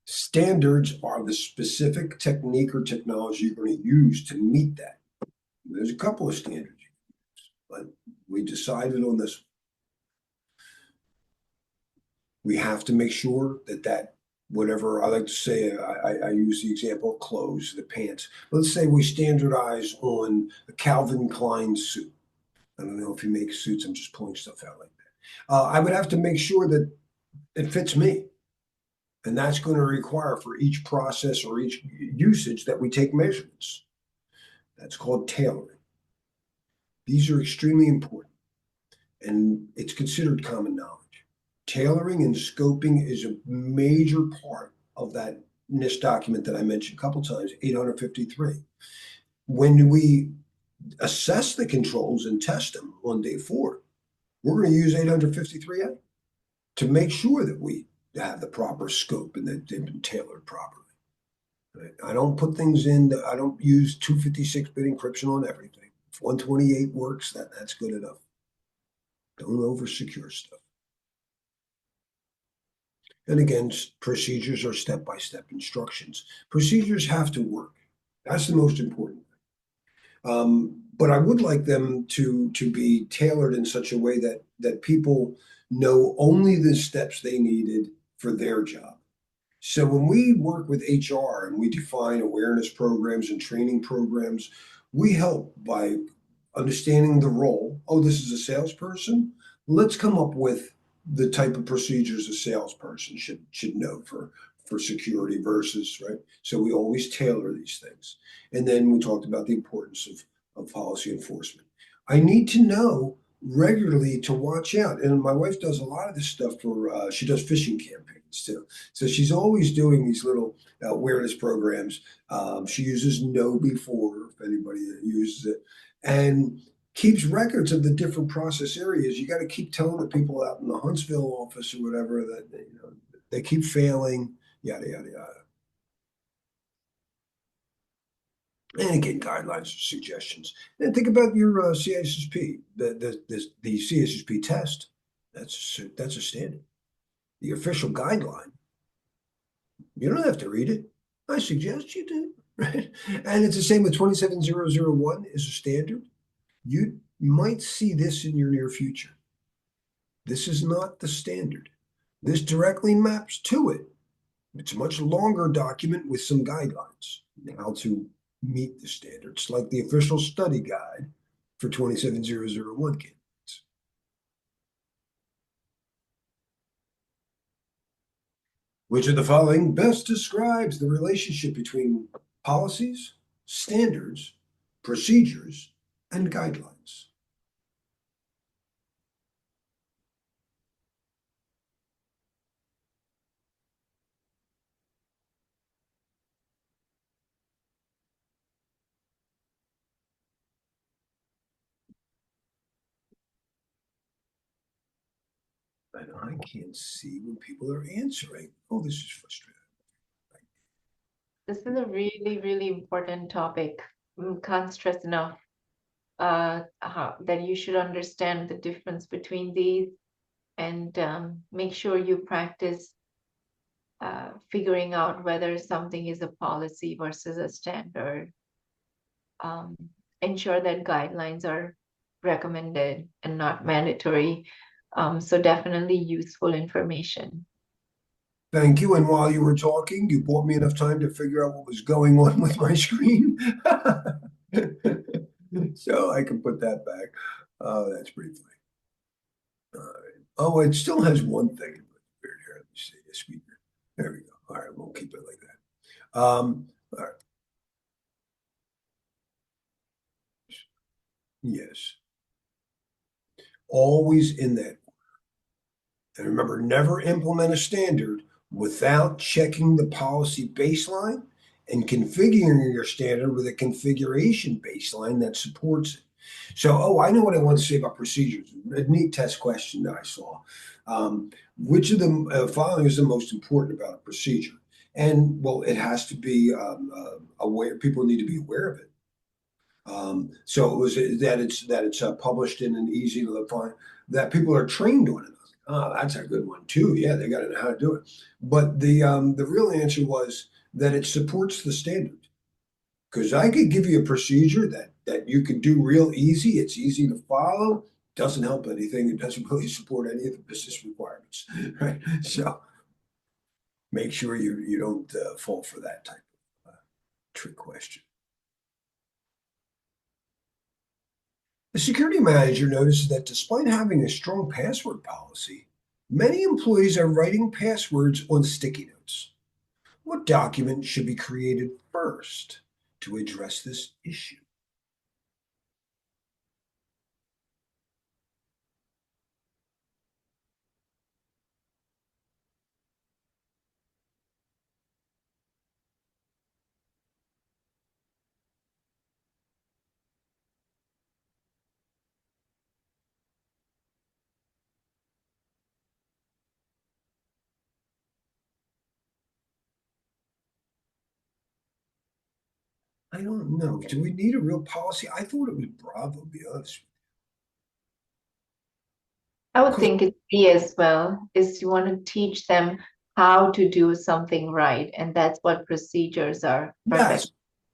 Standards are the specific technique or technology you're going to use to meet that. There's a couple of standards, but we decided on this one. We have to make sure that whatever I like to say, I use the example of clothes, the pants. Let's say we standardize on a Calvin Klein suit. I don't know if you make suits. I'm just pulling stuff out like that. I would have to make sure that it fits me. And that's going to require for each process or each usage that we take measurements. That's called tailoring. These are extremely important, and it's considered common knowledge. Tailoring and scoping is a major part of that NIST document that I mentioned a couple times, 853. When we assess the controls and test them on day 4, we're going to use 853A to make sure that we have the proper scope and that they've been tailored properly. Right? I don't put things in, I don't use 256-bit encryption on everything. If 128 works, that's good enough. Don't over-secure stuff. And again, procedures are step-by-step instructions. Procedures have to work. That's the most important thing. But I would like them to be tailored in such a way that people know only the steps they needed for their job. So when we work with HR and we define awareness programs and training programs, we help by understanding the role. Oh, this is a salesperson. Let's come up with the type of procedures a salesperson should know for security versus, right? So we always tailor these things. And then we talked about the importance of policy enforcement. I need to know regularly to watch out. And my wife does a lot of this stuff for, she does phishing campaigns too. So she's always doing these little awareness programs. She uses Know Before, if anybody uses it, and keeps records of the different process areas. You got to keep telling the people out in the Huntsville office or whatever that they keep failing, yada yada yada. And again, guidelines or suggestions. And think about your CISSP, the CISSP test. That's a standard. The official guideline. You don't have to read it. I suggest you do, right? And it's the same with 27001 is a standard. You might see this in your near future. This is not the standard. This directly maps to it. It's a much longer document with some guidelines how to meet the standards, like the official study guide for 27001 candidates. Which of the following best describes the relationship between policies, standards, procedures, and guidelines? And I can't see when people are answering. Oh, this is frustrating. This is a really, really important topic. Can't stress enough that you should understand the difference between these and make sure you practice figuring out whether something is a policy versus a standard. Ensure that guidelines are recommended and not mandatory. So definitely useful information. Thank you. And while you were talking, you bought me enough time to figure out what was going on with my screen. So I can put that back. Oh, that's pretty funny. All right. Oh, it still has one thing. Here, let me see. A speaker. There we go. All right, we'll keep it like that. All right. Yes. Always in that. And remember, never implement a standard without checking the policy baseline and configuring your standard with a configuration baseline that supports it. So, oh, I know what I want to say about procedures. A neat test question that I saw. Which of the following is the most important about a procedure? And well, it has to be aware. People need to be aware of it. So it was that it's published in an easy to find, that people are trained on it. Oh, that's a good one too. Yeah, they got to know how to do it. But the real answer was that it supports the standard. Because I could give you a procedure that you could do real easy. It's easy to follow. Doesn't help anything. It doesn't really support any of the business requirements, right? So make sure you don't fall for that type of trick question. The security manager notices that despite having a strong password policy, many employees are writing passwords on sticky notes. What document should be created first to address this issue? I don't know. Do we need a real policy? I thought it was Bravo, to be honest. I would think it's B as well, is you want to teach them how to do something right, and that's what procedures are. Yes,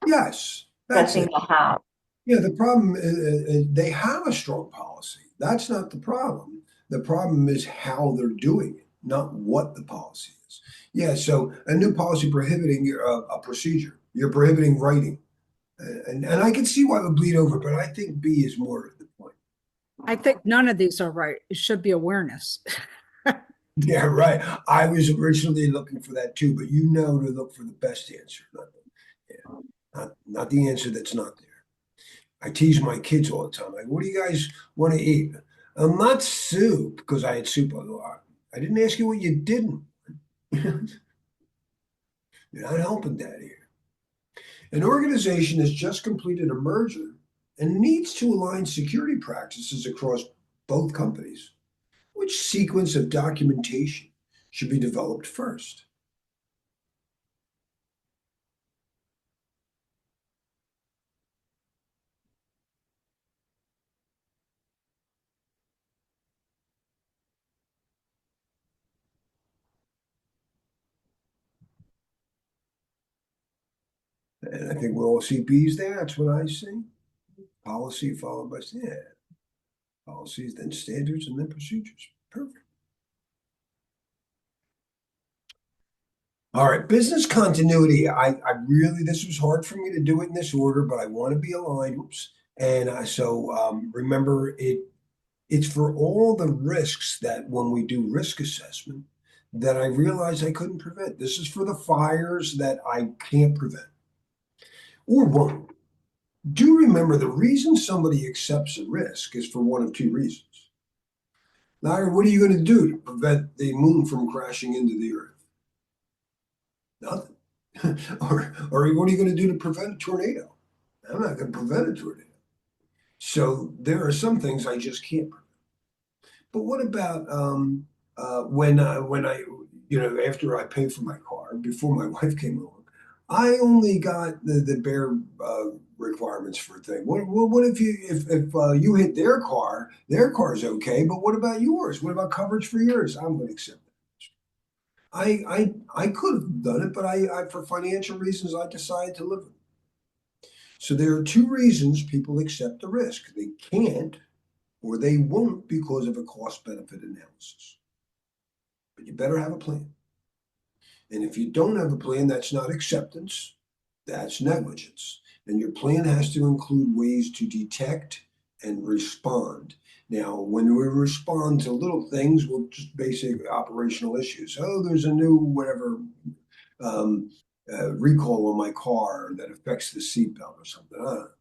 yes, that's Pressing it. the how. Yeah, the problem is they have a strong policy. That's not the problem. The problem is how they're doing it, not what the policy is. Yeah, so a new policy prohibiting a procedure. You're prohibiting writing. And I can see why it would bleed over, but I think B is more the point. I think none of these are right. It should be awareness. Yeah, right. I was originally looking for that too, but you know to look for the best answer, not the answer that's not there. I tease my kids all the time. Like, what do you guys want to eat? Not soup, because I had soup a lot. I didn't ask you what you didn't. You're not helping Dad here. An organization has just completed a merger and needs to align security practices across both companies. Which sequence of documentation should be developed first? And I think we'll all see B's there. That's what I see. Policy followed by policies, then standards, and then procedures. Perfect. All right, business continuity. I really, this was hard for me to do it in this order, but I want to be aligned. Oops. And remember, it's for all the risks that when we do risk assessment that I realized I couldn't prevent. This is for the fires that I can't prevent or won't. Do remember the reason somebody accepts a risk is for one of two reasons. Larry, what are you going to do to prevent the moon from crashing into the earth? Nothing. or what are you going to do to prevent a tornado? I'm not going to prevent a tornado. So there are some things I just can't prevent. But what about when I after I paid for my car before my wife came along, I only got the bare requirements for a thing. What if you hit their car's okay, but what about yours? What about coverage for yours? I'm going to accept that. I could have done it, but I for financial reasons I decided to live it. So there are two reasons people accept the risk. They can't or they won't because of a cost-benefit analysis. But you better have a plan. And if you don't have a plan, that's not acceptance, that's negligence. And your plan has to include ways to detect and respond. Now, when we respond to little things, well, just basic operational issues. Oh, there's a new whatever recall on my car that affects the seatbelt or something. I don't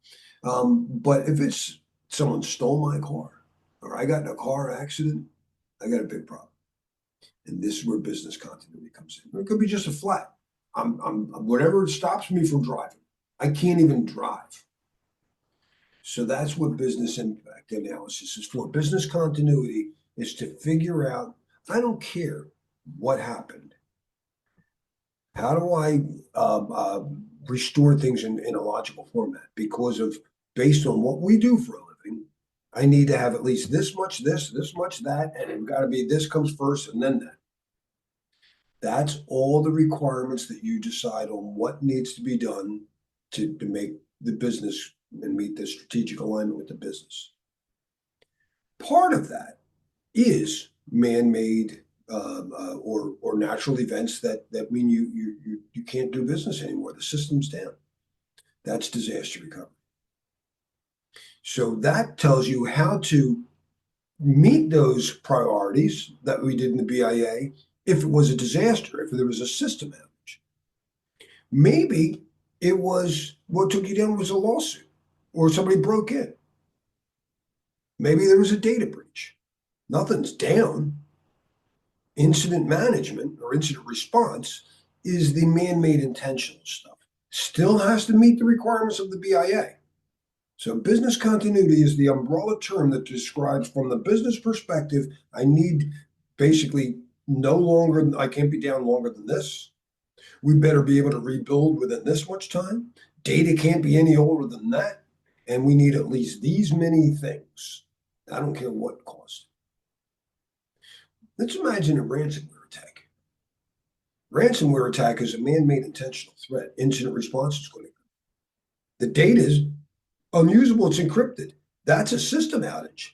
know. But if it's someone stole my car or I got in a car accident, I got a big problem. And this is where business continuity comes in. It could be just a flat. Whatever stops me from driving. I can't even drive. So that's what business impact analysis is for. Business continuity is to figure out, I don't care what happened. How do I restore things in a logical format? Because based on what we do for a living, I need to have at least this much this much that, and it's got to be this comes first and then that. That's all the requirements that you decide on what needs to be done to make the business and meet the strategic alignment with the business. Part of that is man-made or natural events that mean you can't do business anymore. The system's down. That's disaster recovery. So that tells you how to meet those priorities that we did in the BIA if it was a disaster, if there was a system outage. Maybe it was what took you down was a lawsuit or somebody broke in. Maybe there was a data breach. Nothing's down. Incident management or incident response is the man-made intentional stuff. Still has to meet the requirements of the BIA. So business continuity is the umbrella term that describes from the business perspective, I need basically I can't be down longer than this. We better be able to rebuild within this much time. Data can't be any older than that. And we need at least these many things. I don't care what cost. Let's imagine a ransomware attack. Ransomware attack is a man-made intentional threat. Incident response is going to. The data is unusable, it's encrypted. That's a system outage.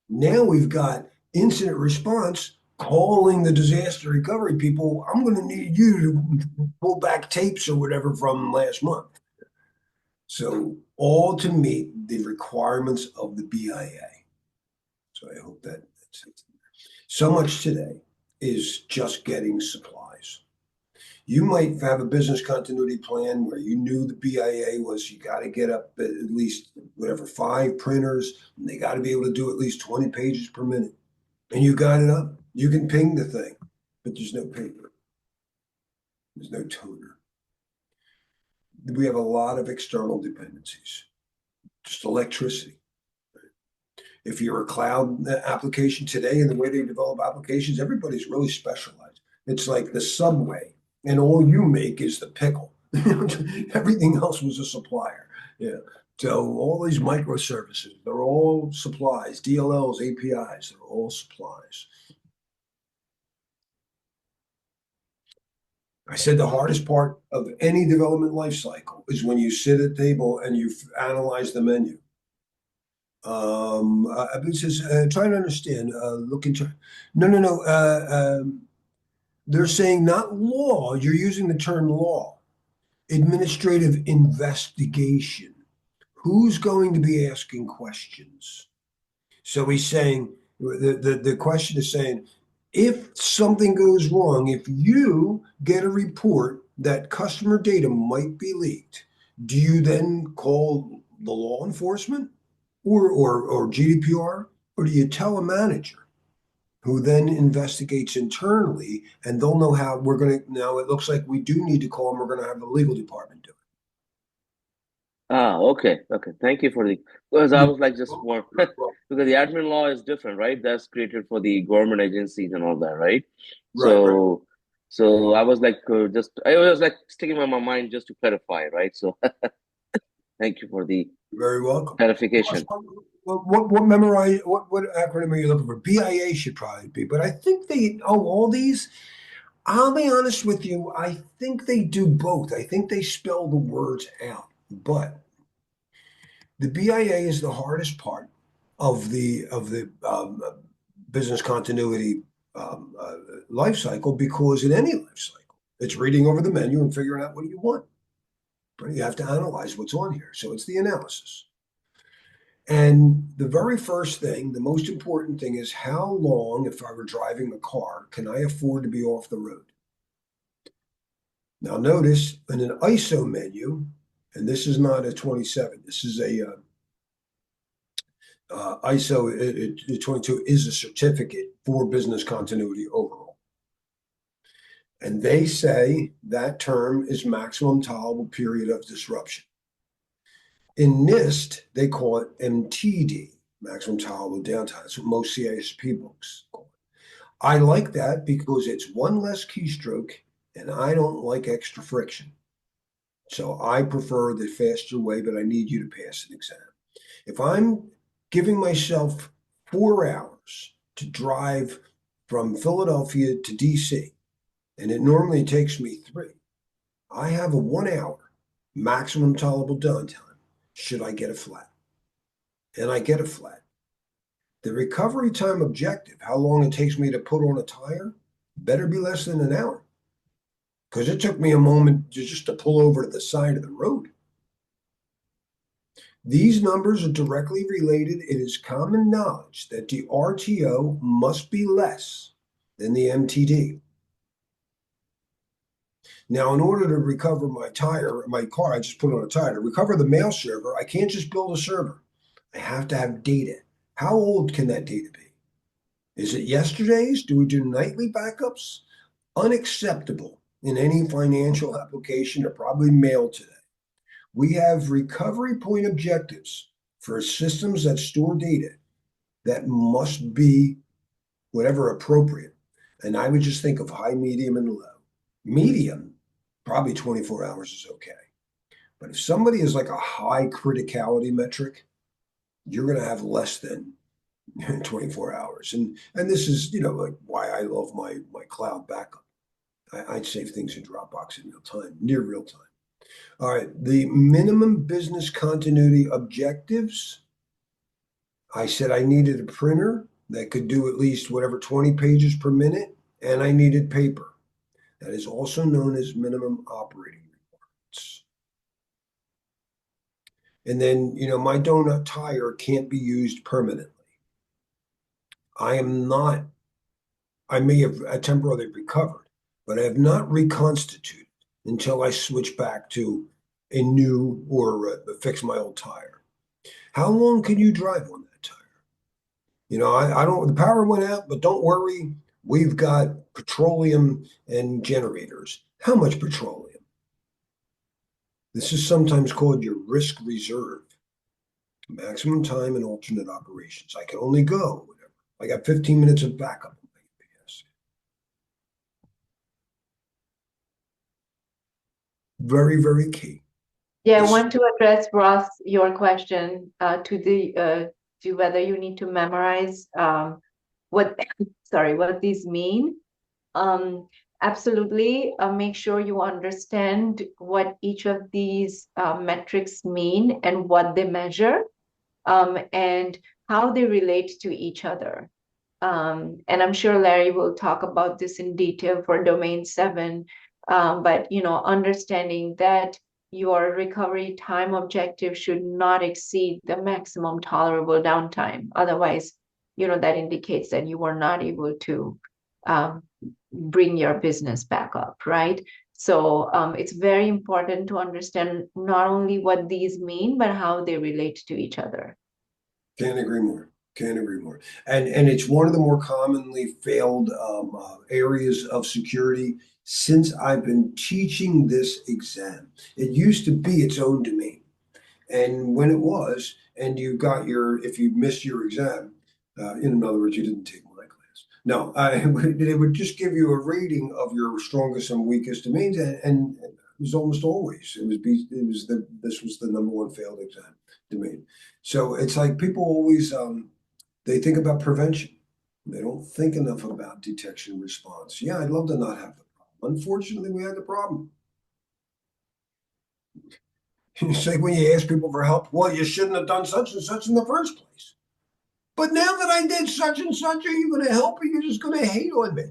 Now we've got incident response calling the disaster recovery people. I'm going to need you to pull back tapes or whatever from last month. So all to meet the requirements of the BIA. So I hope that's it. So much today is just getting supplies. You might have a business continuity plan where you knew the BIA was you got to get up at least whatever 5 printers, and they got to be able to do at least 20 pages per minute. And you got it up. You can ping the thing, but there's no paper. There's no toner. We have a lot of external dependencies, just electricity. If you're a cloud application today and the way they develop applications, everybody's really specialized. It's like the subway, and all you make is the pickle. Everything else was a supplier. Yeah. So all these microservices, they're all supplies, DLLs, APIs, they're all supplies. I said the hardest part of any development lifecycle is when you sit at the table and you analyze the menu. It says, trying to understand, look into, no. They're saying not law, you're using the term law, administrative investigation. Who's going to be asking questions? So he's saying, the question is saying, if something goes wrong, if you get a report that customer data might be leaked, do you then call the law enforcement or GDPR, or do you tell a manager who then investigates internally, and they'll know how we're going to, now it looks like we do need to call them, we're going to have the legal department do it. Okay. Thank you for the, because I was like just Well, more because the admin law is different, right? That's created for the government agencies and all that, right? right. So I was like I was like sticking in my mind just to clarify, right? So thank you for the Very welcome. clarification. What memorize, what acronym are you looking for? BIA should probably be, but I think all these, I'll be honest with you, I think they do both. I think they spell the words out, but the BIA is the hardest part of the business continuity life cycle, because in any life cycle, it's reading over the menu and figuring out what do you want. You have to analyze what's on here. So it's the analysis. And the very first thing, the most important thing is how long, if I were driving a car, can I afford to be off the road? Now notice in an ISO menu, and this is not a 27, this is a ISO 22 is a certificate for business continuity overall. And they say that term is maximum tolerable period of disruption. In NIST, they call it MTD, maximum tolerable downtime. That's what most CISSP books call it. I like that because it's one less keystroke, and I don't like extra friction. So I prefer the faster way, but I need you to pass an exam. If I'm giving myself 4 hours to drive from Philadelphia to DC, and it normally takes me 3, I have a 1 hour maximum tolerable downtime should I get a flat. And I get a flat. The recovery time objective, how long it takes me to put on a tire, better be less than an hour. Because it took me a moment just to pull over to the side of the road. These numbers are directly related. It is common knowledge that the RTO must be less than the MTD. Now, in order to recover my car, I just put on a tire. To recover the mail server, I can't just build a server. I have to have data. How old can that data be? Is it yesterday's? Do we do nightly backups? Unacceptable in any financial application or probably mail today. We have recovery point objectives for systems that store data that must be whatever appropriate. And I would just think of high, medium, and low. Medium, probably 24 hours is okay. But if somebody is like a high criticality metric, you're going to have less than 24 hours. And this is, like why I love my cloud backup. I save things in Dropbox in real time, near real time. All right, the minimum business continuity objectives. I said I needed a printer that could do at least whatever 20 pages per minute, and I needed paper. That is also known as minimum operating requirements. And then, my donut tire can't be used permanently. I may have temporarily recovered, but I have not reconstituted until I switch back to a new or fix my old tire. How long can you drive on that tire? I don't, the power went out, but don't worry. We've got petroleum and generators. How much petroleum? This is sometimes called your risk reserve. Maximum time and alternate operations. I can only go whatever. I got 15 minutes of backup on my UPS. Very, very key. Yeah, I This- want to address, Ross, your question to whether you need to memorize what what these mean. Absolutely. Make sure you understand what each of these metrics mean and what they measure, and how they relate to each other. And I'm sure Larry will talk about this in detail for domain 7. But understanding that your recovery time objective should not exceed the maximum tolerable downtime. Otherwise, that indicates that you were not able to bring your business back up, right? So it's very important to understand not only what these mean, but how they relate to each other. Can't agree more. Can't agree more. And it's one of the more commonly failed areas of security since I've been teaching this exam. It used to be its own domain. And when it was, and you got if you missed your exam, in other words, you didn't take my class. No, it would just give you a rating of your strongest and weakest domains, and it was almost always this was the number one failed exam domain. So it's like people always they think about prevention. They don't think enough about detection and response. Yeah, I'd love to not have the problem. Unfortunately, we had the problem. It's like when you ask people for help, well, you shouldn't have done such and such in the first place. But now that I did such and such, are you going to help or you're just going to hate on me?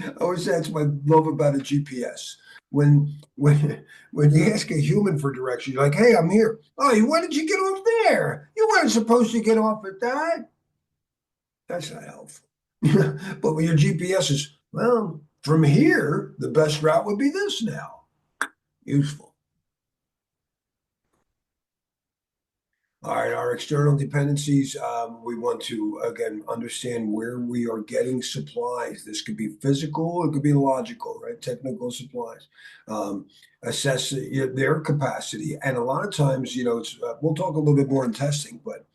I always say that's my love about a GPS. When you ask a human for directions, you're like, hey, I'm here. Oh, why did you get off there? You weren't supposed to get off at that. That's not helpful. But when your GPS is, well, from here, the best route would be this now. Useful. All right, our external dependencies, we want to, again, understand where we are getting supplies. This could be physical, it could be logical, right? Technical supplies. Assess their capacity. And a lot of times, we'll talk a little bit more in testing, but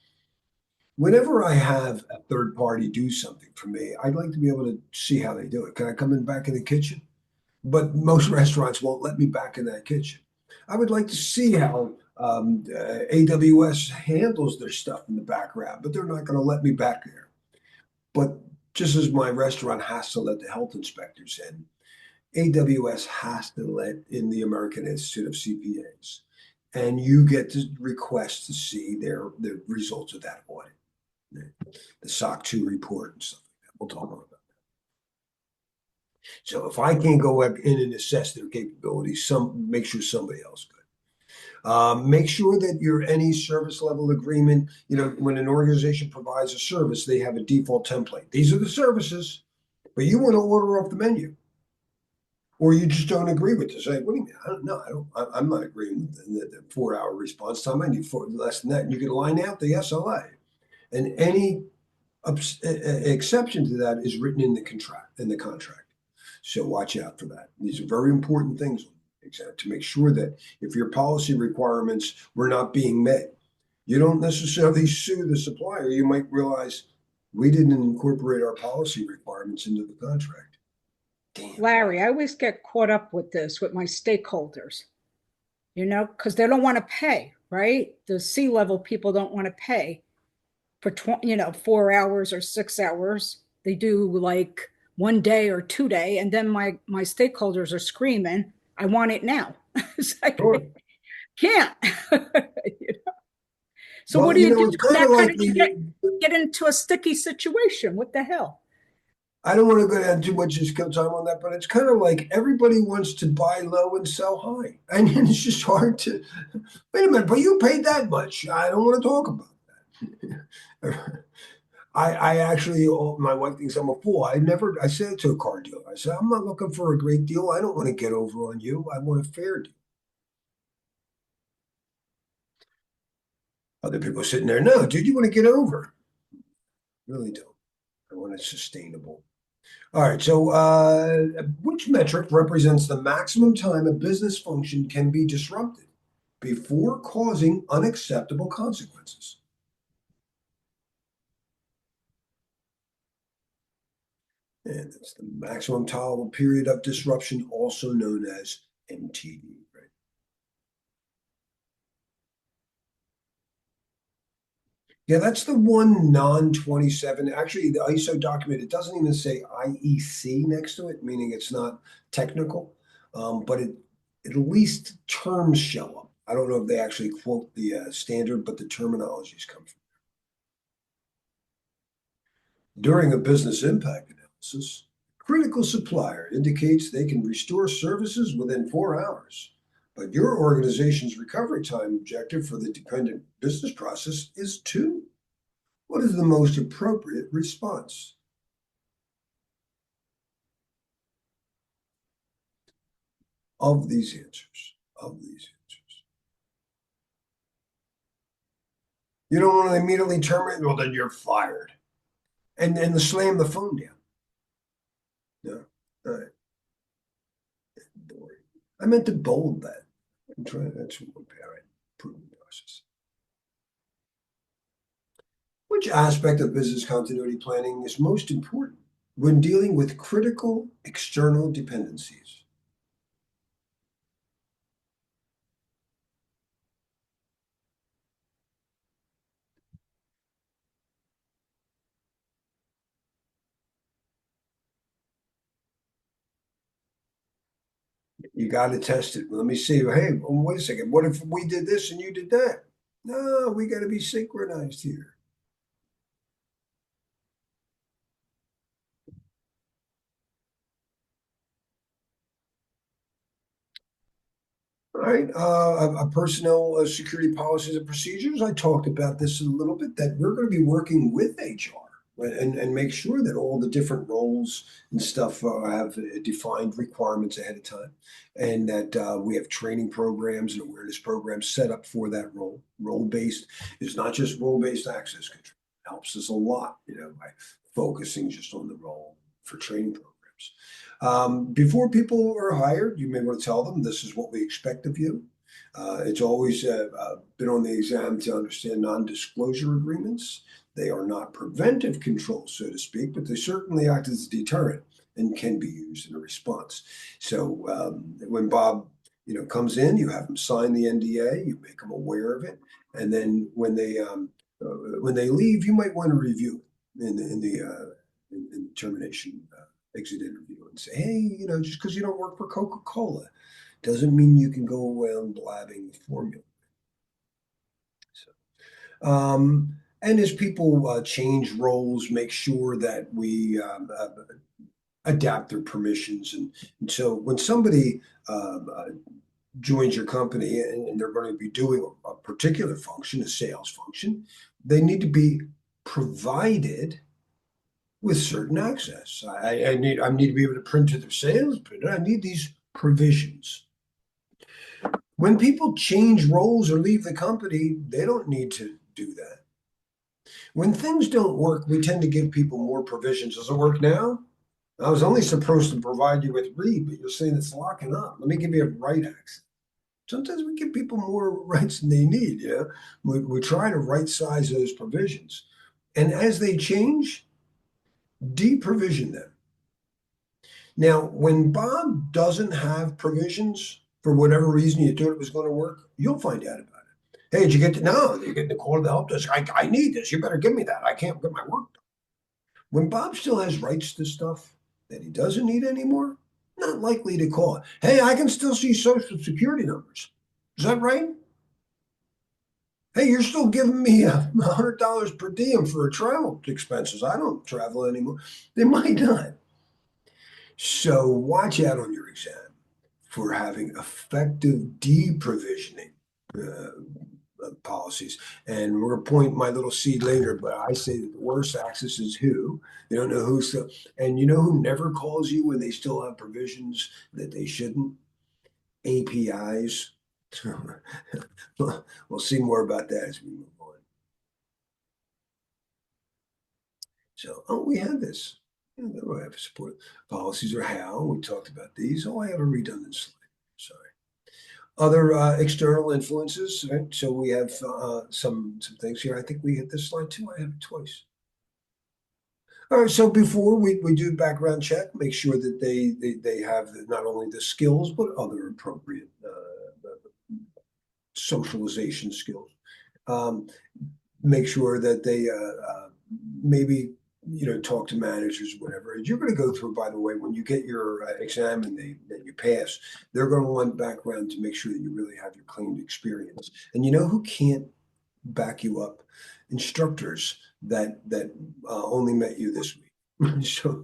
whenever I have a third party do something for me, I'd like to be able to see how they do it. Can I come back in the kitchen? But most restaurants won't let me back in that kitchen. I would like to see how AWS handles their stuff in the background, but they're not going to let me back there. But just as my restaurant has to let the health inspectors in, AWS has to let in the American Institute of CPAs. And you get to request to see the results of that audit, the SOC 2 report and stuff like that. We'll talk about that. So if I can't go in and assess their capabilities, make sure somebody else could. Make sure that any service level agreement, when an organization provides a service, they have a default template. These are the services, but you want to order off the menu. Or you just don't agree with this. Like, what do you mean? I'm not agreeing with the 4-hour response time. I need less than that. And you can line out the SLA. And any exception to that is written in the contract. So watch out for that. These are very important things to make sure that if your policy requirements were not being met, you don't necessarily sue the supplier. You might realize we didn't incorporate our policy requirements into the contract. Damn. Larry, I always get caught up with this with my stakeholders, because they don't want to pay, right? The C-level people don't want to pay for 4 hours or 6 hours. They do like 1 day or 2 day, and then my stakeholders are screaming, I want it now. It's like, Sure. can't. So Well, what do you do? it's kind of like You get into a sticky situation. What the hell? I don't want to go down too much skill time on that, but it's kind of like everybody wants to buy low and sell high. And it's just hard to, wait a minute, but you paid that much. I don't want to talk about that. I actually, my wife thinks I'm a fool. I said it to a car dealer. I said, I'm not looking for a great deal. I don't want to get over on you. I want a fair deal. Other people are sitting there, no, dude, you want to get over. Really don't. I want it sustainable. All right, so which metric represents the maximum time a business function can be disrupted before causing unacceptable consequences? And it's the maximum tolerable period of disruption, also known as MTD, right? Yeah, that's the one non-27. Actually, the ISO document, it doesn't even say IEC next to it, meaning it's not technical, but it at least terms show up. I don't know if they actually quote the standard, but the terminologies come from there. During a business impact analysis, critical supplier indicates they can restore services within 4 hours, but your organization's recovery time objective for the dependent business process is 2. What is the most appropriate response? Of these answers. You don't want to immediately terminate, well, then you're fired. And slam the phone down. No. All right. I meant to bold that. I'm trying, that's one parent improvement process. Which aspect of business continuity planning is most important when dealing with critical external dependencies? You got to test it. Let me see. Hey, wait a second. What if we did this and you did that? No, we got to be synchronized here. All right. Personnel security policies and procedures. I talked about this a little bit, that we're going to be working with HR and make sure that all the different roles and stuff have defined requirements ahead of time, and that we have training programs and awareness programs set up for that role. Role-based is not just role-based access control. It helps us a lot, by focusing just on the role for training programs. Before people are hired, you may want to tell them this is what we expect of you. It's always been on the exam to understand non-disclosure agreements. They are not preventive controls, so to speak, but they certainly act as a deterrent and can be used in a response. So when Bob, comes in, you have him sign the NDA, you make him aware of it, and then when they leave, you might want to review in the termination exit interview and say, hey, just because you don't work for Coca-Cola doesn't mean you can go around blabbing the formula. So, and as people change roles, make sure that we adapt their permissions. And so when somebody joins your company and they're going to be doing a particular function, a sales function, they need to be provided with certain access. I need to be able to print to their sales, but I need these provisions. When people change roles or leave the company, they don't need to do that. When things don't work, we tend to give people more provisions. Does it work now? I was only supposed to provide you with read, but you're saying it's locking up. Let me give you a write access. Sometimes we give people more rights than they need. We try to right size those provisions. And as they change, deprovision them. Now, when Bob doesn't have provisions, for whatever reason you thought it was going to work, you'll find out about it. Hey, did you get no, you're getting the call to the help desk. I need this. You better give me that. I can't get my work done. When Bob still has rights to stuff that he doesn't need anymore, not likely to call. Hey, I can still see social security numbers. Is that right? Hey, you're still giving me $100 per diem for travel expenses. I don't travel anymore. They might not. So watch out on your exam for having effective deprovisioning policies. And we're going to point my little seed later, but I say that the worst access is who. You don't know who's still, and you know who never calls you when they still have provisions that they shouldn't? APIs. We'll see more about that as we move on. So, oh, we had this. We have support policies or how. We talked about these. Oh, I have a redundant slide. Sorry. Other external influences, right? So we have some things here. I think we hit this slide too. I have it twice. All right, so before we do background check, make sure that they have not only the skills, but other appropriate socialization skills. Make sure that they maybe talk to managers, whatever. And you're going to go through, by the way, when you get your exam and that you pass, they're going to want background to make sure that you really have your claimed experience. And you know who can't back you up? Instructors that only met you this week. So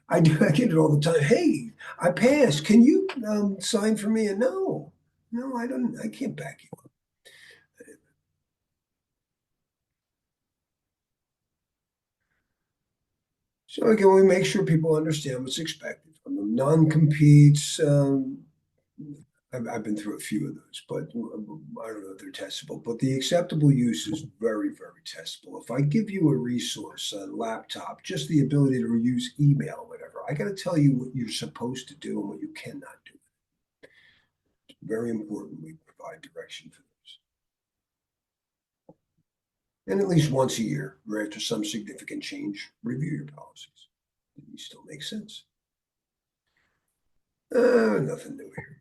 I get it all the time. Hey, I passed. Can you sign for me? And no, I don't. I can't back you up. So again, we make sure people understand what's expected from them. Non-competes. I've been through a few of those, but I don't know if they're testable. But the acceptable use is very, very testable. If I give you a resource, a laptop, just the ability to use email, whatever, I got to tell you what you're supposed to do and what you cannot do. It's very important we provide direction for those. And at least once a year, or after some significant change, review your policies. These still make sense. Nothing new here.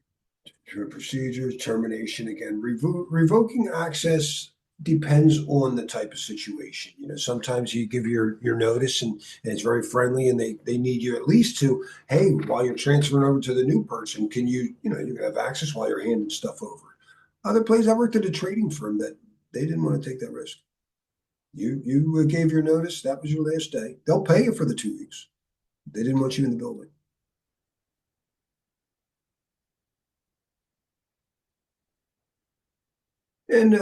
Procedures, termination, again, revoking access depends on the type of situation. Sometimes you give your notice and it's very friendly and they need you at least to, hey, while you're transferring over to the new person, can you can have access while you're handing stuff over. Other places, I worked at a trading firm that they didn't want to take that risk. You gave your notice, that was your last day. They'll pay you for the 2 weeks. They didn't want you in the building. And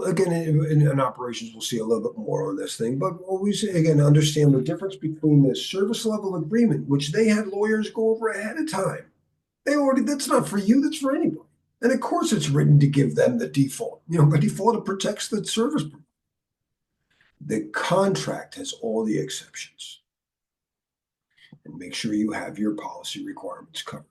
again, in operations, we'll see a little bit more on this thing, but always, again, understand the difference between the service level agreement, which they had lawyers go over ahead of time. That's not for you, that's for anybody. And of course, it's written to give them the default. By default, it protects the service. The contract has all the exceptions. And make sure you have your policy requirements covered.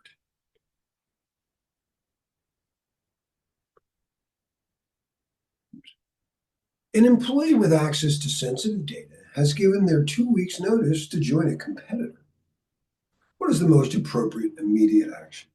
An employee with access to sensitive data has given their 2 weeks notice to join a competitor. What is the most appropriate immediate action?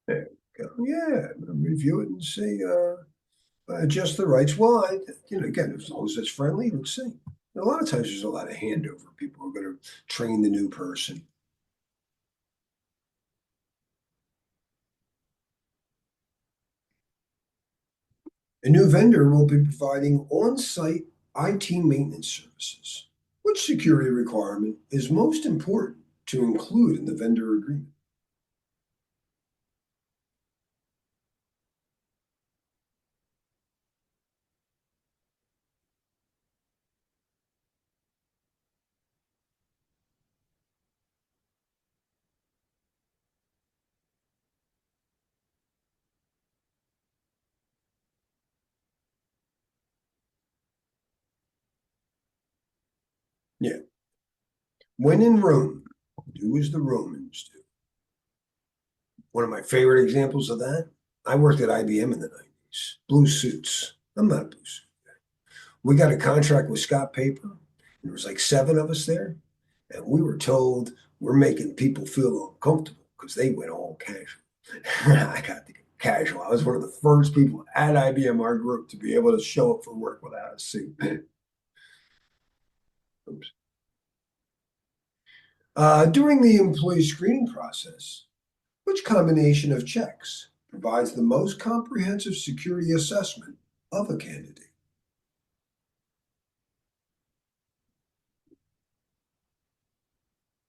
There you go. Yeah, review it and see, adjust the rights. Well, again, as long as it's friendly, let's see. A lot of times there's a lot of handover. People are going to train the new person. A new vendor will be providing on-site IT maintenance services. Which security requirement is most important to include in the vendor agreement? Yeah. When in Rome, do as the Romans do. One of my favorite examples of that, I worked at IBM in the 90s. Blue suits. I'm not a blue suit guy. We got a contract with Scott Paper. There was like 7 of us there. And we were told we're making people feel uncomfortable because they went all casual. I got the casual. I was one of the first people at IBM, our group, to be able to show up for work without a suit. Oops. During the employee screening process, which combination of checks provides the most comprehensive security assessment of a candidate?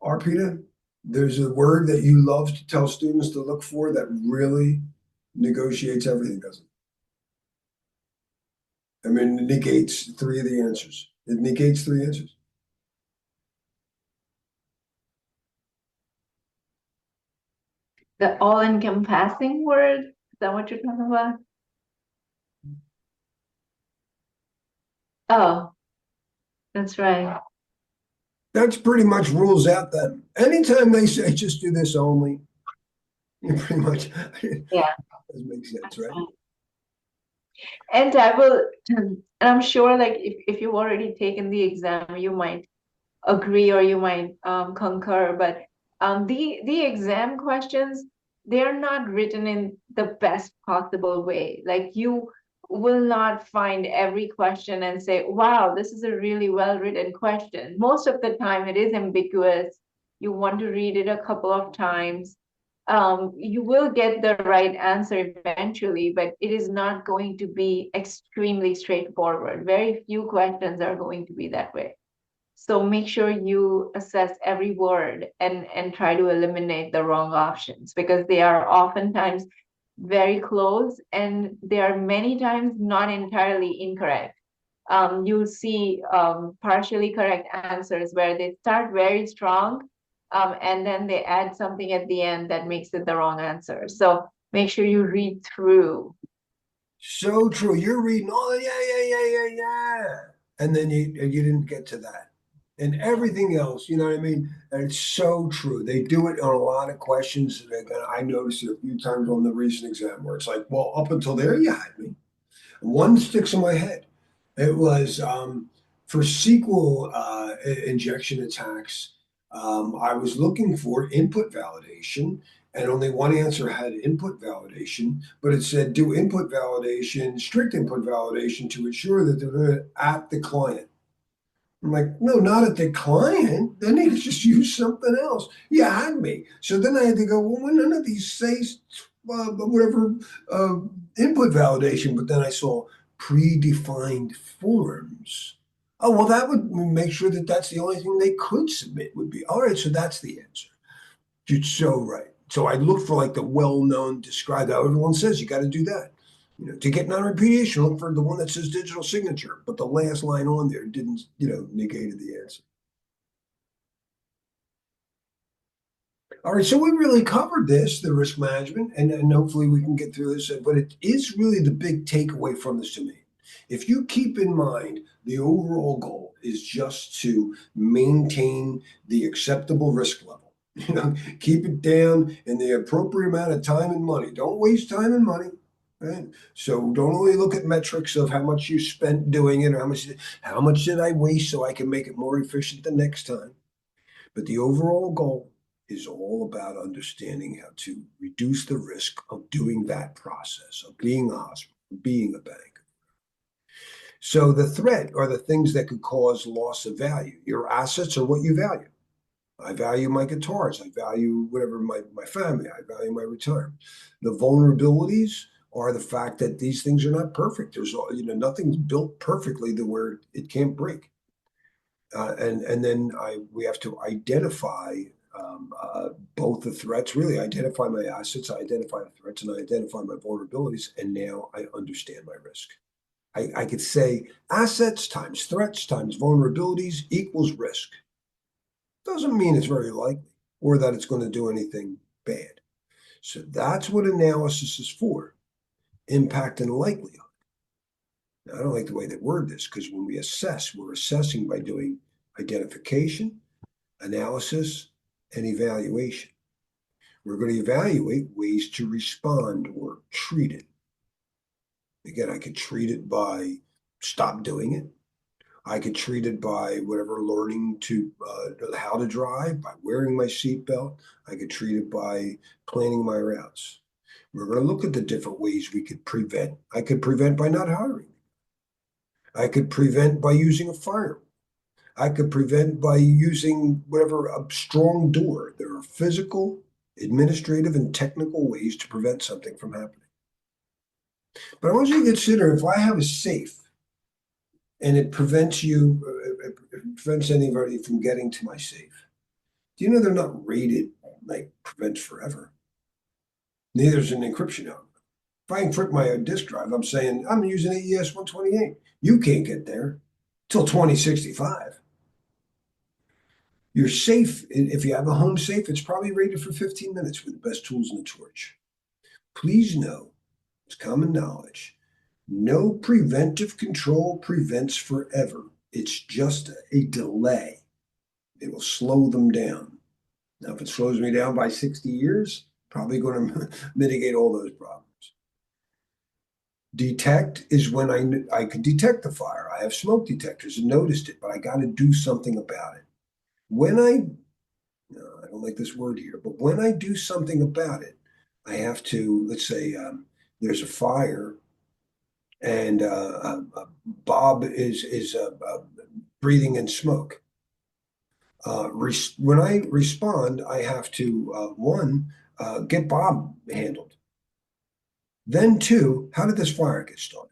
Arpita, there's a word that you love to tell students to look for that really negotiates everything, doesn't it? I mean, it negates three of the answers. It negates three answers. The all-encompassing word, is that what you're talking about? Oh, that's right. That's pretty much rules out them. Anytime they say just do this only, you pretty much Yeah. doesn't make sense, right? And I will, and I'm sure like if you've already taken the exam, you might agree or you might concur, but the exam questions, they're not written in the best possible way. Like you will not find every question and say, wow, this is a really well written question. Most of the time it is ambiguous. You want to read it a couple of times. You will get the right answer eventually, but it is not going to be extremely straightforward. Very few questions are going to be that way. So make sure you assess every word and try to eliminate the wrong options because they are oftentimes very close and they are many times not entirely incorrect. You'll see partially correct answers where they start very strong and then they add something at the end that makes it the wrong answer. So make sure you read through. So true. You're reading, oh yeah. And then you didn't get to that. And everything else, you know what I mean? And it's so true. They do it on a lot of questions. I noticed it a few times on the recent exam where it's like, well, up until there, you had me. One sticks in my head. It was for SQL injection attacks. I was looking for input validation, and only one answer had input validation, but it said do input validation, strict input validation to ensure that they're at the client. I'm like, no, not at the client. They need to just use something else. You had me. So then I had to go, well, none of these say whatever uh, input validation, but then I saw predefined forms. Oh, well, that would make sure that that's the only thing they could submit would be, all right, so that's the answer. You're so right. So I look for like the well-known described. Everyone says you got to do that. You know, to get non-repudiation, look for the one that says digital signature, but the last line on there didn't, negated the answer. All right, so we really covered this, the risk management, and hopefully we can get through this. But it is really the big takeaway from this to me. If you keep in mind the overall goal is just to maintain the acceptable risk level. Keep it down in the appropriate amount of time and money. Don't waste time and money. Right. So don't only look at metrics of how much you spent doing it or how much did I waste so I can make it more efficient the next time. But the overall goal is all about understanding how to reduce the risk of doing that process, of being a hospital, being a bank. So the threat are the things that could cause loss of value. Your assets are what you value. I value my guitars. I value whatever my family. I value my retirement. The vulnerabilities are the fact that these things are not perfect. There's nothing's built perfectly to where it can't break. And then we have to identify both the threats. Really identify my assets. I identify the threats, and I identify my vulnerabilities. And now I understand my risk. I could say assets times threats times vulnerabilities equals risk. Doesn't mean it's very likely or that it's going to do anything bad. So that's what analysis is for, impact and likelihood. Now, I don't like the way they word this because when we assess, we're assessing by doing identification, analysis, and evaluation. We're going to evaluate ways to respond or treat it. Again, I could treat it by stop doing it. I could treat it by whatever learning to how to drive, by wearing my seatbelt. I could treat it by planning my routes. We're going to look at the different ways we could prevent. I could prevent by not hiring. I could prevent by using a firewall. I could prevent by using whatever, a strong door. There are physical, administrative, and technical ways to prevent something from happening. But I want you to consider, if I have a safe and it prevents anybody from getting to my safe. Do you know they're not rated like prevents forever? Neither is an encryption algorithm. If I encrypt my disk drive, I'm saying I'm using AES 128. You can't get there till 2065. You're safe. If you have a home safe, it's probably rated for 15 minutes with the best tools in the torch. Please know, it's common knowledge, no preventive control prevents forever. It's just a delay. It will slow them down. Now, if it slows me down by 60 years, probably going to mitigate all those problems. Detect is when I can detect the fire. I have smoke detectors and noticed it, but I got to do something about it. When I don't like this word here, but when I do something about it, I have to, let's say there's a fire and Bob is breathing in smoke. When I respond, I have to, one, get Bob handled. Then two, how did this fire get started?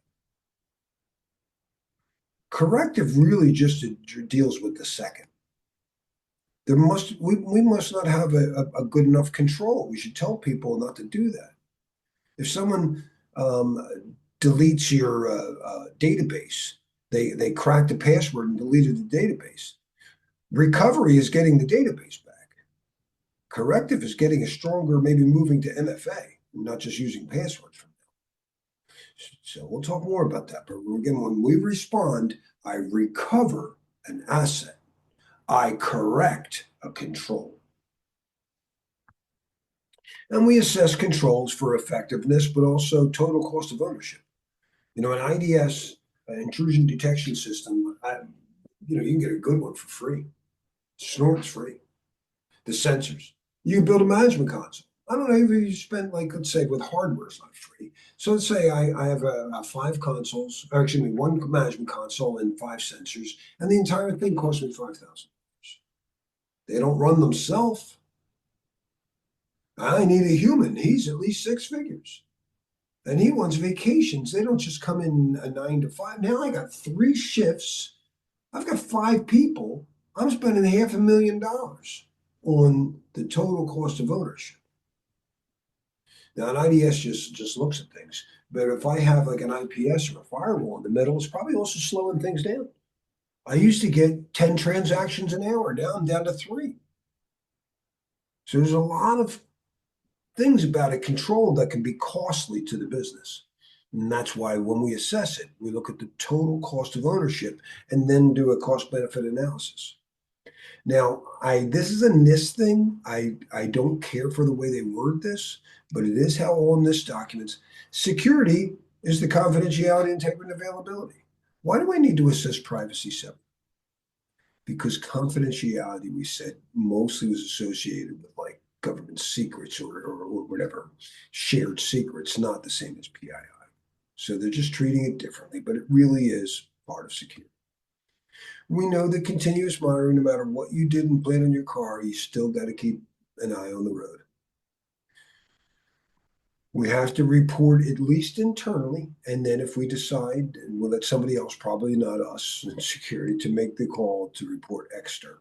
Corrective really just deals with the second. We must not have a good enough control. We should tell people not to do that. If someone deletes your database, they cracked the password and deleted the database. Recovery is getting the database back. Corrective is getting a stronger, maybe moving to MFA, not just using passwords from now. So we'll talk more about that. But again, when we respond, I recover an asset. I correct a control. And we assess controls for effectiveness, but also total cost of ownership. An IDS, intrusion detection system, you can get a good one for free. Snort's free. The sensors. You can build a management console. I don't know if you spend, like, let's say with hardware, it's not free. So let's say I have 5 consoles, or excuse me, 1 management console and 5 sensors, and the entire thing costs me $5,000. They don't run themselves. I need a human. He's at least 6 figures. And he wants vacations. They don't just come in a 9 to 5. Now I got 3 shifts. I've got 5 people. I'm spending $500,000 on the total cost of ownership. Now, an IDS just looks at things. But if I have like an IPS or a firewall in the middle, it's probably also slowing things down. I used to get 10 transactions an hour. Now I'm down to 3. So there's a lot of things about it controlled that can be costly to the business. And that's why when we assess it, we look at the total cost of ownership and then do a cost-benefit analysis. Now, this is a NIST thing. I don't care for the way they word this, but it is how all NIST documents. Security is the confidentiality, integrity, and availability. Why do I need to assess privacy separately? Because confidentiality, we said, mostly was associated with like government secrets or whatever, shared secrets, not the same as PII. So they're just treating it differently, but it really is part of security. We know that continuous monitoring, no matter what you did and plan on your car, you still got to keep an eye on the road. We have to report at least internally, and then if we decide, and we'll let somebody else, probably not us in security, to make the call to report externally.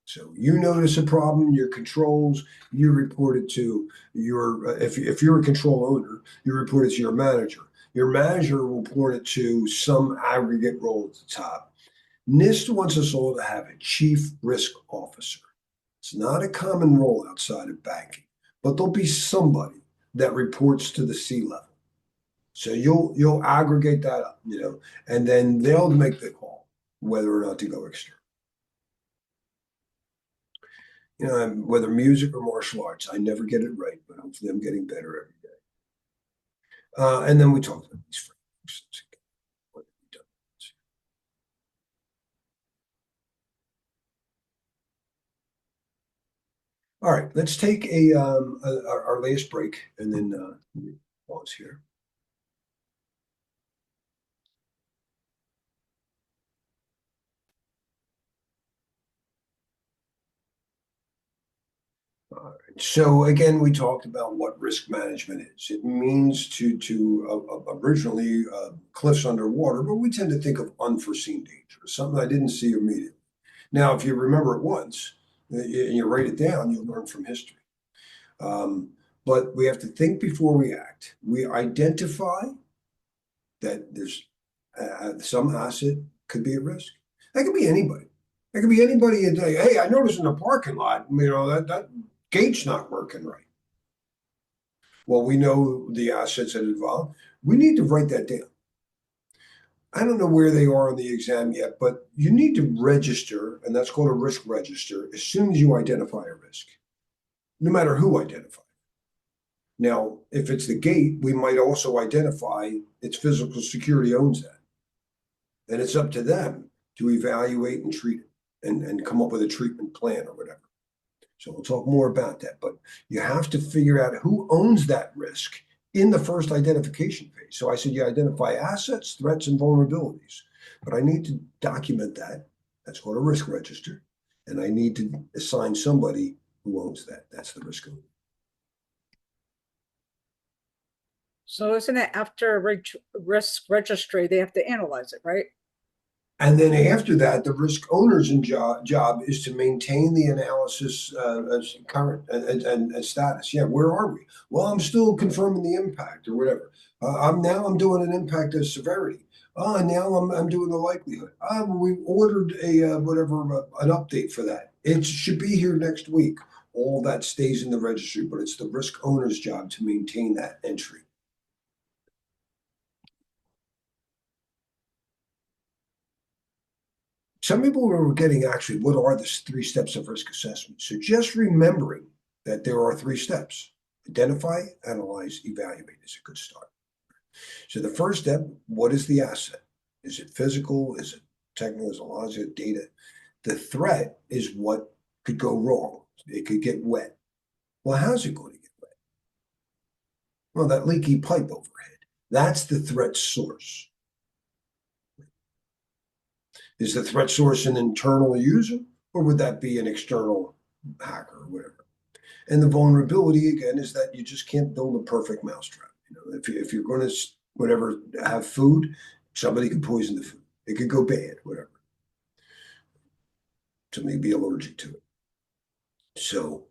So you notice a problem, your controls, you report it to your, if you're a control owner, you report it to your manager. Your manager will report it to some aggregate role at the top. NIST wants us all to have a chief risk officer. It's not a common role outside of banking, but there'll be somebody that reports to the C-level. So you'll aggregate that up, and then they'll make the call whether or not to go external. Whether music or martial arts, I never get it right, but hopefully I'm getting better every day. And then we talk about these frameworks. All right, let's take our last break and then let me pause here. All right. So again, we talked about what risk management is. It means to originally cliffs underwater, but we tend to think of unforeseen danger, something I didn't see immediately. Now, if you remember it once and you write it down, you'll learn from history. But we have to think before we act. We identify that there's some asset could be at risk. That could be anybody. That could be anybody. And say, hey, I noticed in the parking lot, that gate's not working right. Well, we know the assets that involved. We need to write that down. I don't know where they are on the exam yet, but you need to register, and that's called a risk register, as soon as you identify a risk, no matter who identifies. Now, if it's the gate, we might also identify its physical security owns that. And it's up to them to evaluate and treat it and come up with a treatment plan or whatever. So we'll talk more about that, but you have to figure out who owns that risk in the first identification phase. So I said you identify assets, threats, and vulnerabilities, but I need to document that. That's called a risk register. And I need to assign somebody who owns that. That's the risk owner. So isn't it after a risk registry, they have to analyze it, right? And then after that, the risk owner's job is to maintain the analysis as current and status. Yeah, where are we? Well, I'm still confirming the impact or whatever. I'm doing an impact of severity. Now I'm doing the likelihood. We ordered a an update for that. It should be here next week. All that stays in the registry, but it's the risk owner's job to maintain that entry. Some people were getting actually, what are the 3 steps of risk assessment? So just remembering that there are 3 steps. Identify, analyze, evaluate is a good start. So the first step, what is the asset? Is it physical? Is it technical? Is it logic, data? The threat is what could go wrong. It could get wet. Well, how's it going to get wet? Well, that leaky pipe overhead. That's the threat source. Is the threat source an internal user, or would that be an external hacker or whatever? And the vulnerability, again, is that you just can't build a perfect mousetrap. If you're going to have food, somebody could poison the food. It could go bad, whatever. Somebody be allergic to it. So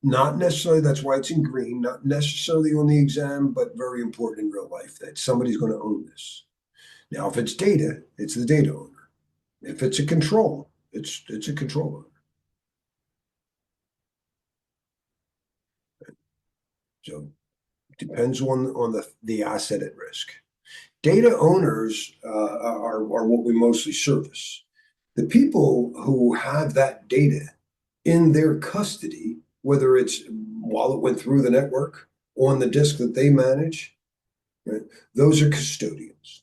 not necessarily, that's why it's in green, not necessarily on the exam, but very important in real life that somebody's going to own this. Now, if it's data, it's the data owner. If it's a control, it's a control owner. So it depends on the asset at risk. Data owners are what we mostly service. The people who have that data in their custody, whether it's while it went through the network, on the disk that they manage, right? Those are custodians.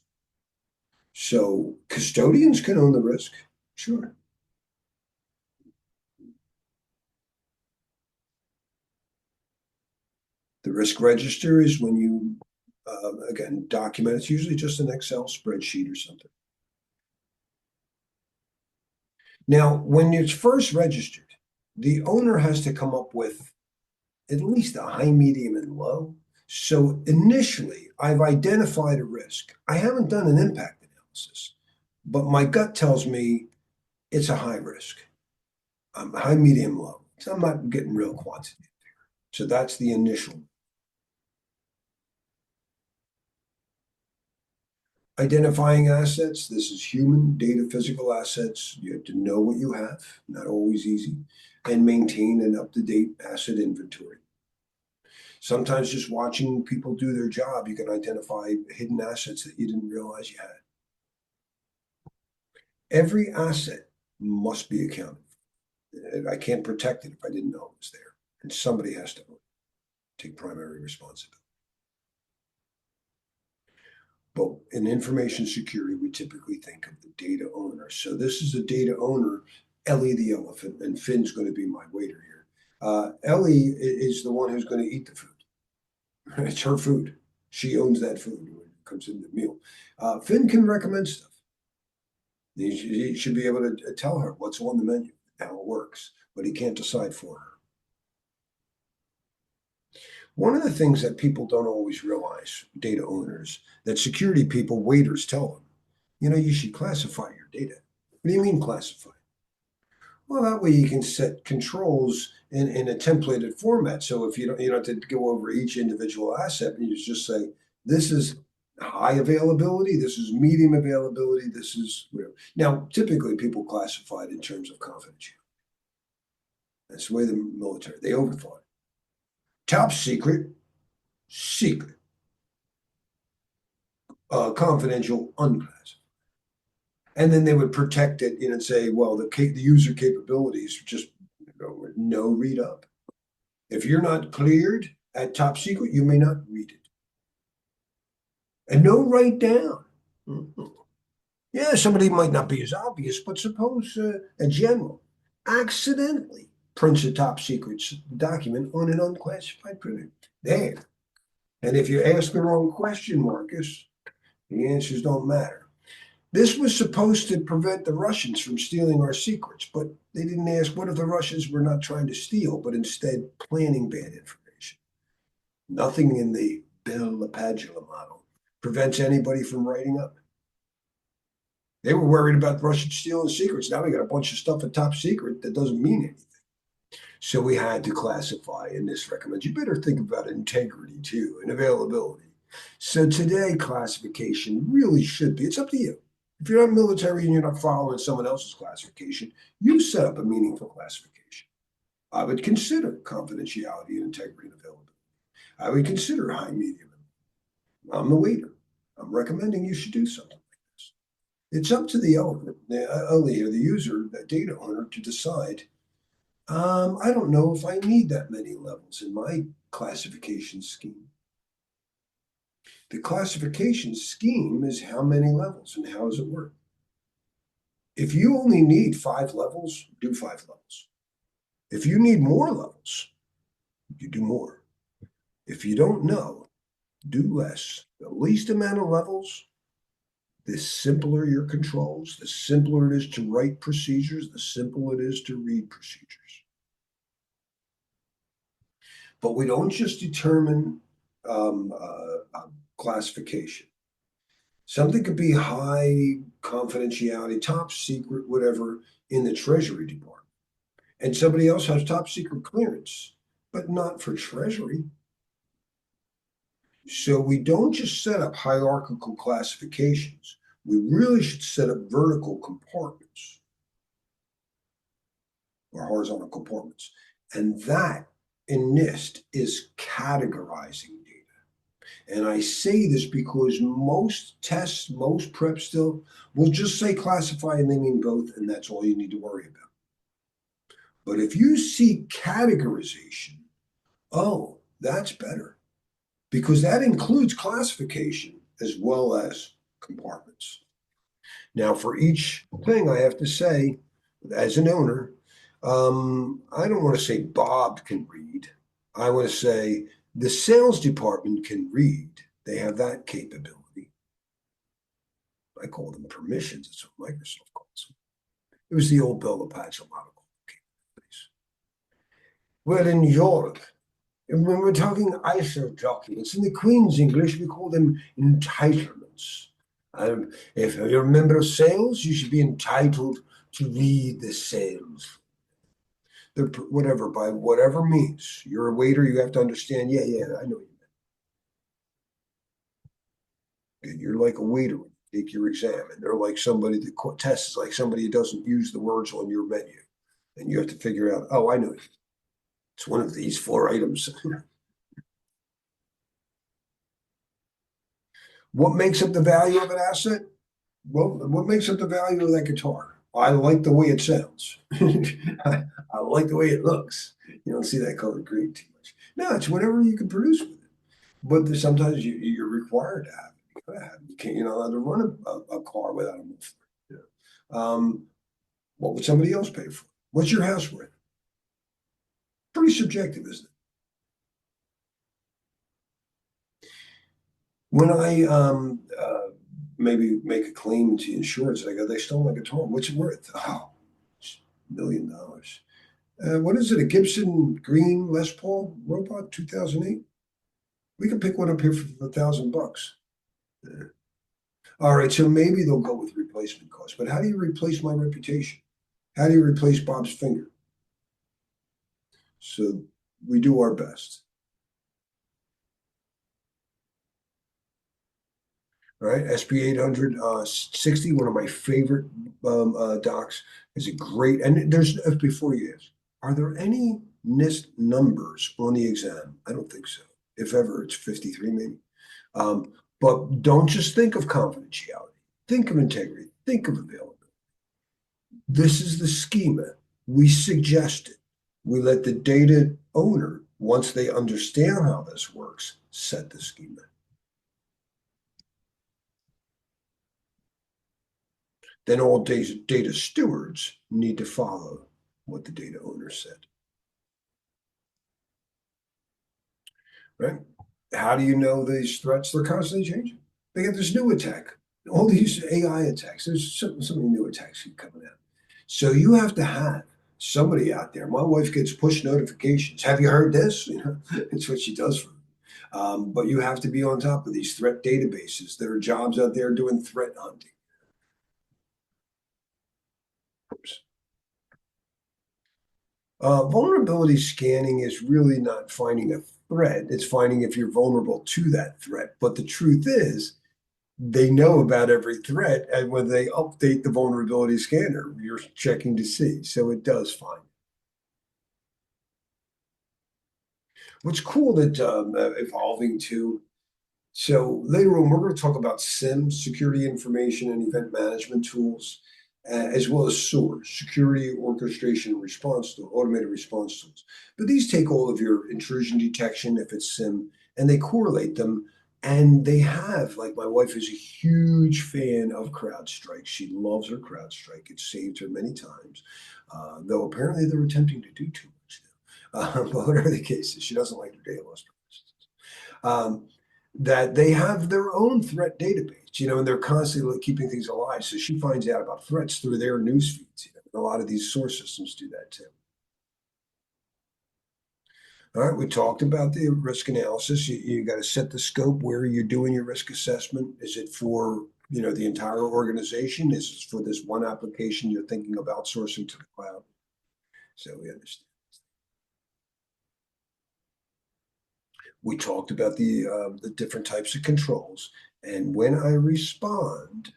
So custodians can own the risk, sure. The risk register is when you, again, document. It's usually just an Excel spreadsheet or something. Now, when it's first registered, the owner has to come up with at least a high, medium, and low. So initially, I've identified a risk. I haven't done an impact analysis, but my gut tells me it's a high risk. High, medium, low. So I'm not getting real quantity here. So that's the initial. Identifying assets. This is human data, physical assets. You have to know what you have, not always easy, and maintain an up-to-date asset inventory. Sometimes just watching people do their job, you can identify hidden assets that you didn't realize you had. Every asset must be accounted for. I can't protect it if I didn't know it was there. And somebody has to take primary responsibility. But in information security, we typically think of the data owner. So this is a data owner, Ellie the elephant, and Finn's going to be my waiter here. Ellie is the one who's going to eat the food. It's her food. She owns that food when it comes in the meal. Finn can recommend stuff. He should be able to tell her what's on the menu, how it works, but he can't decide for her. One of the things that people don't always realize, data owners, that security people, waiters tell them, you should classify your data. What do you mean classify? Well, that way you can set controls in a templated format. So if you don't have to go over each individual asset, and you just say, this is high availability, this is medium availability, this is whatever. Now, typically people classify it in terms of confidentiality. That's the way the military, they overthought it. Top secret, secret. Confidential, unclassified. And then they would protect it and say, well, the user capabilities just no read up. If you're not cleared at top secret, you may not read it. And no write down. Yeah, somebody might not be as obvious, but suppose a general accidentally prints a top secret document on an unclassified printer. There. And if you ask the wrong question, Marcus, the answers don't matter. This was supposed to prevent the Russians from stealing our secrets, but they didn't ask what if the Russians were not trying to steal, but instead planning bad information. Nothing in the Bill LaPadula model prevents anybody from writing up. They were worried about Russians stealing secrets. Now we got a bunch of stuff at top secret that doesn't mean anything. So we had to classify, and this recommends you better think about integrity too and availability. So today classification really should be, it's up to you. If you're not military and you're not following someone else's classification, you set up a meaningful classification. I would consider confidentiality and integrity and availability. I would consider high, medium. I'm the waiter. I'm recommending you should do something like this. It's up to the the user, the data owner, to decide, I don't know if I need that many levels in my classification scheme. The classification scheme is how many levels and how does it work? If you only need 5 levels, do 5 levels. If you need more levels, you do more. If you don't know, do less. The least amount of levels, the simpler your controls, the simpler it is to write procedures, the simpler it is to read procedures. But we don't just determine classification. Something could be high confidentiality, top secret, whatever, in the Treasury Department. And somebody else has top secret clearance, but not for Treasury. So we don't just set up hierarchical classifications. We really should set up vertical compartments or horizontal compartments. And that in NIST is categorizing data. And I say this because most tests, most prep still will just say classify and they mean both, and that's all you need to worry about. But if you see categorization, oh, that's better. Because that includes classification as well as compartments. Now, for each thing, I have to say, as an owner, I don't want to say Bob can read. I want to say the sales department can read. They have that capability. I call them permissions. That's what Microsoft calls them. It was the old Bill LaPadula model. Well, in Europe, and when we're talking ISO documents, in the Queen's English, we call them entitlements. If you're a member of sales, you should be entitled to read the sales. Whatever, by whatever means. You're a waiter, you have to understand, yeah, I know you meant. And you're like a waiter when you take your exam, and they're like somebody, the test is like somebody who doesn't use the words on your menu. And you have to figure out, oh, I know you. It's one of these 4 items. What makes up the value of an asset? Well, what makes up the value of that guitar? I like the way it sounds. I like the way it looks. You don't see that color green too much. No, it's whatever you can produce with it. But sometimes you're required to have it. You gotta have it. You can't, you're not allowed to run a car without a muffler. What would somebody else pay for? What's your house worth? Pretty subjective, isn't it? When I maybe make a claim to insurance, I go, they stole my guitar. What's it worth? Oh, it's $1 million. What is it? A Gibson Green Les Paul robot, 2008? We can pick one up here for $1,000. Yeah. All right, so maybe they'll go with replacement cost, but how do you replace my reputation? How do you replace Bob's finger? So we do our best. All right, SB 860, one of my favorite docs, is a great, and there's, before you ask, are there any NIST numbers on the exam? I don't think so. If ever, it's 53 maybe. But don't just think of confidentiality. Think of integrity. Think of availability. This is the schema. We suggest it. We let the data owner, once they understand how this works, set the schema. Then all data stewards need to follow what the data owner said. Right? How do you know these threats? They're constantly changing. They get this new attack. All these AI attacks. There's so many new attacks keep coming out. So you have to have somebody out there. My wife gets push notifications. Have you heard this? You know, it's what she does for me. But you have to be on top of these threat databases. There are jobs out there doing threat hunting. Oops. Vulnerability scanning is really not finding a threat. It's finding if you're vulnerable to that threat. But the truth is, they know about every threat, and when they update the vulnerability scanner, you're checking to see. So it does find. What's cool that evolving to. So later on, we're going to talk about SIM, security information and event management tools, as well as SOAR, security orchestration and response tool, automated response tools. But these take all of your intrusion detection, if it's SIM, and they correlate them. And they have, like, my wife is a huge fan of CrowdStrike. She loves her CrowdStrike. It saved her many times, though apparently they're attempting to do too much now. But whatever the case is, she doesn't like her data loss practices. That they have their own threat database, you know, and they're constantly keeping things alive. So she finds out about threats through their news feeds. You know, a lot of these source systems do that too. All right, we talked about the risk analysis. You got to set the scope. Where you're doing your risk assessment. Is it for, you know, the entire organization? Is it for this one application you're thinking of outsourcing to the cloud? So we understand. We talked about the different types of controls. And when I respond,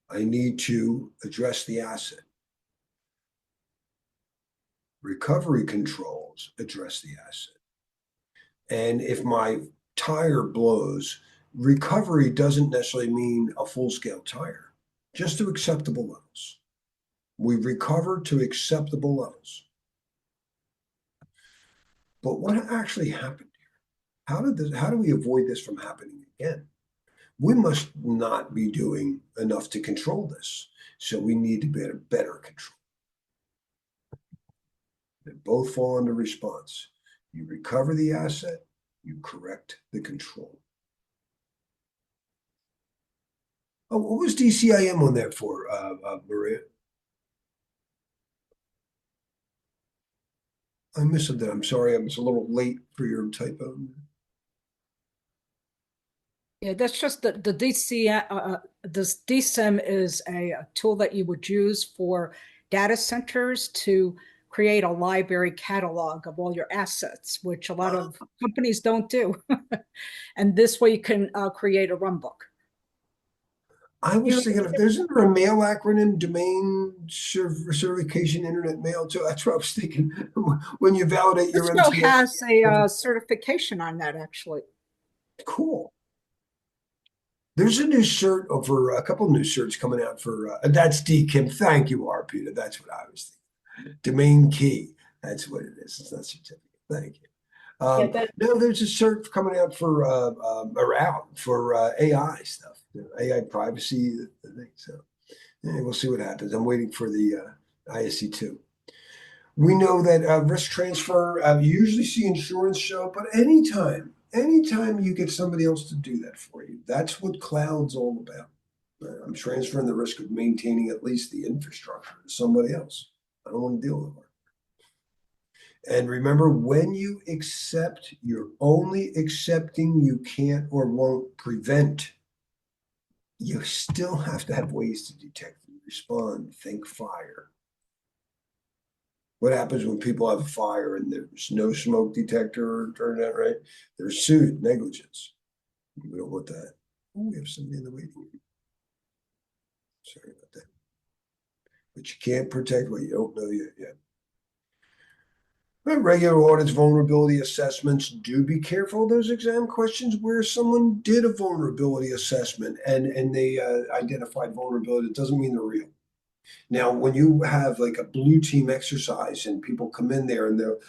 I need to address the asset. Recovery controls address the asset. And if my tire blows, recovery doesn't necessarily mean a full-scale tire, just to acceptable levels. We recover to acceptable levels. But what actually happened here? How do we avoid this from happening again? We must not be doing enough to control this. So we need to be better control. They both fall under response. You recover the asset, you correct the control. Oh, what was DCIM on that for, Maria? I missed that. I'm sorry. I was a little late for your typo. Yeah, that's just the this DSIM is a tool that you would use for data centers to create a library catalog of all your assets, which a lot of companies don't do. And this way you can create a runbook. I was thinking, if there's a mail acronym, domain certification, internet mail too. That's what I was thinking. When you validate your Cisco MTA. has a certification on that, actually. Cool. There's a new cert over a couple of new certs coming out for that's DKIM. Thank you, Arpita. That's what I was thinking. Domain key. That's what it is. It's not certificate. Thank you. No, there's a cert coming out for AI stuff, AI privacy thing. So yeah, we'll see what happens. I'm waiting for the ISC 2. We know that risk transfer, you usually see insurance show up, but anytime you get somebody else to do that for you, that's what cloud's all about. I'm transferring the risk of maintaining at least the infrastructure to somebody else. I don't want to deal with it. And remember, when you accept, you're only accepting you can't or won't prevent. You still have to have ways to detect and respond. Think fire. What happens when people have a fire and there's no smoke detector, turn that right? They're sued, negligence. We don't want that. Oh, we have somebody in the waiting room. Sorry about that. But you can't protect what you don't know yet. Regular audits, vulnerability assessments. Do be careful of those exam questions where someone did a vulnerability assessment and they identified vulnerability. It doesn't mean they're real. Now, when you have like a blue team exercise and people come in there and they'll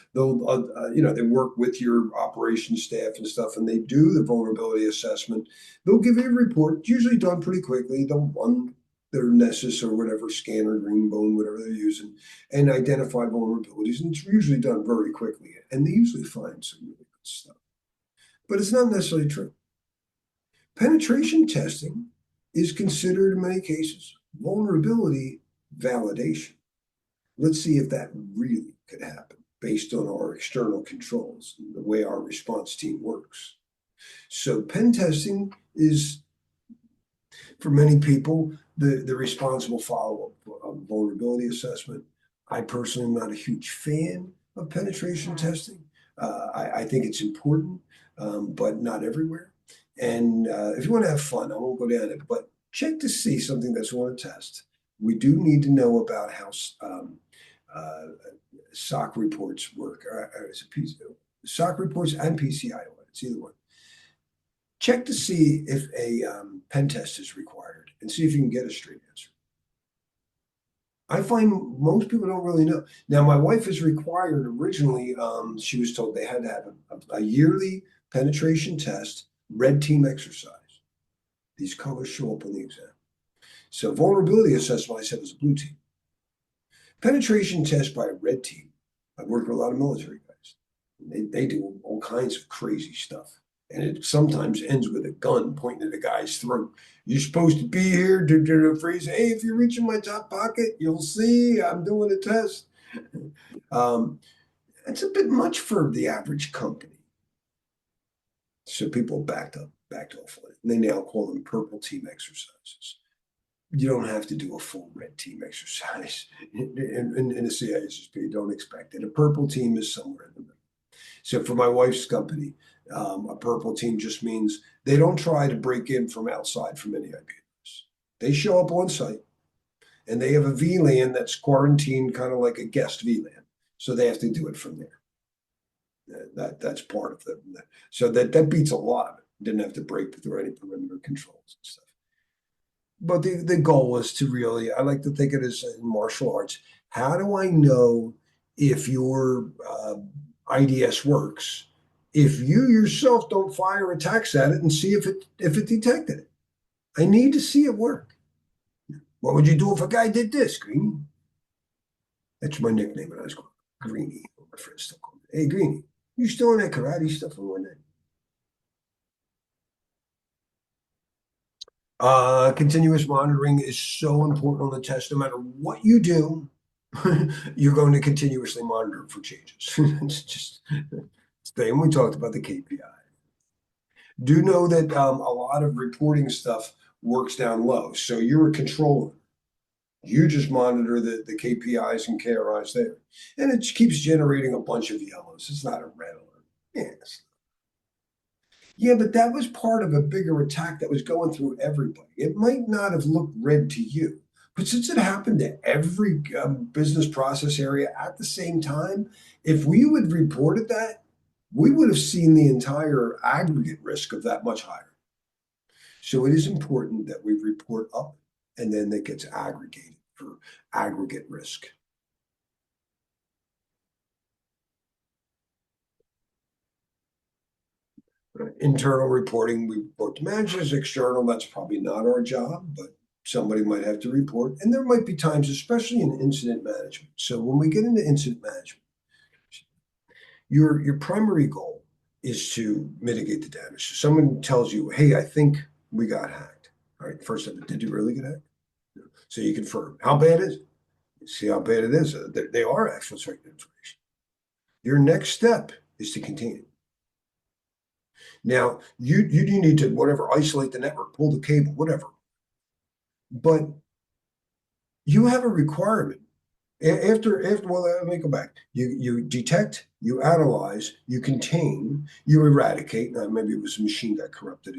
they work with your operations staff and stuff, and they do the vulnerability assessment, they'll give you a report. It's usually done pretty quickly. They'll run their Nessus or whatever scanner, Greenbone, whatever they're using, and identify vulnerabilities. And it's usually done very quickly. And they usually find some really good stuff. But it's not necessarily true. Penetration testing is considered in many cases vulnerability validation. Let's see if that really could happen based on our external controls and the way our response team works. So pen testing is, for many people, the responsible follow-up of vulnerability assessment. I personally am not a huge fan of penetration testing. I think it's important, but not everywhere. And if you want to have fun, I won't go down it, but check to see something that's on a test. We do need to know about how SOC reports work. SOC reports and PCI audits, either one. Check to see if a pen test is required and see if you can get a straight answer. I find most people don't really know. Now, my wife is required originally, she was told they had to have a yearly penetration test, red team exercise. These colors show up on the exam. So vulnerability assessment, I said, was a blue team. Penetration test by a red team. I've worked with a lot of military guys. They do all kinds of crazy stuff. And it sometimes ends with a gun pointing at a guy's throat. You're supposed to be here to freeze. Hey, if you reach in my top pocket, you'll see I'm doing a test. It's a bit much for the average company. So people backed off on it. And they now call them purple team exercises. You don't have to do a full red team exercise in a CISSP. Don't expect it. A purple team is somewhere in the middle. So for my wife's company, a purple team just means they don't try to break in from outside from any IP address. They show up on site and they have a VLAN that's quarantined, kind of like a guest VLAN. So they have to do it from there. That's part of it. So that beats a lot of it. Didn't have to break through any perimeter controls and stuff. But the goal is to really, I like to think of it as in martial arts. How do I know if your IDS works if you yourself don't fire attacks at it and see if it detected it? I need to see it work. What would you do if a guy did this, Greenie? That's my nickname when I was going, Greenie. My friends still call me, hey, Greenie, you still in that karate stuff on one day? Continuous monitoring is so important on the test. No matter what you do, you're going to continuously monitor for changes. It's just it's the thing. We talked about the KPI. Do know that a lot of reporting stuff works down low. So you're a controller. You just monitor the KPIs and KRIs there. And it keeps generating a bunch of yellows. It's not a red alert. Yes. Yeah, but that was part of a bigger attack that was going through everybody. It might not have looked red to you, but since it happened to every business process area at the same time, if we would reported that, we would have seen the entire aggregate risk of that much higher. So it is important that we report up and then that gets aggregated for aggregate risk. Internal reporting, we report to managers. External, that's probably not our job, but somebody might have to report, and there might be times, especially in incident management. So when we get into incident management, your primary goal is to mitigate the damage. So someone tells you, hey, I think we got hacked. All right, first of all, did you really get hacked? No. So you confirm. How bad is it? You see how bad it is. They are actual threat information. Your next step is to contain it. Now, you need to, whatever, isolate the network, pull the cable, whatever. But you have a requirement. After, well, let me go back. You detect, you analyze, you contain, you eradicate. Now, maybe it was a machine got corrupted,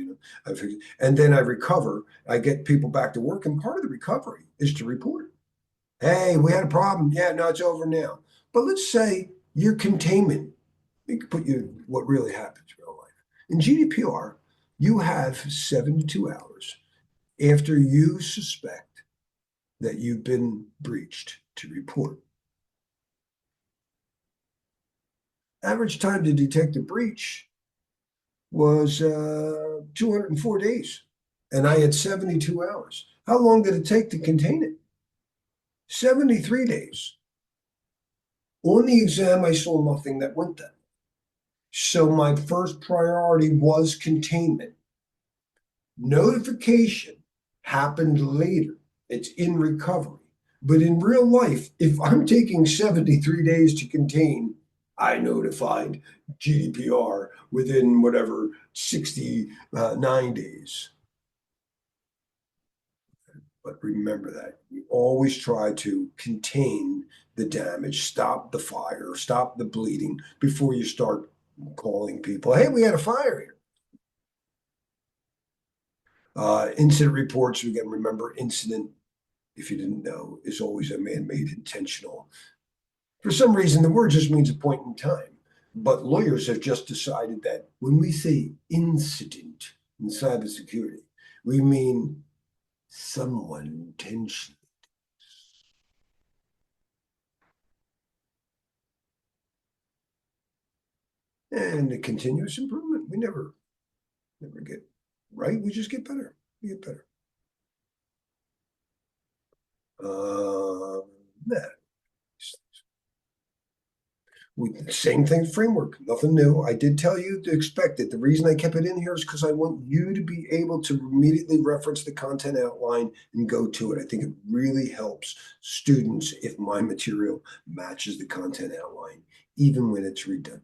and then I recover. I get people back to work, and part of the recovery is to report. Hey, we had a problem. Yeah, no, it's over now. But let's say your containment, we could put you what really happens in real life. In GDPR, you have 72 hours after you suspect that you've been breached to report. Average time to detect a breach was 204 days, and I had 72 hours. How long did it take to contain it? 73 days. On the exam, I saw nothing that went that. So my first priority was containment. Notification happened later. It's in recovery. But in real life, if I'm taking 73 days to contain, I notified GDPR within whatever 69 days. But remember that we always try to contain the damage, stop the fire, stop the bleeding before you start calling people. Hey, we had a fire here. Incident reports, we can remember incident, if you didn't know, is always a man-made intentional. For some reason, the word just means a point in time. But lawyers have just decided that when we say incident in cybersecurity, we mean someone intentionally. And a continuous improvement. We never get right. We just get better. We get better. That. Same thing, framework, nothing new. I did tell you to expect it. The reason I kept it in here is because I want you to be able to immediately reference the content outline and go to it. I think it really helps students if my material matches the content outline, even when it's redundant.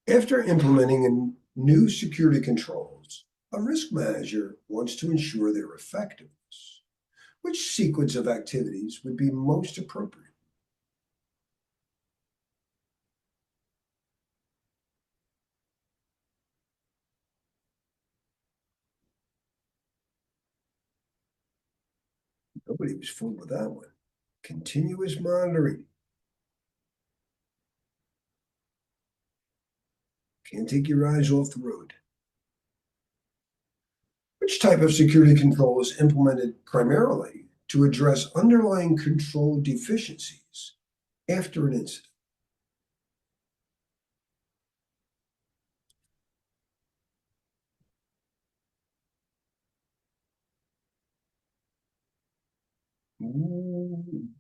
After implementing new security controls, a risk manager wants to ensure their effectiveness. Which sequence of activities would be most appropriate? Nobody was fooled with that one. Continuous monitoring. Can't take your eyes off the road. Which type of security control is implemented primarily to address underlying control deficiencies after an incident?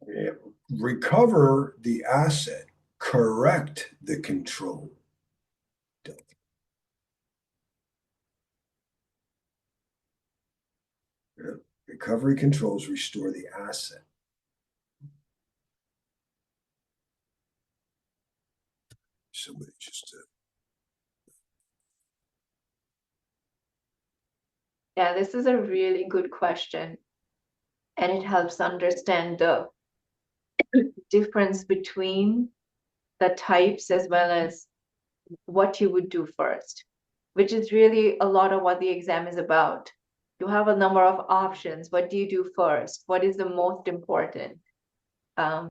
Yeah. Recover the asset, correct the control. Yeah. Recovery controls restore the asset. Somebody just Yeah, this is a really good question, and it helps understand the difference between the types as well as what you would do first, which is really a lot of what the exam is about. You have a number of options. What do you do first? What is the most important?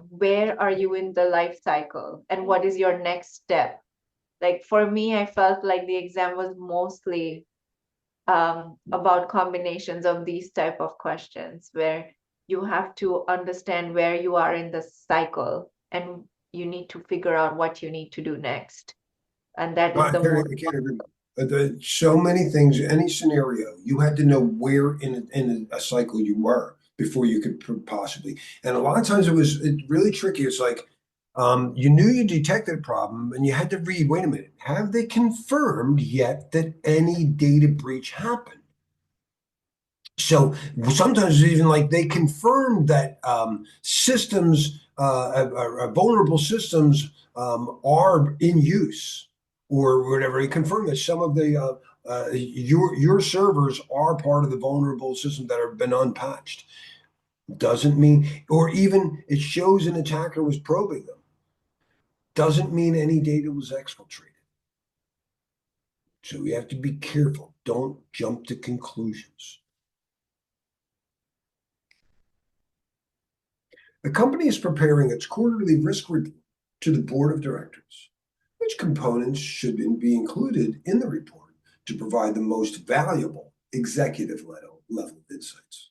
Where are you in the life cycle? And what is your next step? Like for me, I felt like the exam was mostly about combinations of these type of questions where you have to understand where you are in the cycle and you need to figure out what you need to do next. And that is the I most can't agree. So many things, any scenario, you had to know where in a cycle you were before you could possibly. And a lot of times it's really tricky. It's like you knew you detected a problem and you had to read, wait a minute, have they confirmed yet that any data breach happened? So sometimes even like they confirmed that vulnerable systems are in use or whatever. They confirmed that some of the your servers are part of the vulnerable system that have been unpatched. Doesn't mean, or even it shows an attacker was probing them. Doesn't mean any data was exfiltrated. So we have to be careful. Don't jump to conclusions. The company is preparing its quarterly risk report to the board of directors. Which components should be included in the report to provide the most valuable executive level insights?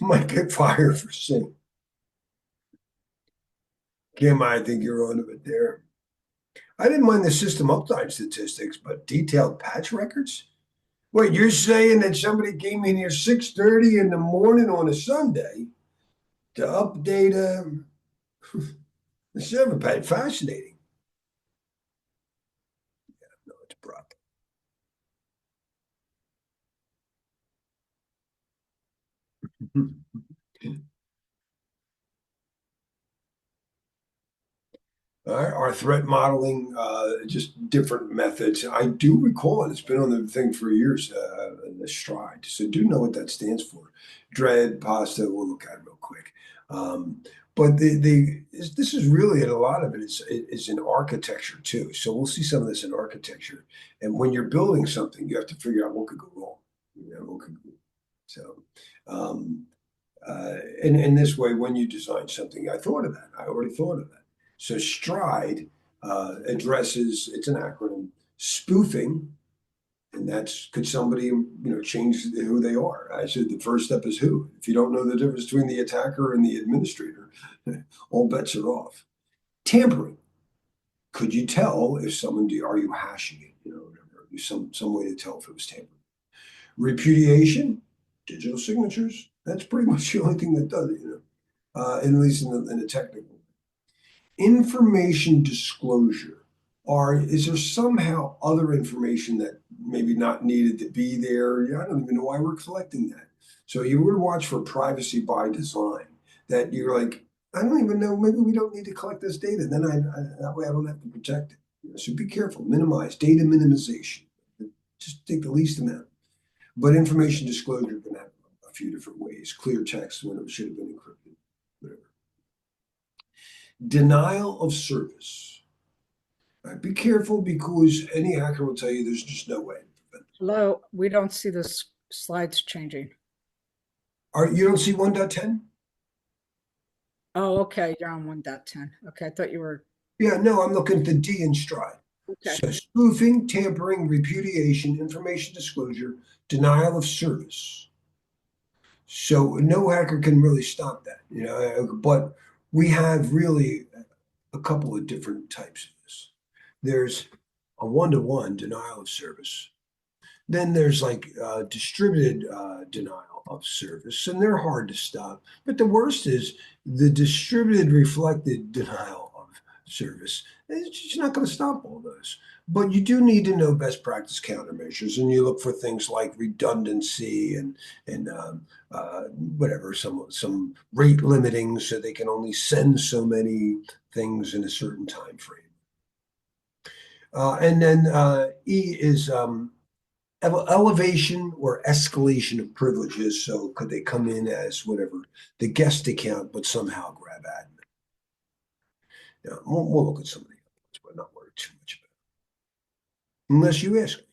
Might get fired for saying. Kim, I think you're on to it there. I didn't mind the system uptime statistics, but detailed patch records? Wait, you're saying that somebody came in here 6:30 in the morning on a Sunday to update the server patch? Fascinating. Yeah, no, it's broad. Our threat modeling, just different methods. I do recall it. It's been on the thing for years, the STRIDE. So do know what that stands for. Dread, pasta, we'll look at it real quick. But this is really, and a lot of it is in architecture too. So we'll see some of this in architecture. And when you're building something, you have to figure out what could go wrong. You know, what could go. So, in this way, when you design something, I thought of that. I already thought of that. So STRIDE addresses, it's an acronym, spoofing, and that's could somebody change who they are. I said the first step is who. If you don't know the difference between the attacker and the administrator, all bets are off. Tampering. Could you tell if someone are you hashing it? Whatever. Some way to tell if it was tampering. Repudiation, digital signatures. That's pretty much the only thing that does it. At least in the technical. Information disclosure. Is there somehow other information that maybe not needed to be there? I don't even know why we're collecting that. So you would watch for privacy by design. That you're like, I don't even know. Maybe we don't need to collect this data. Then that way I don't have to protect it. So be careful. Minimize data minimization. Just take the least amount. But information disclosure can have a few different ways. Clear text when it should have been encrypted. Whatever. Denial of service. Right, be careful because any hacker will tell you there's just no way to prevent it. Hello, we don't see the slides changing. You don't see 1.10? Oh, okay, you're on 1.10. Okay, I thought you were. Yeah, no, I'm looking at the D in STRIDE. Okay. So spoofing, tampering, repudiation, information disclosure, denial of service. So no hacker can really stop that, but we have really a couple of different types of this. There's a one-to-one denial of service. Then there's like distributed denial of service, and they're hard to stop. But the worst is the distributed reflected denial of service. It's just not going to stop all those. But you do need to know best practice countermeasures, and you look for things like redundancy and whatever, some rate limiting, so they can only send so many things in a certain time frame. And then E is elevation or escalation of privileges. So could they come in as whatever the guest account, but somehow grab admin? Now, we'll look at some of the other ones, but not worry too much about it. Unless you ask me.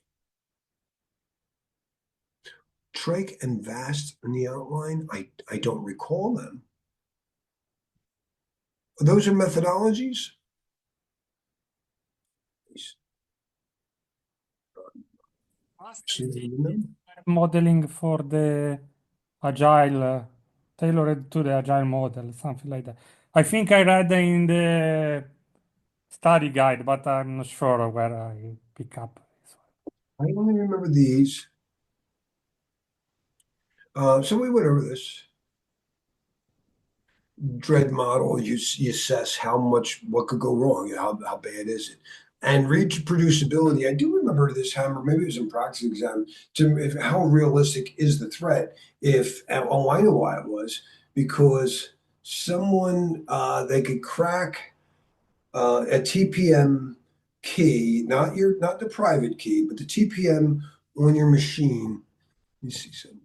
Trake and Vast in the outline, I don't recall them. Those are methodologies? Modeling for the agile, tailored to the agile model, something like that. I think I read in the study guide, but I'm not sure where I pick up. I only remember these. So we went over this. Dread model, you assess what could go wrong, how bad is it? And reproducibility, I do remember this time, or maybe it was in practice exam, how realistic is the threat? Oh, I know why it was, because someone, they could crack a TPM key, not the private key, but the TPM on your machine. You see some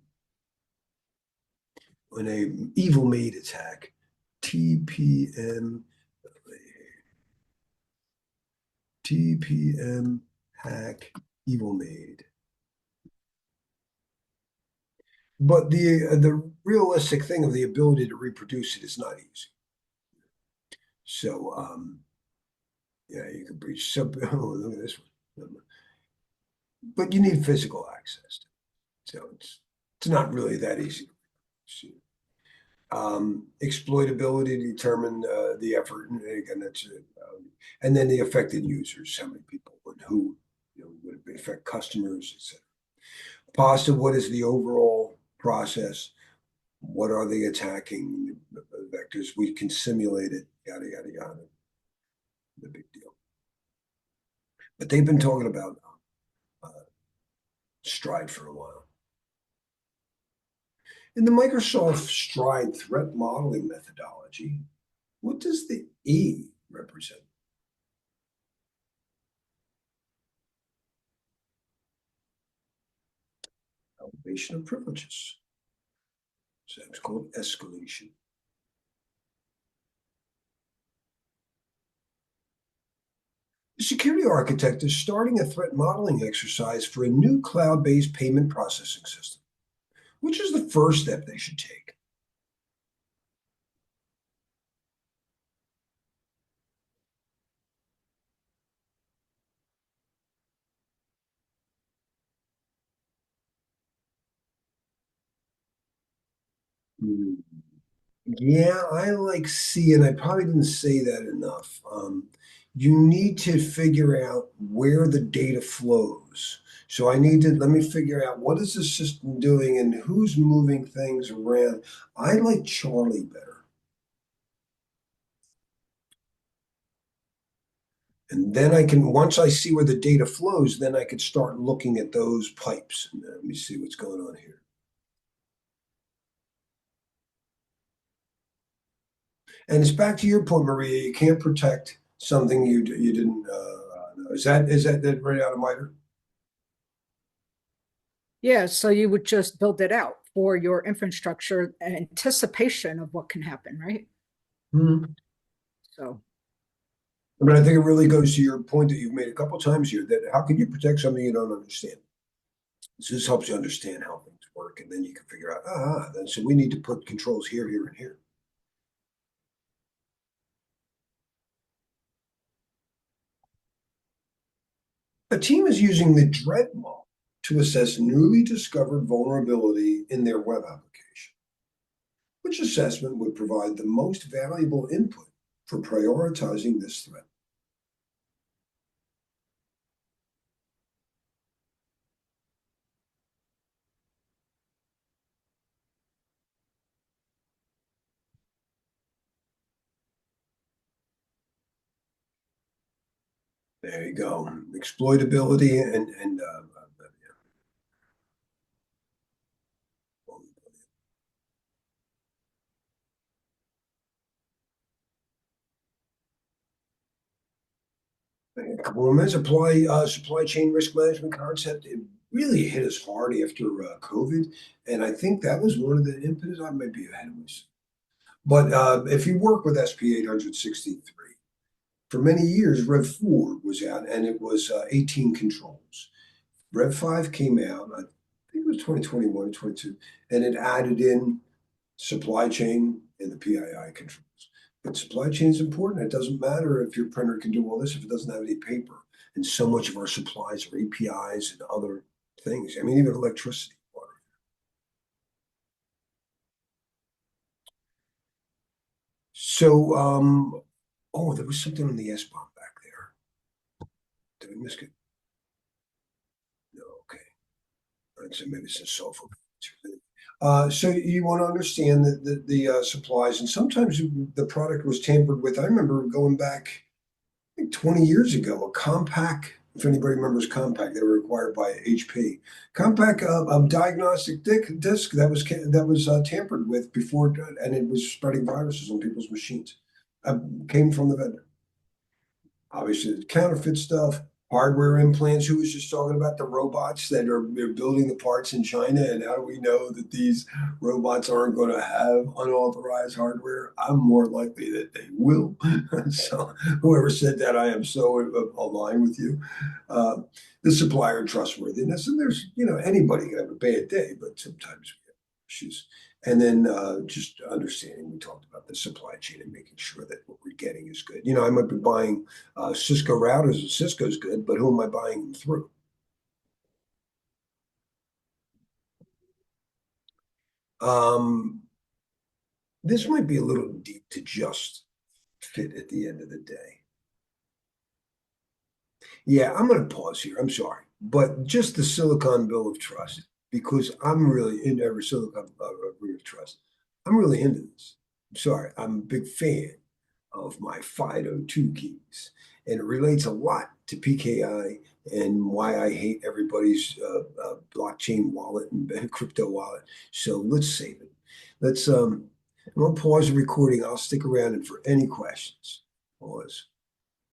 on a evil maid attack. TPM hack evil maid. But the realistic thing of the ability to reproduce it is not easy. So yeah, you can breach sub. Oh, look at this one. But you need physical access to it. So it's not really that easy. Exploitability to determine the effort, and again, that's it. And then the affected users, how many people and who, would it affect customers, etc. Pasta, what is the overall process? What are they attacking? The vectors, we can simulate it, yada, yada, yada. The big deal. But they've been talking about Stride for a while. In the Microsoft Stride threat modeling methodology, what does the E represent? Elevation of privileges. So it's called escalation. The security architect is starting a threat modeling exercise for a new cloud-based payment processing system. Which is the first step they should take? Yeah, I like C, and I probably didn't say that enough. You need to figure out where the data flows. So let me figure out what is the system doing and who's moving things around. I like Charlie better. And then once I see where the data flows, then I could start looking at those pipes. Let me see what's going on here. And it's back to your point, Maria. You can't protect something you didn't know. Is that right out of MITRE? Yeah, so you would just build it out for your infrastructure in anticipation of what can happen, right? Mm-hmm. So. I mean, I think it really goes to your point that you've made a couple of times here, that how can you protect something you don't understand? So this helps you understand how things work, and then you can figure out, then so we need to put controls here, here, and here. A team is using the DREAD model to assess newly discovered vulnerability in their web application. Which assessment would provide the most valuable input for prioritizing this threat? There you go. Exploitability and a couple of minutes. Supply chain risk management concept. It really hit us hard after COVID, and I think that was one of the impetus. I might be ahead of myself, but if you work with SP 863, for many years Rev 4 was out, and it was 18 controls. Rev 5 came out. I think it was 2021, 22, and it added in supply chain and the PII controls. But supply chain is important. It doesn't matter if your printer can do all this if it doesn't have any paper. And so much of our supplies are APIs and other things. I mean, even electricity, water. So, oh, there was something on the S-bomb back there. Did we miss it? No, okay. All right, so maybe it's a software. So you want to understand that the supplies, and sometimes the product was tampered with. I remember going back I think 20 years ago, a Compaq, if anybody remembers Compaq, they were acquired by HP. Compaq, a diagnostic disc that was tampered with before, and it was spreading viruses on people's machines. Came from the vendor. Obviously, the counterfeit stuff, hardware implants. Who was just talking about the robots that they're building the parts in China? And how do we know that these robots aren't going to have unauthorized hardware? I'm more likely that they will. So whoever said that, I am so aligned with you. The supplier trustworthiness, and there's, anybody can have a bad day, but sometimes we have issues. And then just understanding, we talked about the supply chain and making sure that what we're getting is good. I might be buying Cisco routers, and Cisco's good, but who am I buying them through? This might be a little deep to just fit at the end of the day. Yeah, I'm going to pause here. I'm sorry, but just the Silicon Bill of Trust, because I'm really into every Silicon Bill of Trust. I'm really into this. I'm sorry, I'm a big fan of my FIDO2 keys, and it relates a lot to PKI and why I hate everybody's blockchain wallet and crypto wallet. So let's save it. I'm gonna pause the recording. I'll stick around and for any questions. Pause.